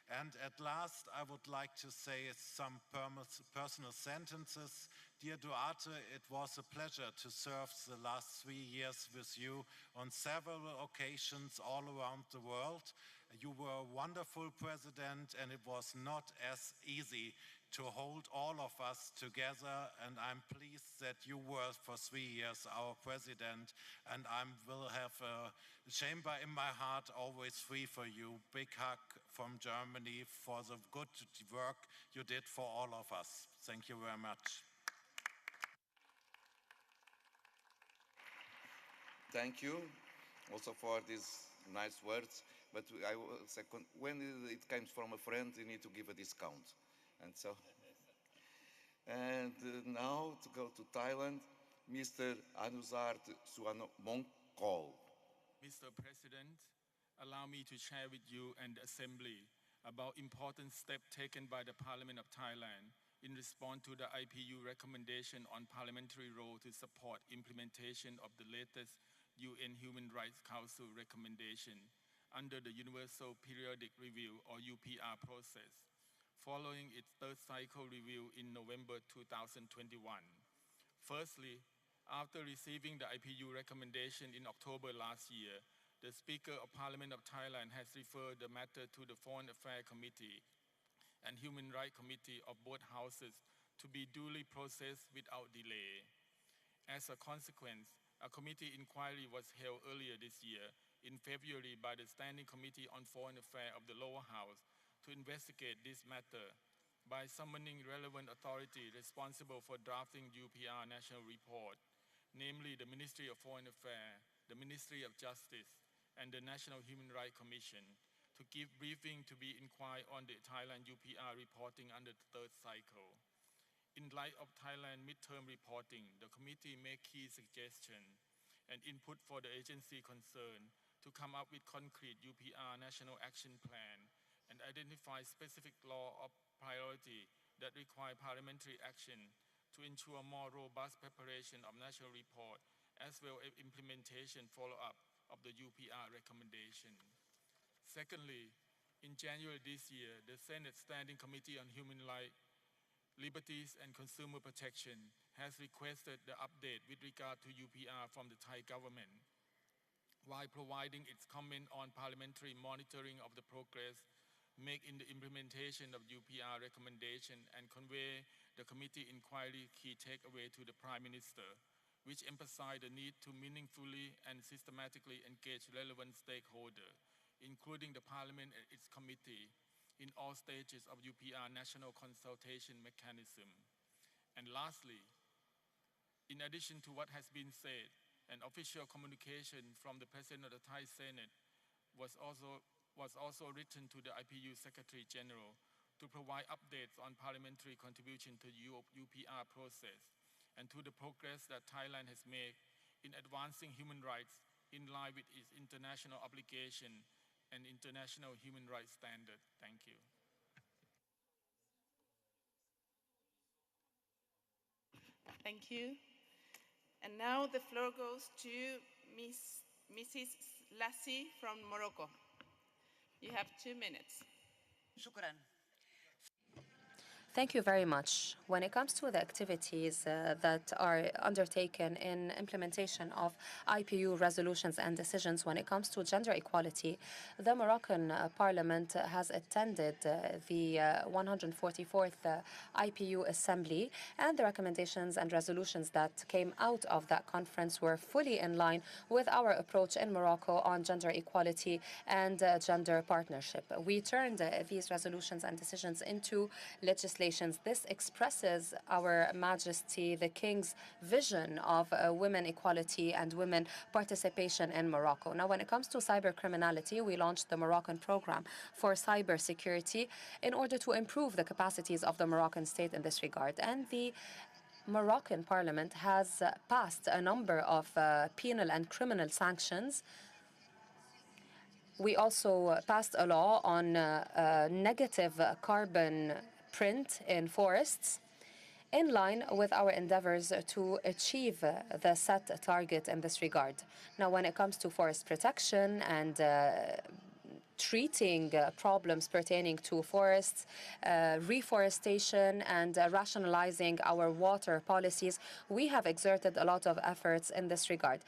And at last, I would like to say some personal sentences. Dear Duarte, it was a pleasure to serve the last 3 years with you on several occasions all around the world. You were a wonderful president, and it was not as easy to hold all of us together, and I'm pleased that you were for 3 years our president, and I will have a chamber in my heart always free for you. Big hug from Germany for the good work you did for all of us. Thank you very much. Thank you also for these nice words, but I will second, when it comes from a friend, you need to give a discount. And now to go to Thailand, Mr. Anusart Suwanmongkol. Mr. President, allow me to share with you and the Assembly about important steps taken by the Parliament of Thailand in response to the IPU recommendation on parliamentary role to support implementation of the latest UN Human Rights Council recommendation under the Universal Periodic Review or UPR process, following its third cycle review in November 2021. Firstly, after receiving the IPU recommendation in October last year, the Speaker of Parliament of Thailand has referred the matter to the Foreign Affairs Committee and Human Rights Committee of both houses to be duly processed without delay. As a consequence, a committee inquiry was held earlier this year in February by the Standing Committee on Foreign Affairs of the lower house to investigate this matter by summoning relevant authority responsible for drafting UPR national report, namely the Ministry of Foreign Affairs, the Ministry of Justice, and the National Human Rights Commission to give briefing to be inquired on the Thailand UPR reporting under the third cycle. In light of Thailand midterm reporting, the committee made key suggestions and input for the agency concerned to come up with concrete UPR national action plan and identify specific law of priority that require parliamentary action to ensure more robust preparation of national report as well as implementation follow-up of the UPR recommendation. Secondly, in January this year, the Senate Standing Committee on Human Rights, Liberties and Consumer Protection has requested the update with regard to UPR from the Thai government, while providing its comment on parliamentary monitoring of the progress made in the implementation of UPR recommendation and convey the committee inquiry key takeaway to the Prime Minister, which emphasized the need to meaningfully and systematically engage relevant stakeholders, including the Parliament and its committee, in all stages of UPR national consultation mechanism. And lastly, in addition to what has been said, an official communication from the President of the Thai Senate was also written to the IPU Secretary General to provide updates on parliamentary contribution to the UPR process and to the progress that Thailand has made in advancing human rights in line with its international obligation and international human rights standard. Thank you. Thank you. And now the floor goes to Mrs. Lassi from Morocco. You have 2 minutes. شكراً. Thank you very much. When it comes to the activities that are undertaken in implementation of IPU resolutions and decisions when it comes to gender equality, the Moroccan Parliament has attended the 144th IPU Assembly, and the recommendations and resolutions that came out of that conference were fully in line with our approach in Morocco on gender equality and gender partnership. We turned these resolutions and decisions into legislation. This expresses Our Majesty the King's vision of women equality and women participation in Morocco. Now, when it comes to cybercriminality, we launched the Moroccan program for cybersecurity in order to improve the capacities of the Moroccan state in this regard. And the Moroccan Parliament has passed a number of penal and criminal sanctions. We also passed a law on negative carbon print in forests, in line with our endeavors to achieve the set target in this regard. Now, when it comes to forest protection and treating problems pertaining to forests, reforestation, and rationalizing our water policies, we have exerted a lot of efforts in this regard.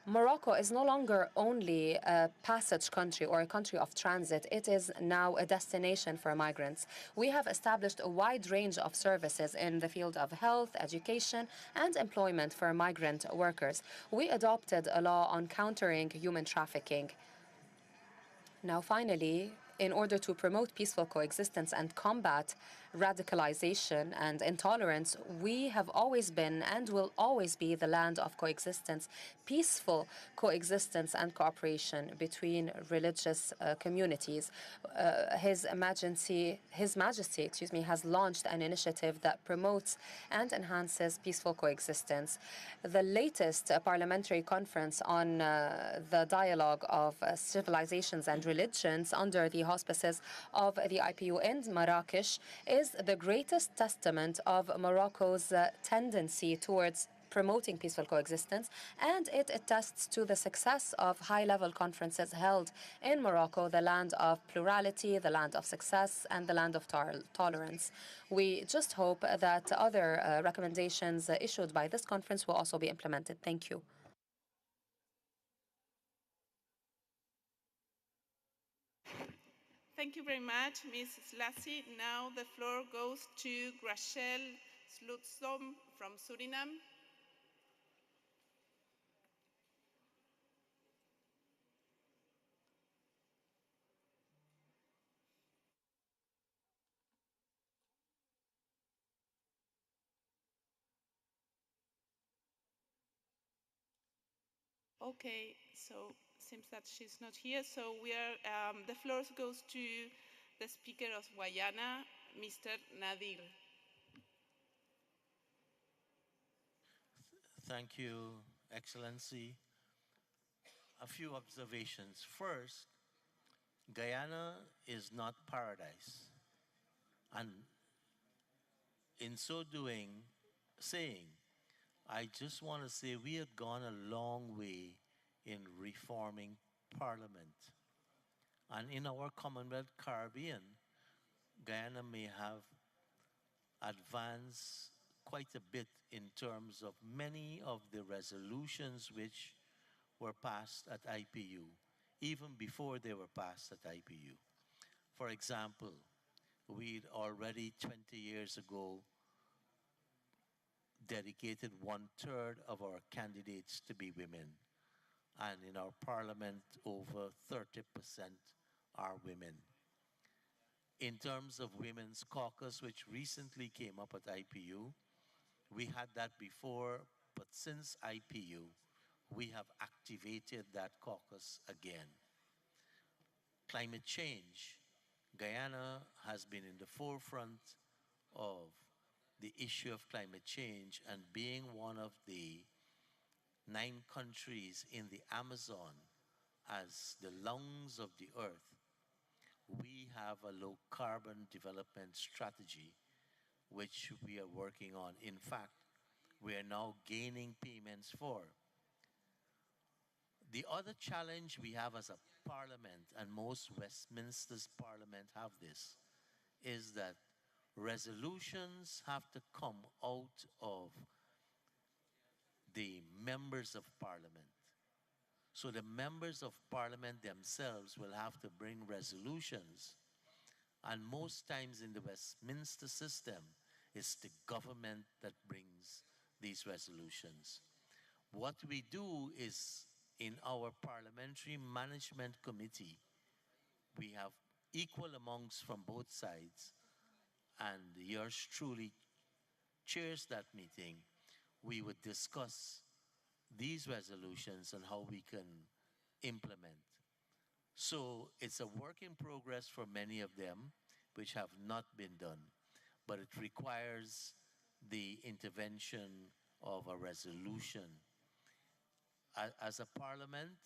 Morocco is no longer only a passage country or a country of transit. It is now a destination for migrants. We have established a wide range of services in the field of health, education, and employment for migrant workers. We adopted a law on countering human trafficking. Now, finally, in order to promote peaceful coexistence and combat radicalization and intolerance, we have always been and will always be the land of coexistence, peaceful coexistence and cooperation between religious communities. His Majesty, has launched an initiative that promotes and enhances peaceful coexistence. The latest parliamentary conference on the dialogue of civilizations and religions under the auspices of the IPU in Marrakesh is the greatest testament of Morocco's tendency towards promoting peaceful coexistence, and it attests to the success of high-level conferences held in Morocco, the land of plurality, the land of success, and the land of tolerance. We just hope that other recommendations issued by this conference will also be implemented. Thank you. Thank you very much, Ms. Lassi. Now the floor goes to Rachel Slutsom from Suriname. Okay, so seems that she's not here. So we are. The floor goes to the Speaker of Guyana, Mr. Nadir. Thank you, Excellency. A few observations. First, Guyana is not paradise. And in so doing, I just want to say we have gone a long way in reforming Parliament. And in our Commonwealth Caribbean, Guyana may have advanced quite a bit in terms of many of the resolutions which were passed at IPU, even before they were passed at IPU. For example, we'd already 20 years ago dedicated 1/3 of our candidates to be women. And in our parliament, over 30% are women. In terms of women's caucus, which recently came up at IPU, we had that before, but since IPU, we have activated that caucus again. Climate change. Guyana has been in the forefront of the issue of climate change, and being one of the 9 countries in the Amazon as the lungs of the earth, we have a low carbon development strategy which we are working on. In fact, we are now gaining payments for. The other challenge we have as a parliament, and most Westminster's parliament have this, is that resolutions have to come out of the members of parliament. So the members of parliament themselves will have to bring resolutions. And most times in the Westminster system, it's the government that brings these resolutions. What we do is, in our Parliamentary Management Committee, we have equal amounts from both sides, and yours truly chairs that meeting. We would discuss these resolutions and how we can implement. So it's a work in progress for many of them, which have not been done, but it requires the intervention of a resolution. As a parliament,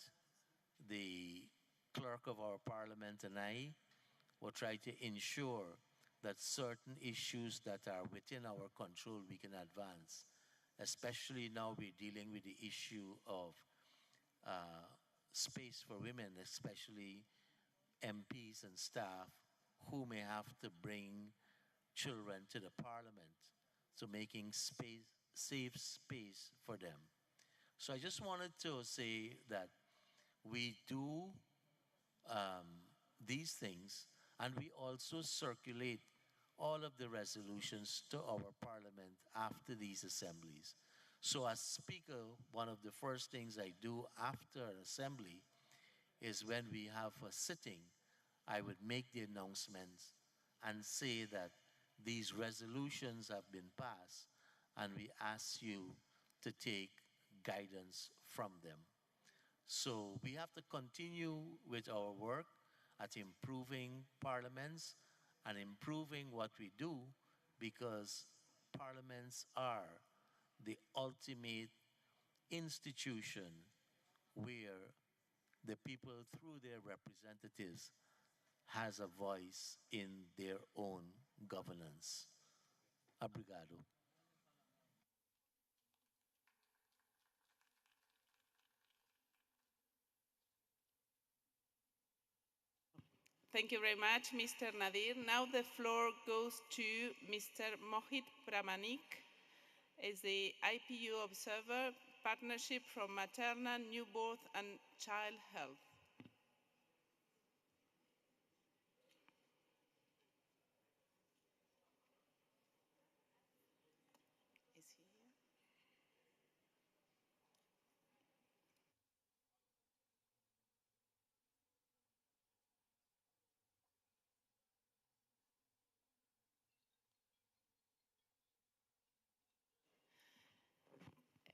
the clerk of our parliament and I will try to ensure that certain issues that are within our control we can advance. Especially now we're dealing with the issue of space for women, especially MPs and staff who may have to bring children to the parliament, so making space, safe space for them. So I just wanted to say that we do these things, and we also circulate all of the resolutions to our parliament after these assemblies. So as speaker, one of the first things I do after an assembly is when we have a sitting, I would make the announcements and say that these resolutions have been passed and we ask you to take guidance from them. So we have to continue with our work at improving parliaments and improving what we do, because parliaments are the ultimate institution where the people, through their representatives, has a voice in their own governance. Obrigado. Thank you very much, Mr. Nadir. Now the floor goes to Mr. Mohit Pramanik, is the IPU Observer, Partnership from Maternal, Newborn and Child Health. Is he here?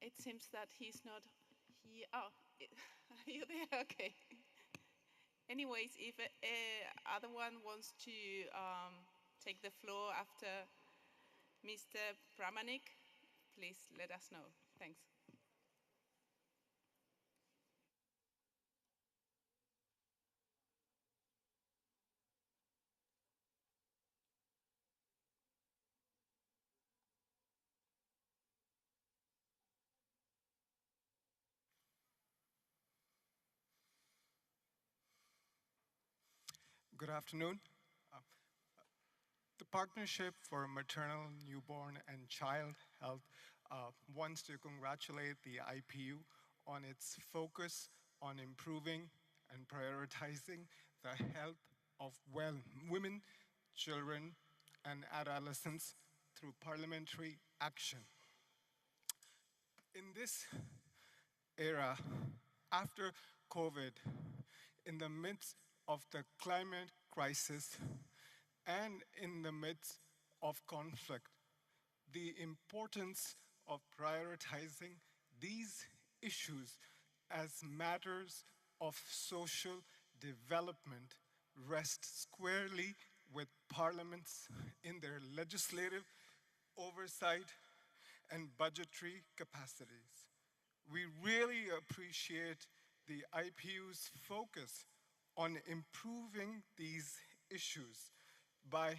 It seems that he's not here. Oh, are you there? Okay. Anyways, if other one wants to take the floor after Mr. Pramanik, please let us know. Thanks. Good afternoon. The Partnership for Maternal, Newborn, and Child Health wants to congratulate the IPU on its focus on improving and prioritizing the health of women, children, and adolescents through parliamentary action. In this era, after COVID, in the midst of the climate crisis, and in the midst of conflict, the importance of prioritizing these issues as matters of social development rests squarely with parliaments in their legislative oversight and budgetary capacities. We really appreciate the IPU's focus on improving these issues by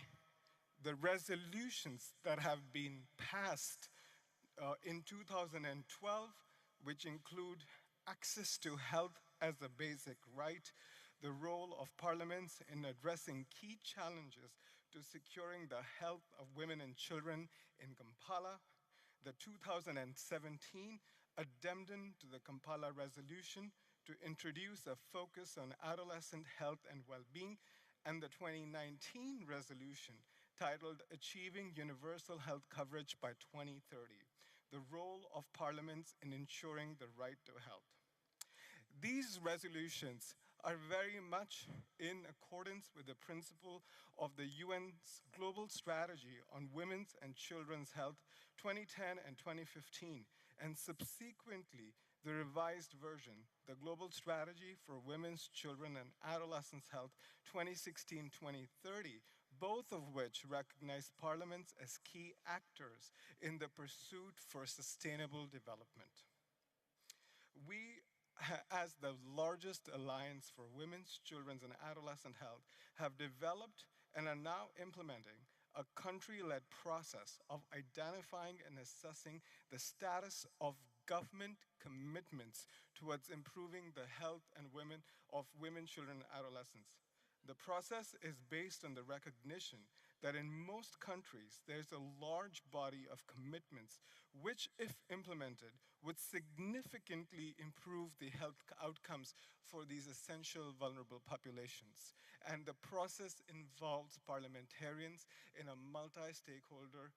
the resolutions that have been passed in 2012, which include access to health as a basic right, the role of parliaments in addressing key challenges to securing the health of women and children in Kampala, the 2017 addendum to the Kampala resolution to introduce a focus on adolescent health and well-being, and the 2019 resolution titled Achieving Universal Health Coverage by 2030, the role of parliaments in ensuring the right to health. These resolutions are very much in accordance with the principle of the UN's Global Strategy on Women's and Children's Health 2010 and 2015, and subsequently the revised version, the Global Strategy for Women's, Children, and Adolescents' Health 2016-2030, both of which recognize parliaments as key actors in the pursuit for sustainable development. We, as the largest alliance for women's, children's, and adolescent health, have developed and are now implementing a country-led process of identifying and assessing the status of government commitments towards improving the health and of women, children, and adolescents. The process is based on the recognition that in most countries, there's a large body of commitments which, if implemented, would significantly improve the health outcomes for these essential vulnerable populations. And the process involves parliamentarians in a multi-stakeholder,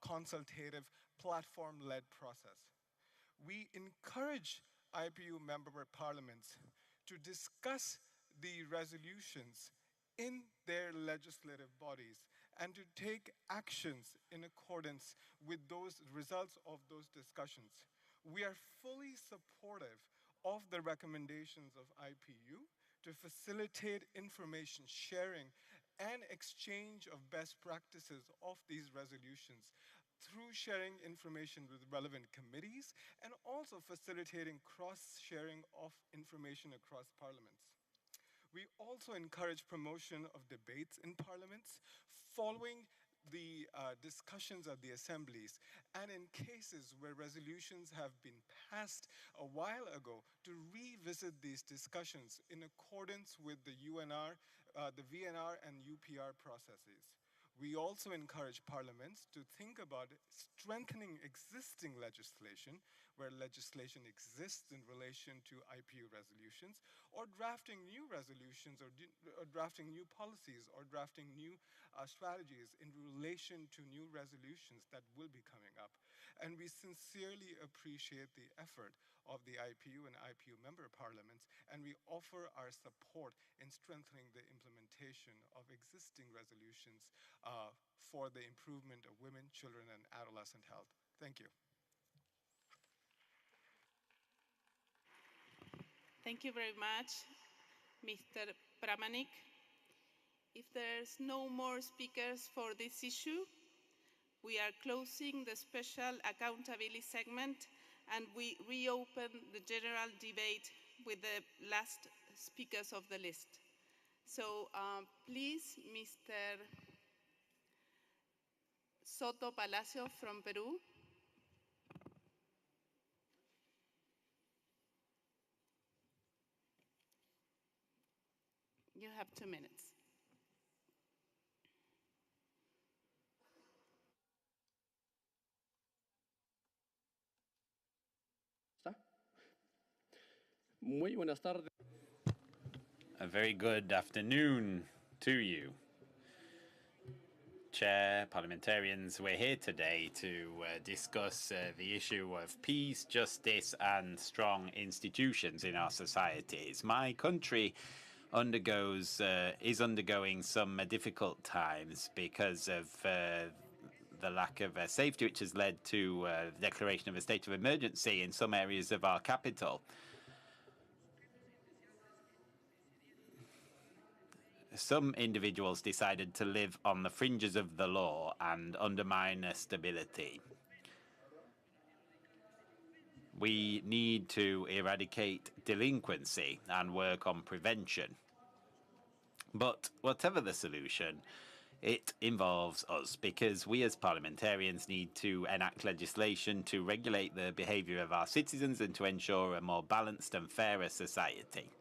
consultative, platform-led process. We encourage IPU member parliaments to discuss the resolutions in their legislative bodies and to take actions in accordance with those results of those discussions. We are fully supportive of the recommendations of IPU to facilitate information sharing and exchange of best practices of these resolutions through sharing information with relevant committees and also facilitating cross-sharing of information across parliaments. We also encourage promotion of debates in parliaments following the discussions of the assemblies, and in cases where resolutions have been passed a while ago, to revisit these discussions in accordance with the UNR, the VNR and UPR processes. We also encourage parliaments to think about strengthening existing legislation, where legislation exists in relation to IPU resolutions, or drafting new resolutions, or drafting new policies, or drafting new strategies in relation to new resolutions that will be coming up. And we sincerely appreciate the effort of the IPU and IPU member parliaments, and we offer our support in strengthening the implementation of existing resolutions for the improvement of women, children, and adolescent health. Thank you. Thank you very much, Mr. Pramanik. If there's no more speakers for this issue, we are closing the special accountability segment and we reopen the general debate with the last speakers of the list. So please, Mr. Soto Palacio from Peru. You have 2 minutes. Muy buenas tardes. A very good afternoon to you. Chair, parliamentarians, we're here today to discuss the issue of peace, justice, and strong institutions in our societies. My country is undergoing some difficult times because of the lack of safety, which has led to the declaration of a state of emergency in some areas of our capital. Some individuals decided to live on the fringes of the law and undermine stability. We need to eradicate delinquency and work on prevention. But whatever the solution, It involves us because we as parliamentarians need to enact legislation to regulate the behaviour of our citizens and to ensure a more balanced and fairer society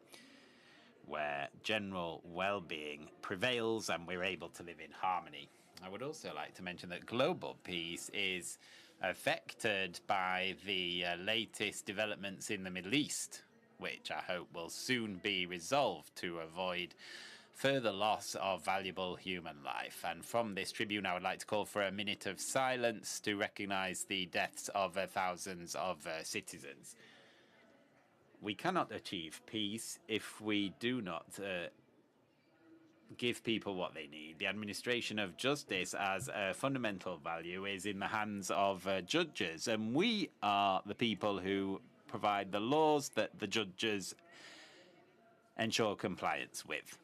where general well-being prevails and we're able to live in harmony. I would also like to mention that global peace is affected by the latest developments in the Middle East, which I hope will soon be resolved to avoid further loss of valuable human life. And from this tribune, I would like to call for a minute of silence to recognise the deaths of thousands of citizens. We cannot achieve peace if we do not give people what they need. The administration of justice as a fundamental value is in the hands of judges, and we are the people who provide the laws that the judges ensure compliance with.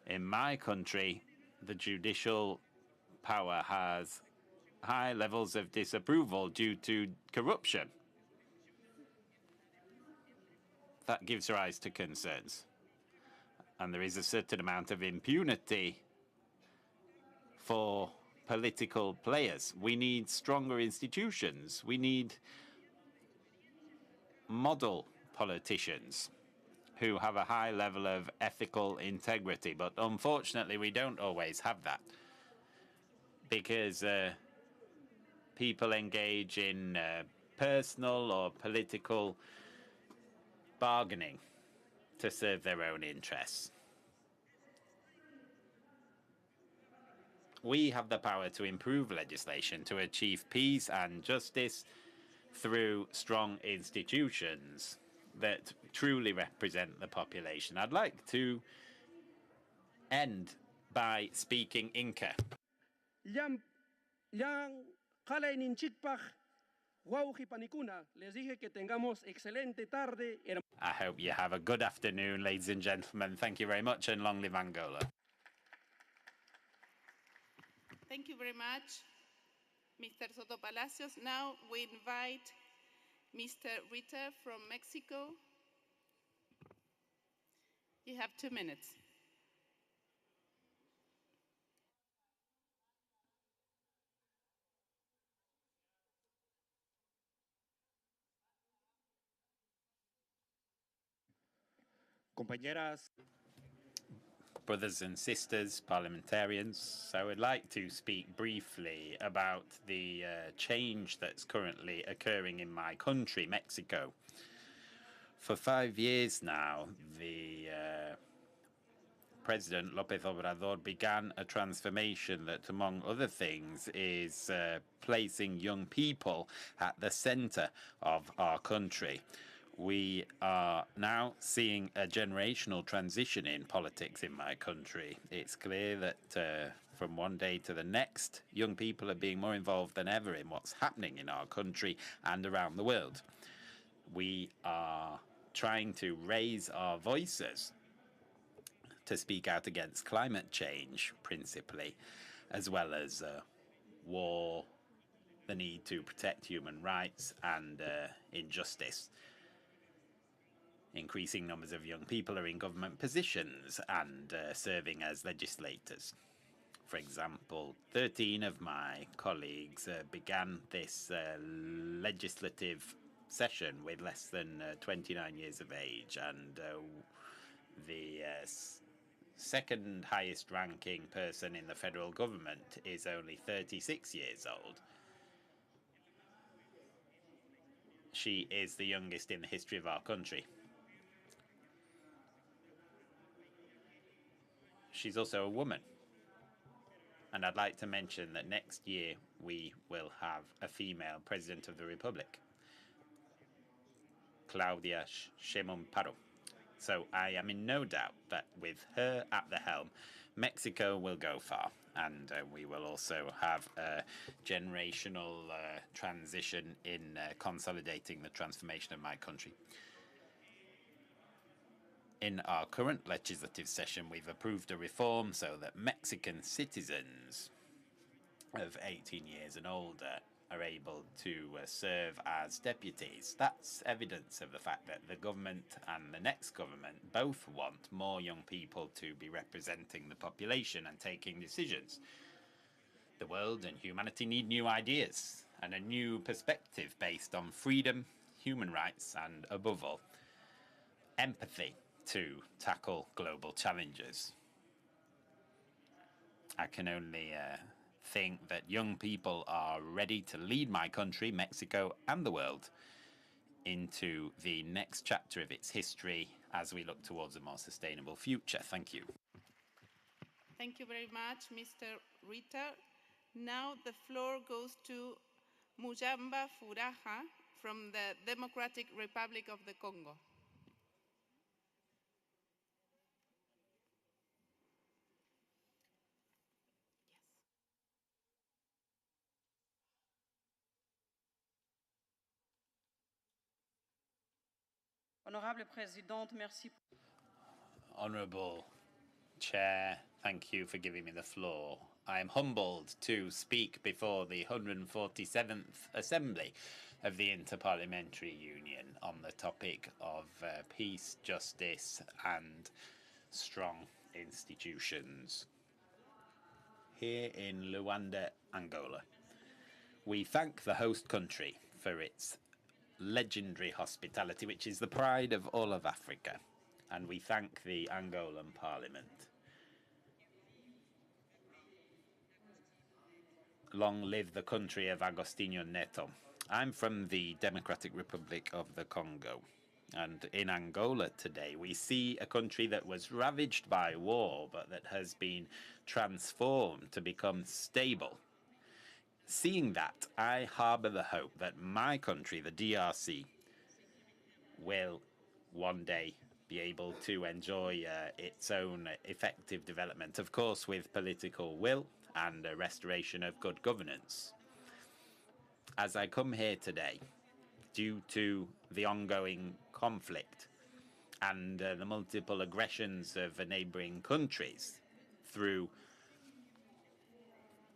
In my country, the judicial power has high levels of disapproval due to corruption. That gives rise to concerns. And there is a certain amount of impunity for political players. We need stronger institutions. We need model politicians who have a high level of ethical integrity. But unfortunately, we don't always have that because people engage in personal or political bargaining to serve their own interests. We have the power to improve legislation, to achieve peace and justice through strong institutions that truly represent the population. I'd like to end by speaking Inca. I hope you have a good afternoon, ladies and gentlemen. Thank you very much, and long live Angola. Thank you very much, Mr. Soto Palacios. Now we invite Mr. Ritter from Mexico. You have 2 minutes. Compañeras, brothers and sisters, parliamentarians, I would like to speak briefly about the change that's currently occurring in my country, Mexico. For 5 years now, the President López Obrador began a transformation that, among other things, is placing young people at the center of our country. We are now seeing a generational transition in politics in my country. It's clear that from one day to the next, young people are being more involved than ever in what's happening in our country and around the world. We are trying to raise our voices to speak out against climate change, principally, as well as war, the need to protect human rights and injustice. Increasing numbers of young people are in government positions and serving as legislators. For example, 13 of my colleagues began this legislative session with less than 29 years of age, and the second highest ranking person in the federal government is only 36 years old. She is the youngest in the history of our country. She's also a woman. And I'd like to mention that next year we will have a female President of the Republic, Claudia Sheinbaum Pardo. So I am in no doubt that with her at the helm, Mexico will go far. And we will also have a generational transition in consolidating the transformation of my country. In our current legislative session, we've approved a reform so that Mexican citizens of 18 years and older are able to serve as deputies. That's evidence of the fact that the government and the next government both want more young people to be representing the population and taking decisions. The world and humanity need new ideas and a new perspective based on freedom, human rights, and above all, empathy to tackle global challenges. I can only think that young people are ready to lead my country, Mexico, and the world into the next chapter of its history as we look towards a more sustainable future. Thank you. Thank you very much, Mr. Ritter. Now the floor goes to Mujamba Furaha from the Democratic Republic of the Congo. Honourable Chair, thank you for giving me the floor. I am humbled to speak before the 147th Assembly of the Inter-Parliamentary Union on the topic of peace, justice and strong institutions. Here in Luanda, Angola, we thank the host country for its legendary hospitality, which is the pride of all of Africa, and we thank the Angolan Parliament. Long live the country of Agostinho Neto. I'm from the Democratic Republic of the Congo, and in Angola today we see a country that was ravaged by war but that has been transformed to become stable. Seeing that, I harbour the hope that my country, the DRC, will one day be able to enjoy its own effective development, of course with political will and a restoration of good governance. As I come here today, due to the ongoing conflict and the multiple aggressions of neighbouring countries through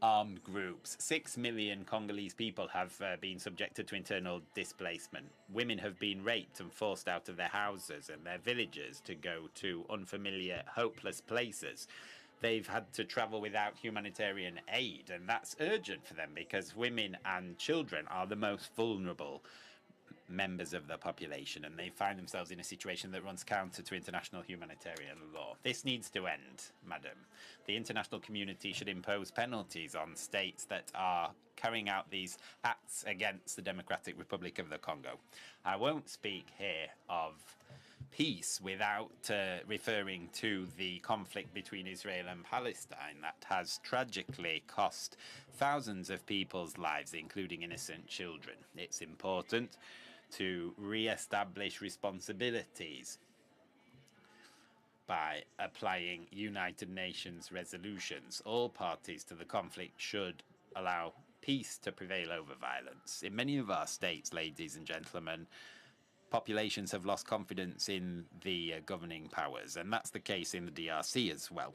armed groups. 6 million Congolese people have been subjected to internal displacement. Women have been raped and forced out of their houses and their villages to go to unfamiliar, hopeless places. They've had to travel without humanitarian aid, and that's urgent for them because women and children are the most vulnerable members of the population, and they find themselves in a situation that runs counter to international humanitarian law. This needs to end, madam. The international community should impose penalties on states that are carrying out these acts against the Democratic Republic of the Congo. I won't speak here of peace without referring to the conflict between Israel and Palestine that has tragically cost thousands of people's lives, including innocent children. It's important to re-establish responsibilities by applying United Nations resolutions. All parties to the conflict should allow peace to prevail over violence. In many of our states, ladies and gentlemen, populations have lost confidence in the governing powers, and that's the case in the DRC as well.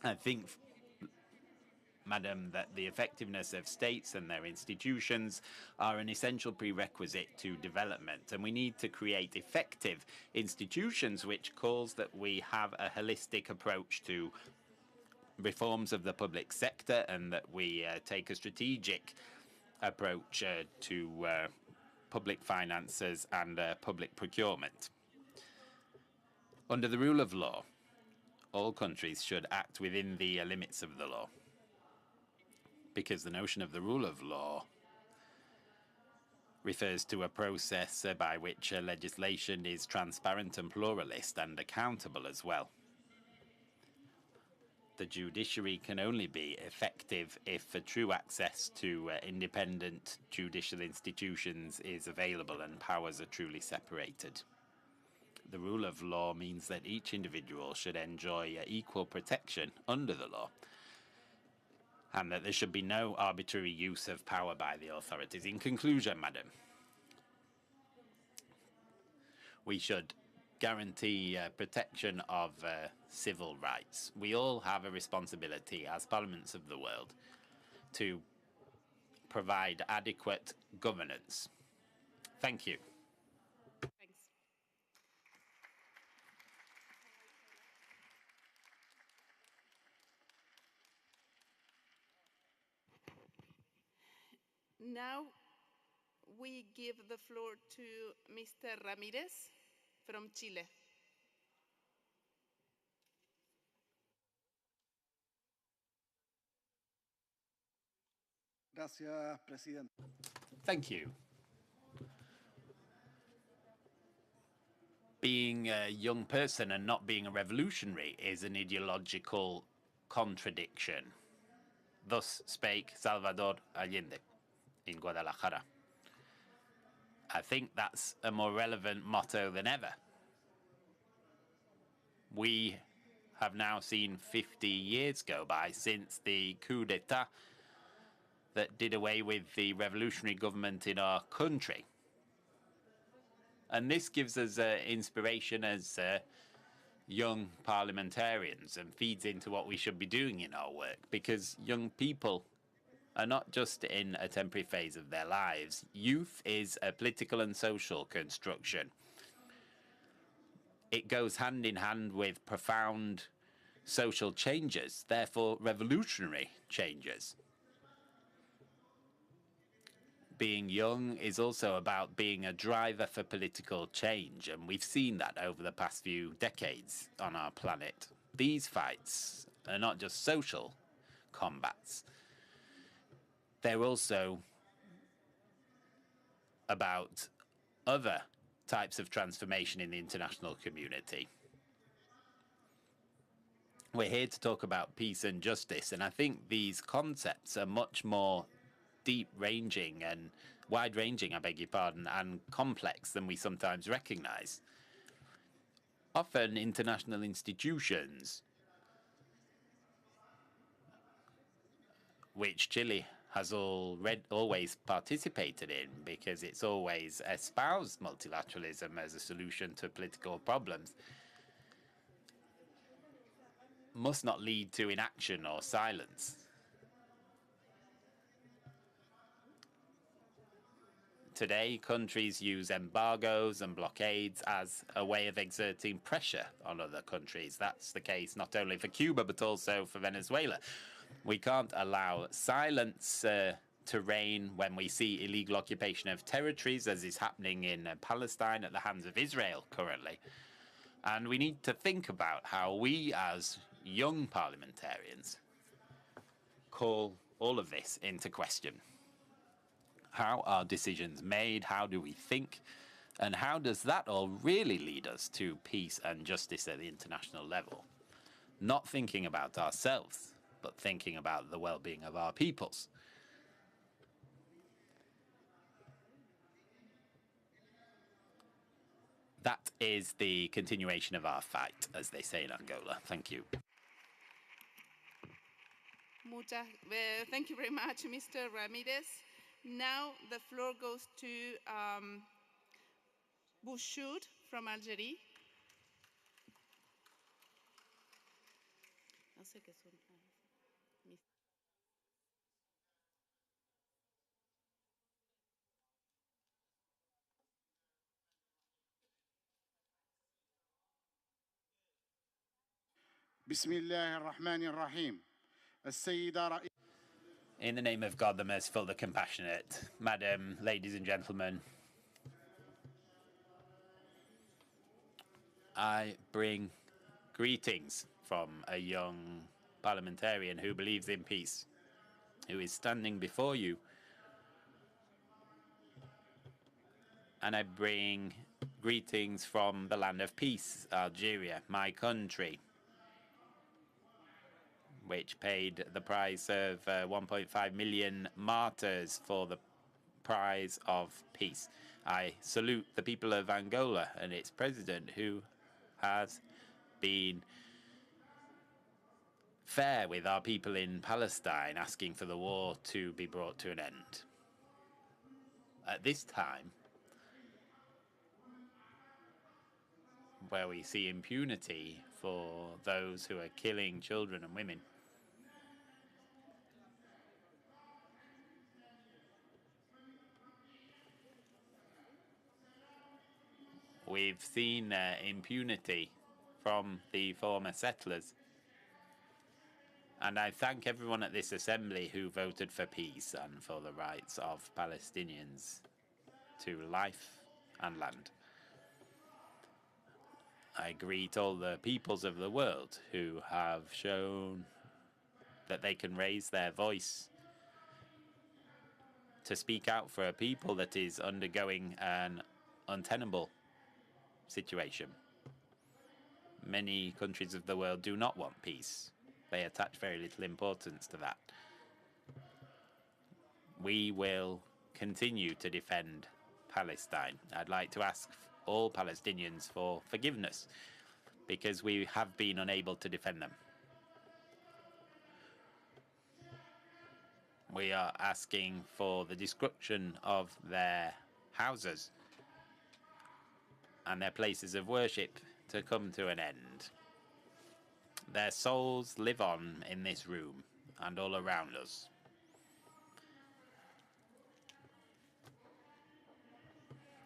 I think, madam, that the effectiveness of states and their institutions are an essential prerequisite to development, and we need to create effective institutions, which calls that we have a holistic approach to reforms of the public sector and that we take a strategic approach to public finances and public procurement. Under the rule of law, all countries should act within the limits of the law, because the notion of the rule of law refers to a process by which legislation is transparent and pluralist and accountable as well. The judiciary can only be effective if true access to independent judicial institutions is available and powers are truly separated. The rule of law means that each individual should enjoy equal protection under the law, and that there should be no arbitrary use of power by the authorities. In conclusion, madam, we should guarantee protection of civil rights. We all have a responsibility as parliaments of the world to provide adequate governance. Thank you. Thanks. Now we give the floor to Mr. Ramirez from Chile. Gracias, Presidente. Thank you. Being a young person and not being a revolutionary is an ideological contradiction. Thus spake Salvador Allende in Guadalajara. I think that's a more relevant motto than ever. We have now seen 50 years go by since the coup d'etat that did away with the revolutionary government in our country. And this gives us inspiration as young parliamentarians and feeds into what we should be doing in our work, because young people are not just in a temporary phase of their lives. Youth is a political and social construction. It goes hand in hand with profound social changes, therefore revolutionary changes. Being young is also about being a driver for political change, and we've seen that over the past few decades on our planet. These fights are not just social combats. They're also about other types of transformation in the international community. We're here to talk about peace and justice, and I think these concepts are much more deep-ranging and wide-ranging, I beg your pardon, and complex than we sometimes recognize. Often international institutions, which Chile has always participated in because it's always espoused multilateralism as a solution to political problems, must not lead to inaction or silence. Today, countries use embargoes and blockades as a way of exerting pressure on other countries. That's the case not only for Cuba, but also for Venezuela. We can't allow silence to reign when we see illegal occupation of territories, as is happening in Palestine at the hands of Israel currently. And we need to think about how we, as young parliamentarians, call all of this into question. How are decisions made? How do we think? And how does that all really lead us to peace and justice at the international level? Not thinking about ourselves, but thinking about the well-being of our peoples. That is the continuation of our fight, as they say in Angola. Thank you. Thank you very much, Mr. Ramirez. Now the floor goes to Bouchoud from Algeria. In the name of God, the merciful, the compassionate, Madam, ladies and gentlemen, I bring greetings from a young parliamentarian who believes in peace, who is standing before you. And I bring greetings from the land of peace, Algeria, my country, which paid the price of 1.5 million martyrs for the prize of peace. I salute the people of Angola and its president, who has been fair with our people in Palestine, asking for the war to be brought to an end. At this time, where we see impunity for those who are killing children and women, we've seen impunity from the former settlers. And I thank everyone at this assembly who voted for peace and for the rights of Palestinians to life and land. I greet all the peoples of the world who have shown that they can raise their voice to speak out for a people that is undergoing an untenable situation. Many countries of the world do not want peace. They attach very little importance to that. We will continue to defend Palestine. I'd like to ask all Palestinians for forgiveness because we have been unable to defend them. We are asking for the destruction of their houses and their places of worship to come to an end. Their souls live on in this room and all around us.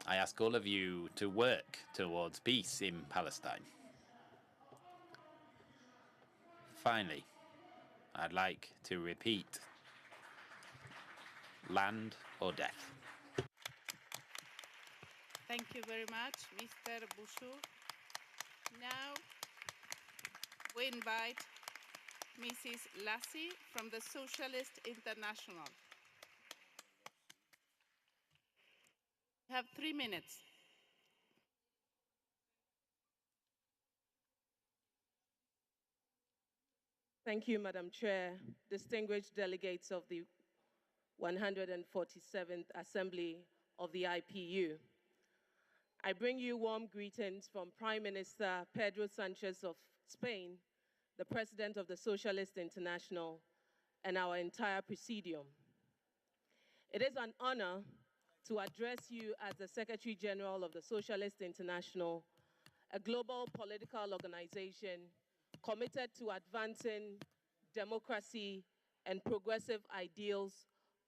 I ask all of you to work towards peace in Palestine. Finally, I'd like to repeat: land or death. Thank you very much, Mr. Bouchou. Now, we invite Mrs. Lassie from the Socialist International. You have 3 minutes. Thank you, Madam Chair, distinguished delegates of the 147th Assembly of the IPU. I bring you warm greetings from Prime Minister Pedro Sanchez of Spain, the President of the Socialist International, and our entire Presidium. It is an honor to address you as the Secretary General of the Socialist International, a global political organization committed to advancing democracy and progressive ideals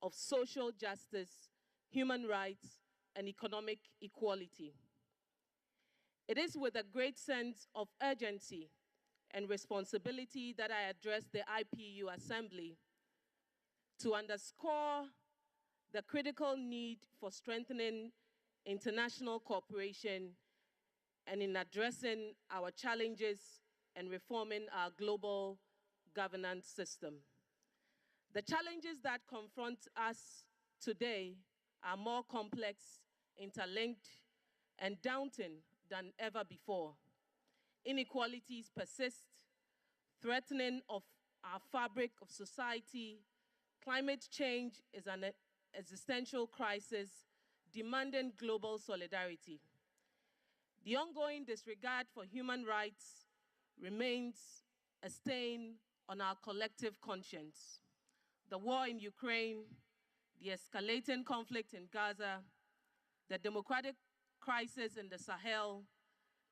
of social justice, human rights, and economic equality. It is with a great sense of urgency and responsibility that I address the IPU Assembly to underscore the critical need for strengthening international cooperation and in addressing our challenges and reforming our global governance system. The challenges that confront us today are more complex, interlinked, and daunting than ever before. Inequalities persist, threatening of our fabric of society. Climate change is an existential crisis demanding global solidarity. The ongoing disregard for human rights remains a stain on our collective conscience. The war in Ukraine, the escalating conflict in Gaza, the democratic crisis in the Sahel,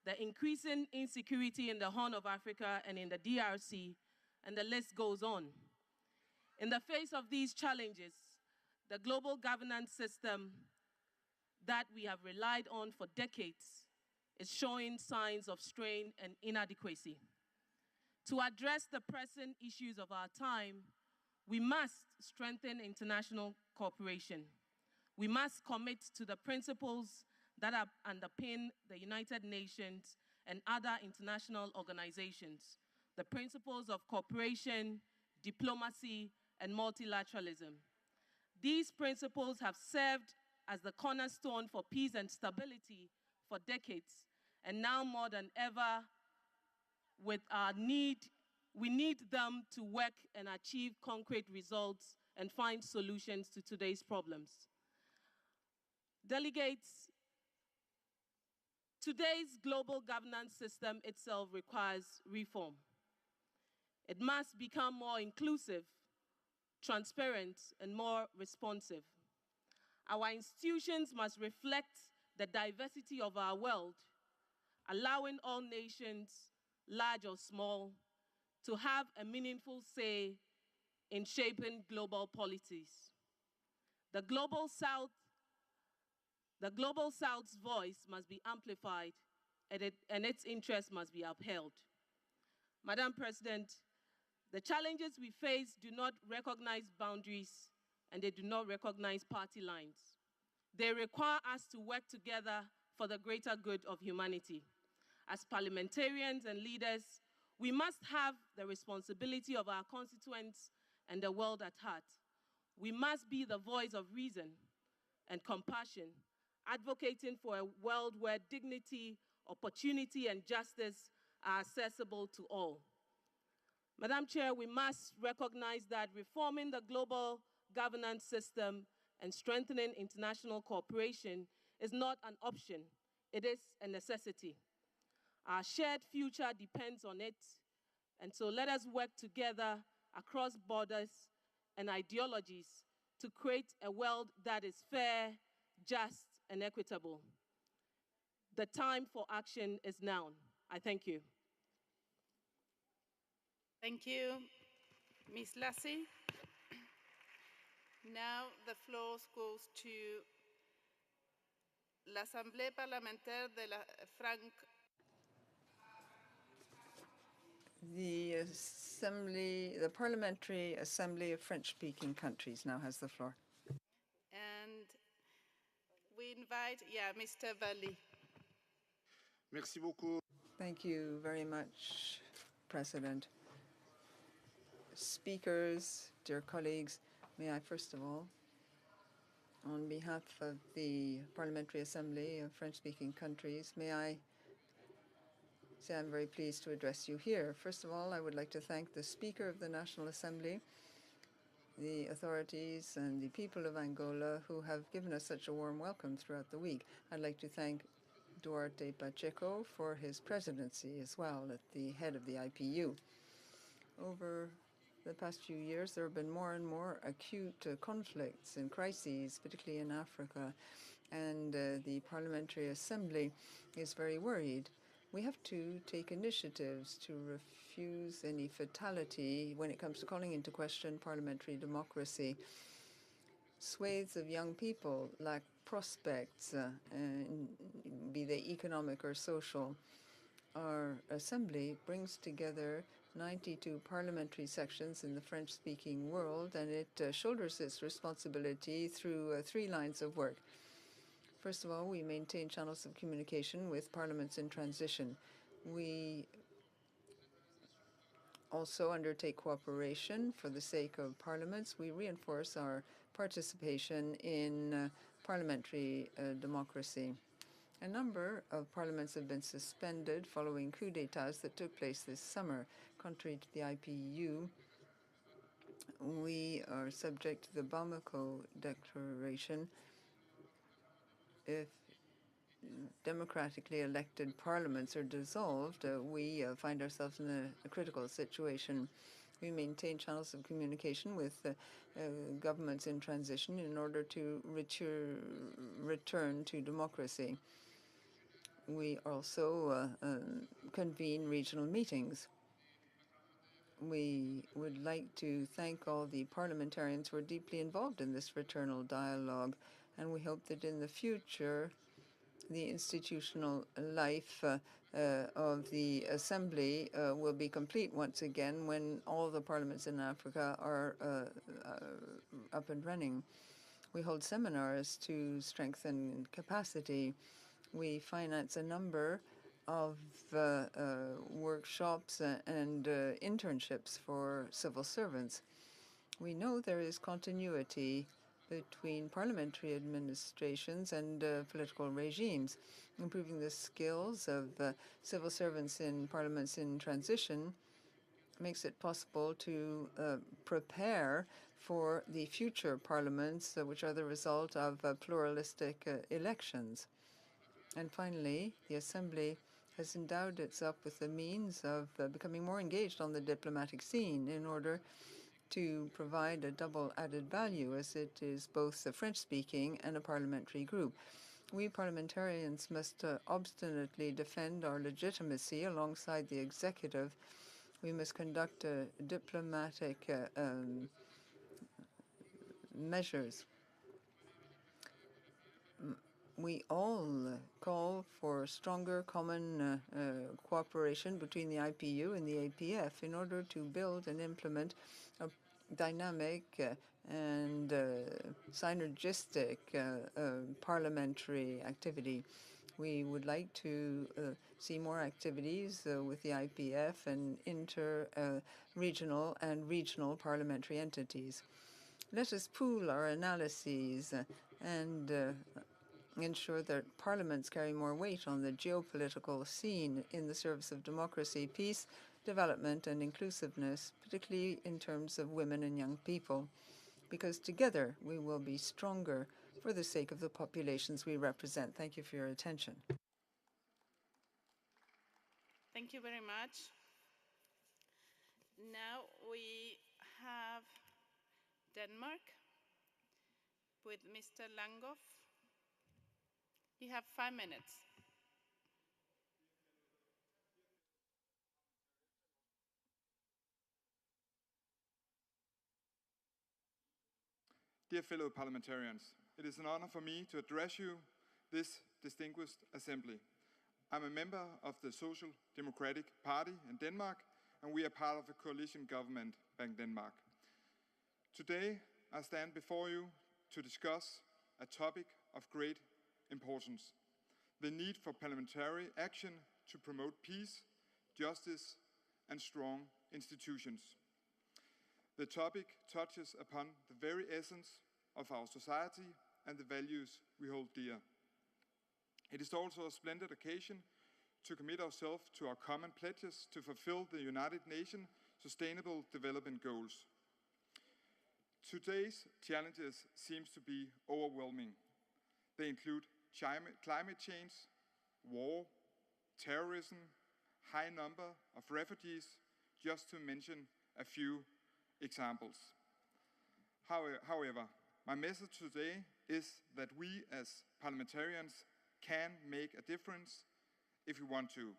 the increasing insecurity in the Horn of Africa and in the DRC, and the list goes on. In the face of these challenges, the global governance system that we have relied on for decades is showing signs of strain and inadequacy. To address the pressing issues of our time, we must strengthen international cooperation. We must commit to the principles that underpin the United Nations and other international organizations, the principles of cooperation, diplomacy, and multilateralism. These principles have served as the cornerstone for peace and stability for decades, and now more than ever, with our we need them to work and achieve concrete results and find solutions to today's problems. Delegates, today's global governance system itself requires reform. It must become more inclusive, transparent, and more responsive. Our institutions must reflect the diversity of our world, allowing all nations, large or small, to have a meaningful say in shaping global policies. The Global South The Global South's voice must be amplified and its interests must be upheld. Madam President, the challenges we face do not recognize boundaries and they do not recognize party lines. They require us to work together for the greater good of humanity. As parliamentarians and leaders, we must have the responsibility of our constituents and the world at heart. We must be the voice of reason and compassion, advocating for a world where dignity, opportunity, and justice are accessible to all. Madam Chair, we must recognize that reforming the global governance system and strengthening international cooperation is not an option, it is a necessity. Our shared future depends on it, and so let us work together across borders and ideologies to create a world that is fair, just, and equitable. The time for action is now. I thank you. Thank you, Ms. Lassie. Now the floor goes to l'Assemblée parlementaire de la The Parliamentary Assembly of French-speaking countries now has the floor. And we invite, Mr. Valli. Merci beaucoup. Thank you very much, President. Speakers, dear colleagues, may I first of all, on behalf of the Parliamentary Assembly of French-speaking countries, may I say I'm very pleased to address you here. First of all, I would like to thank the Speaker of the National Assembly, the authorities and the people of Angola who have given us such a warm welcome throughout the week. I'd like to thank Duarte Pacheco for his presidency as well at the head of the IPU. Over the past few years, there have been more and more acute conflicts and crises, particularly in Africa, and the Parliamentary Assembly is very worried. We have to take initiatives to refuse any fatality when it comes to calling into question parliamentary democracy. Swathes of young people lack prospects, be they economic or social. Our assembly brings together 92 parliamentary sections in the French-speaking world, and it shoulders its responsibility through 3 lines of work. First of all, we maintain channels of communication with parliaments in transition. We also undertake cooperation for the sake of parliaments. We reinforce our participation in parliamentary democracy. A number of parliaments have been suspended following coups d'état that took place this summer. Contrary to the IPU, we are subject to the Bamako Declaration. If democratically elected parliaments are dissolved, we find ourselves in a critical situation. We maintain channels of communication with governments in transition in order to return to democracy. We also convene regional meetings. We would like to thank all the parliamentarians who are deeply involved in this fraternal dialogue, and we hope that in the future the institutional life of the Assembly will be complete once again when all the parliaments in Africa are up and running. We hold seminars to strengthen capacity. We finance a number of workshops and internships for civil servants. We know there is continuity between parliamentary administrations and political regimes. Improving the skills of civil servants in parliaments in transition makes it possible to prepare for the future parliaments, which are the result of pluralistic elections. And finally, the Assembly has endowed itself with the means of becoming more engaged on the diplomatic scene in order to provide a double added value, as it is both a French-speaking and a parliamentary group. We parliamentarians must obstinately defend our legitimacy alongside the executive. We must conduct diplomatic measures. we all call for stronger common cooperation between the IPU and the APF in order to build and implement a dynamic and synergistic parliamentary activity. We would like to see more activities with the IPF and inter-regional and regional parliamentary entities. Let us pool our analyses and ensure that parliaments carry more weight on the geopolitical scene in the service of democracy, peace, development, and inclusiveness, particularly in terms of women and young people, because together we will be stronger for the sake of the populations we represent. Thank you for your attention. Thank you very much. Now we have Denmark with Mr. Langhoff. You have 5 minutes. Dear fellow parliamentarians, it is an honor for me to address you, this distinguished assembly. I'm a member of the Social Democratic Party in Denmark, and we are part of a coalition government back in Denmark. Today, I stand before you to discuss a topic of great importance: the need for parliamentary action to promote peace, justice, and strong institutions. The topic touches upon the very essence of our society and the values we hold dear. It is also a splendid occasion to commit ourselves to our common pledges to fulfill the United Nations Sustainable Development Goals. Today's challenges seem to be overwhelming. They include climate change, war, terrorism, high number of refugees, just to mention a few examples. However, my message today is that we as parliamentarians can make a difference if we want to,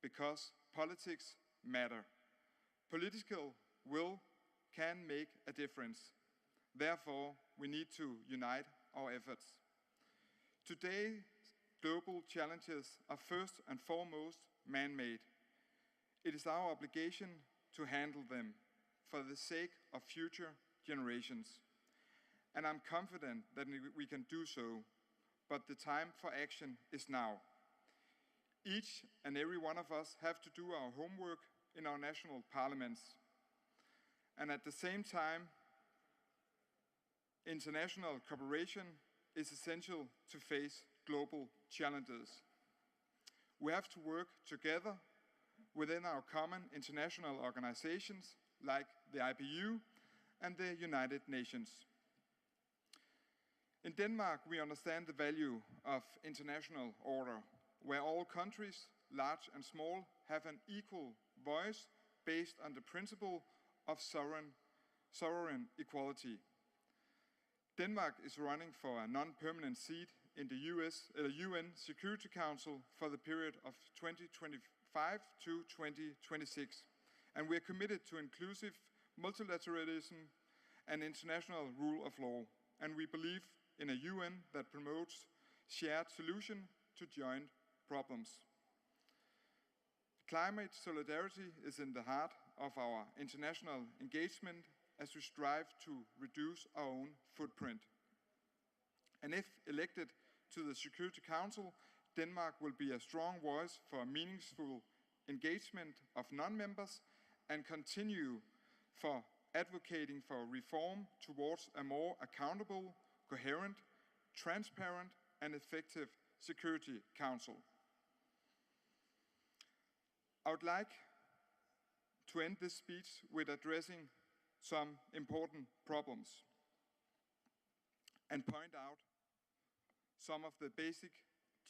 because politics matter. Political will can make a difference. Therefore, we need to unite our efforts. Today's global challenges are first and foremost man-made. It is our obligation to handle them for the sake of future generations. And I'm confident that we can do so, but the time for action is now. Each and every one of us have to do our homework in our national parliaments. And at the same time, international cooperation is essential to face global challenges. We have to work together within our common international organizations like the IPU and the United Nations. In Denmark, we understand the value of international order, where all countries, large and small, have an equal voice based on the principle of sovereign equality. Denmark is running for a non-permanent seat in the UN Security Council for the period of 2025 to 2026. And we are committed to inclusive multilateralism and international rule of law. And we believe in a UN that promotes shared solution to joint problems. Climate solidarity is in the heart of our international engagement as we strive to reduce our own footprint. And if elected to the Security Council, Denmark will be a strong voice for a meaningful engagement of non-members and continue for advocating for reform towards a more accountable, coherent, transparent, and effective Security Council. I would like to end this speech with addressing some important problems and point out some of the basic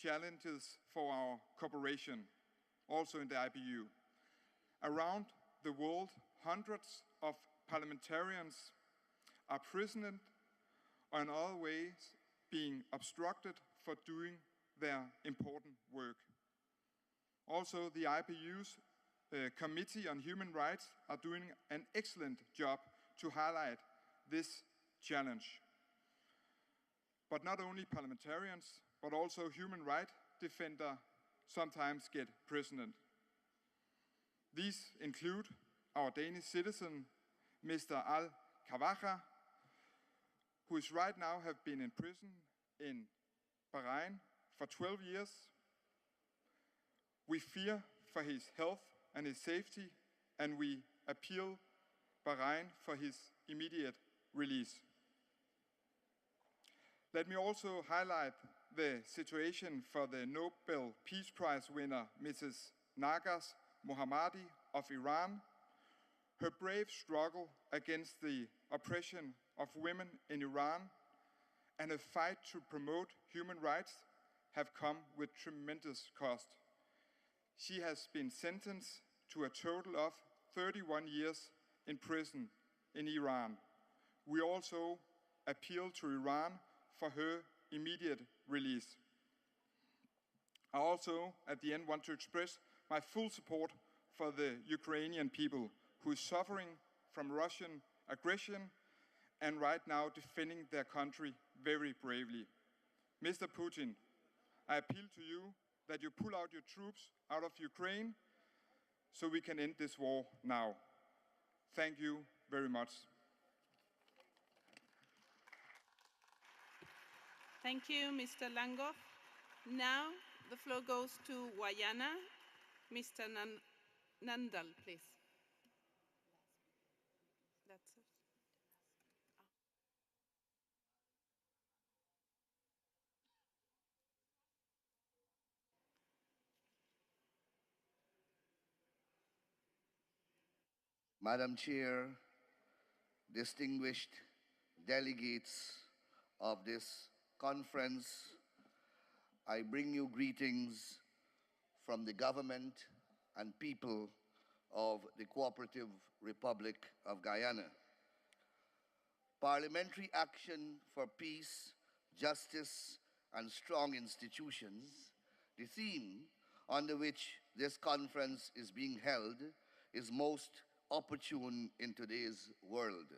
challenges for our cooperation, also in the IPU. Around the world, hundreds of parliamentarians are imprisoned or in other ways being obstructed for doing their important work. Also, the IPU's Committee on Human Rights are doing an excellent job to highlight this challenge. But not only parliamentarians, but also human rights defenders sometimes get imprisoned. These include our Danish citizen, Mr. Al-Kawaja, who is right now have been in prison in Bahrain for 12 years. We fear for his health and his safety, and we appeal Bahrain for his immediate release. Let me also highlight the situation for the Nobel Peace Prize winner, Mrs. Nagas Mohammadi of Iran. Her brave struggle against the oppression of women in Iran and a fight to promote human rights have come with tremendous cost. She has been sentenced to a total of 31 years in prison in Iran. We also appeal to Iran for her immediate release. I also, at the end, want to express my full support for the Ukrainian people who is suffering from Russian aggression and right now defending their country very bravely. Mr. Putin, I appeal to you that you pull out your troops out of Ukraine so we can end this war now. Thank you very much. Thank you, Mr. Langhoff. Now the floor goes to Guyana. Mr. Nandal, please. That's it. Madam Chair, distinguished delegates of this conference, I bring you greetings from the government and people of the Cooperative Republic of Guyana. Parliamentary action for peace, justice, and strong institutions, the theme under which this conference is being held, is most opportune in today's world.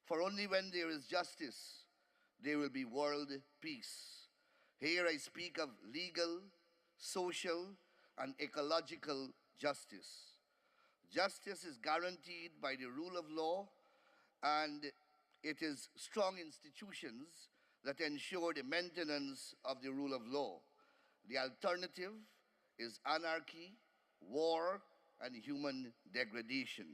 For only when there is justice, there will be world peace. Here I speak of legal, social, and ecological justice. Justice is guaranteed by the rule of law, and it is strong institutions that ensure the maintenance of the rule of law. The alternative is anarchy, war, and human degradation.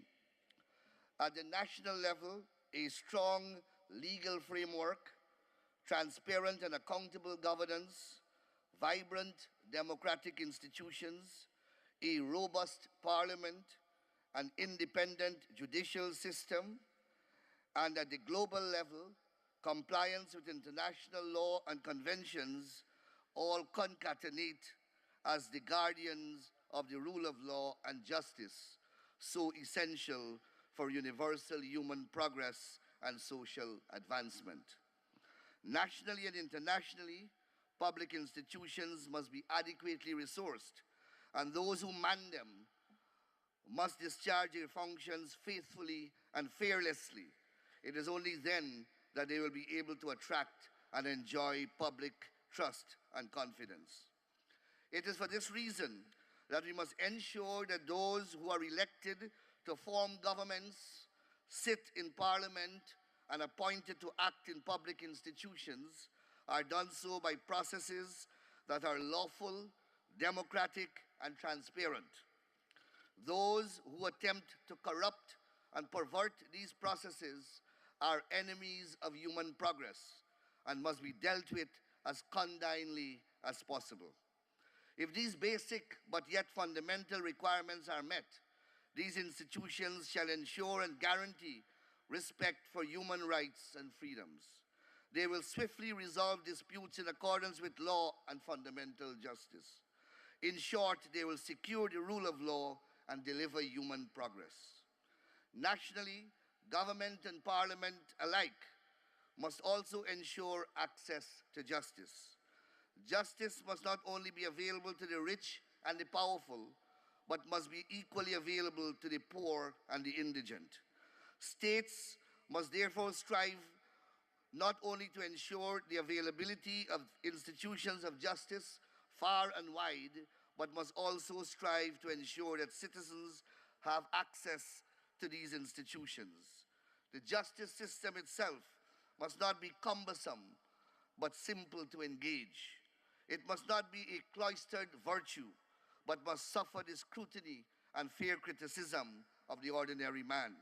At the national level, a strong legal framework, transparent and accountable governance, vibrant democratic institutions, a robust parliament, an independent judicial system, and at the global level, compliance with international law and conventions all concatenate as the guardians of the rule of law and justice, so essential for universal human progress and social advancement. Nationally and internationally, public institutions must be adequately resourced, and those who man them must discharge their functions faithfully and fearlessly. It is only then that they will be able to attract and enjoy public trust and confidence. It is for this reason that we must ensure that those who are elected to form governments, sit in parliament, and appointed to act in public institutions are done so by processes that are lawful, democratic, and transparent. Those who attempt to corrupt and pervert these processes are enemies of human progress and must be dealt with as condignly as possible. If these basic but yet fundamental requirements are met, these institutions shall ensure and guarantee respect for human rights and freedoms. They will swiftly resolve disputes in accordance with law and fundamental justice. In short, they will secure the rule of law and deliver human progress. Nationally, government and parliament alike must also ensure access to justice. Justice must not only be available to the rich and the powerful, but must be equally available to the poor and the indigent. States must therefore strive not only to ensure the availability of institutions of justice far and wide, but must also strive to ensure that citizens have access to these institutions. The justice system itself must not be cumbersome, but simple to engage. It must not be a cloistered virtue, but must suffer the scrutiny and fair criticism of the ordinary man.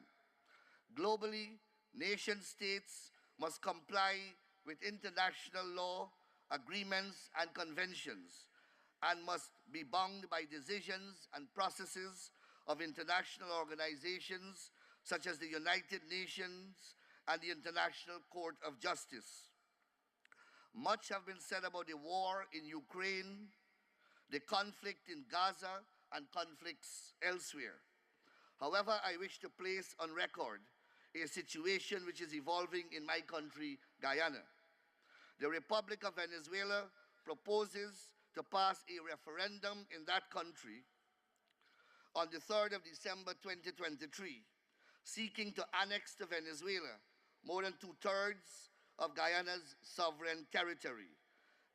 Globally, nation-states must comply with international law, agreements, and conventions, and must be bound by decisions and processes of international organizations such as the United Nations and the International Court of Justice. Much have been said about the war in Ukraine, the conflict in Gaza, and conflicts elsewhere. However, I wish to place on record a situation which is evolving in my country, Guyana. The Republic of Venezuela proposes to pass a referendum in that country on the 3rd of December 2023, seeking to annex to Venezuela more than 2/3 of Guyana's sovereign territory.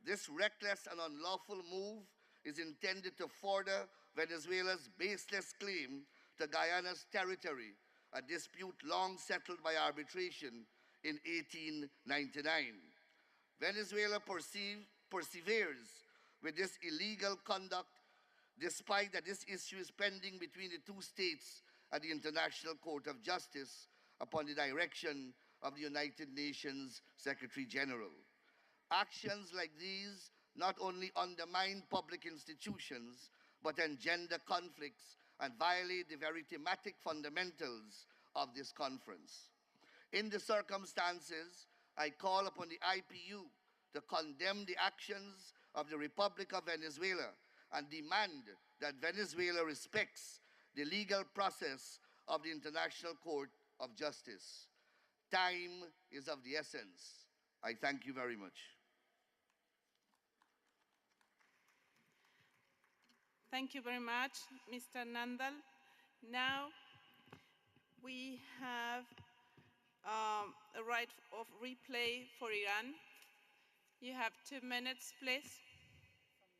This reckless and unlawful move is intended to further Venezuela's baseless claim to Guyana's territory, a dispute long settled by arbitration in 1899. Venezuela perseveres with this illegal conduct, despite that this issue is pending between the two states at the International Court of Justice upon the direction of the United Nations Secretary General. Actions like these not only undermine public institutions, but engender conflicts and violate the very thematic fundamentals of this conference. In the circumstances, I call upon the IPU to condemn the actions of the Republic of Venezuela and demand that Venezuela respects the legal process of the International Court of Justice. Time is of the essence. I thank you very much. Thank you very much, Mr. Nandal. Now we have a right of replay for Iran. You have 2 minutes, please.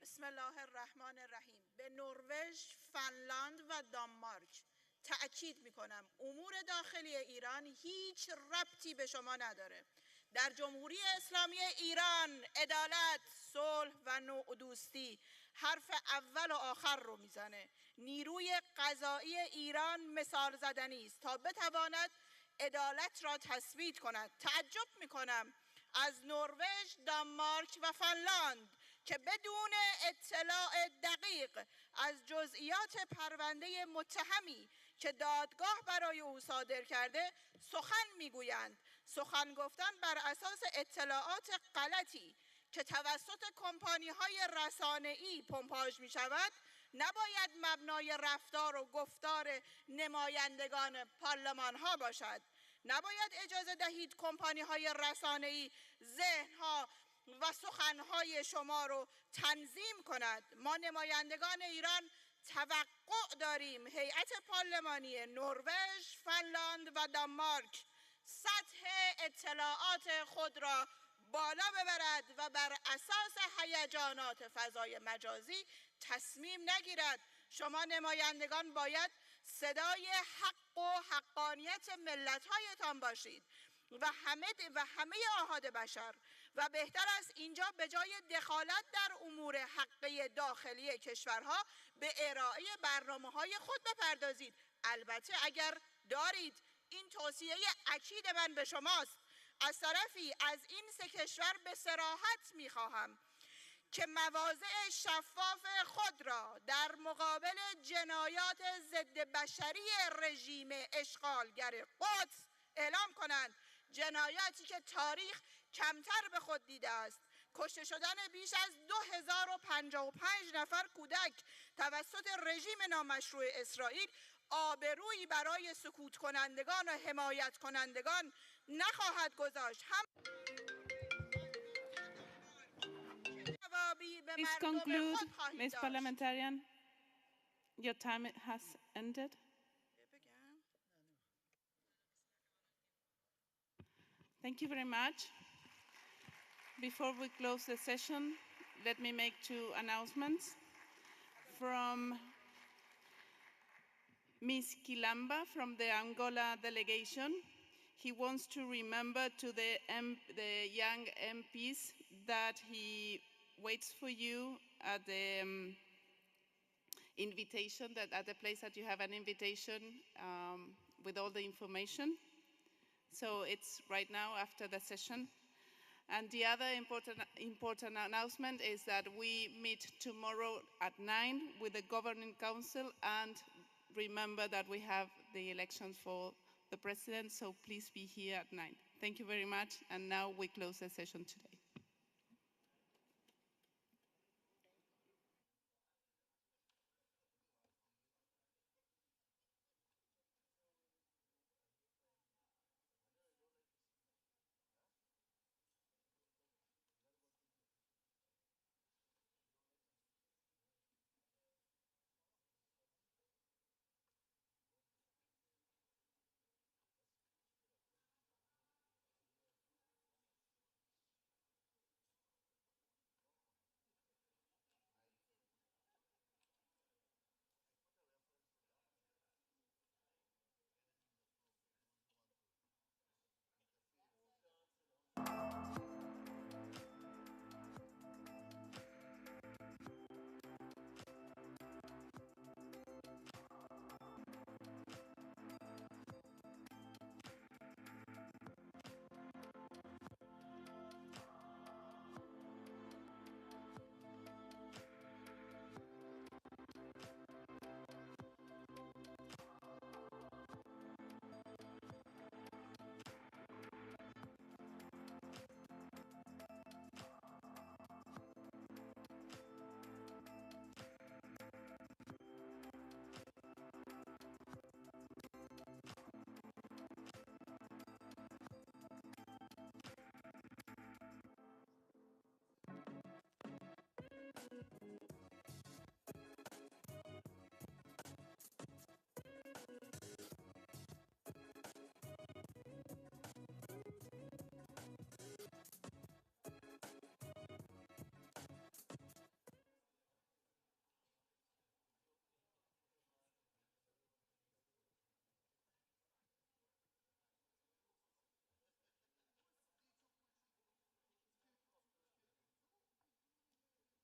بسم الله الرحمن الرحیم. به نروژ، فنلاند و دانمارک تأکید میکنم امور داخلی ایران هیچ ربطی به شما نداره. در جمهوری اسلامی ایران عدالت، صلح و نوع دوستی حرف اول و آخر رو میزنه. نیروی قضایی ایران مثال زدنی است تا بتواند عدالت را تثبیت کند. تعجب میکنم از نروژ، دانمارک و فنلاند که بدون اطلاع دقیق از جزئیات پرونده متهمی که دادگاه برای او صادر کرده سخن میگویند. سخن گفتن بر اساس اطلاعات غلطی که توسط کمپانی‌های رسانه‌ای پمپاژ می‌شود نباید مبنای رفتار و گفتار نمایندگان پارلمان‌ها باشد. نباید اجازه دهید کمپانی‌های رسانه‌ای ذهن‌ها و سخن‌های شما رو تنظیم کند. ما نمایندگان ایران توقع داریم هیئت پارلمانی نروژ، فنلاند و دانمارک سطح اطلاعات خود را بالا ببرد و بر اساس هیجانات فضای مجازی تصمیم نگیرد. شما نمایندگان باید صدای حق و حقانیت ملت‌هایتان باشید و همه آحاد بشر و بهتر است اینجا به جای دخالت در امور حقه داخلی کشورها به ارائه برنامه‌های خود بپردازید. البته اگر دارید. این توصیه اکید من به شماست. از طرفی از این سه کشور به صراحت می‌خواهم که مواضع شفاف خود را در مقابل جنایات ضد بشری رژیم اشغالگر قدس اعلام کنند. جنایاتی که تاریخ کمتر به خود دیده است. کشته شدن بیش از 2055 نفر کودک توسط رژیم نامشروع اسرائیل آبرویی برای سکوت کنندگان و حمایت کنندگان نخواهد گذاشت. Please conclude, Ms. Parliamentarian. Your time has ended. Thank you very much. Before we close the session, let me make two announcements. From Ms. Kilamba from the Angola delegation, he wants to remember to the young MPs that he waits for you at the invitation, that at the place that you have an invitation with all the information. So it's right now after the session. And the other important announcement is that we meet tomorrow at 9 with the Governing Council, and remember that we have the elections for the president, so please be here at 9. Thank you very much, and now we close the session today.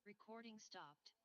Recording stopped.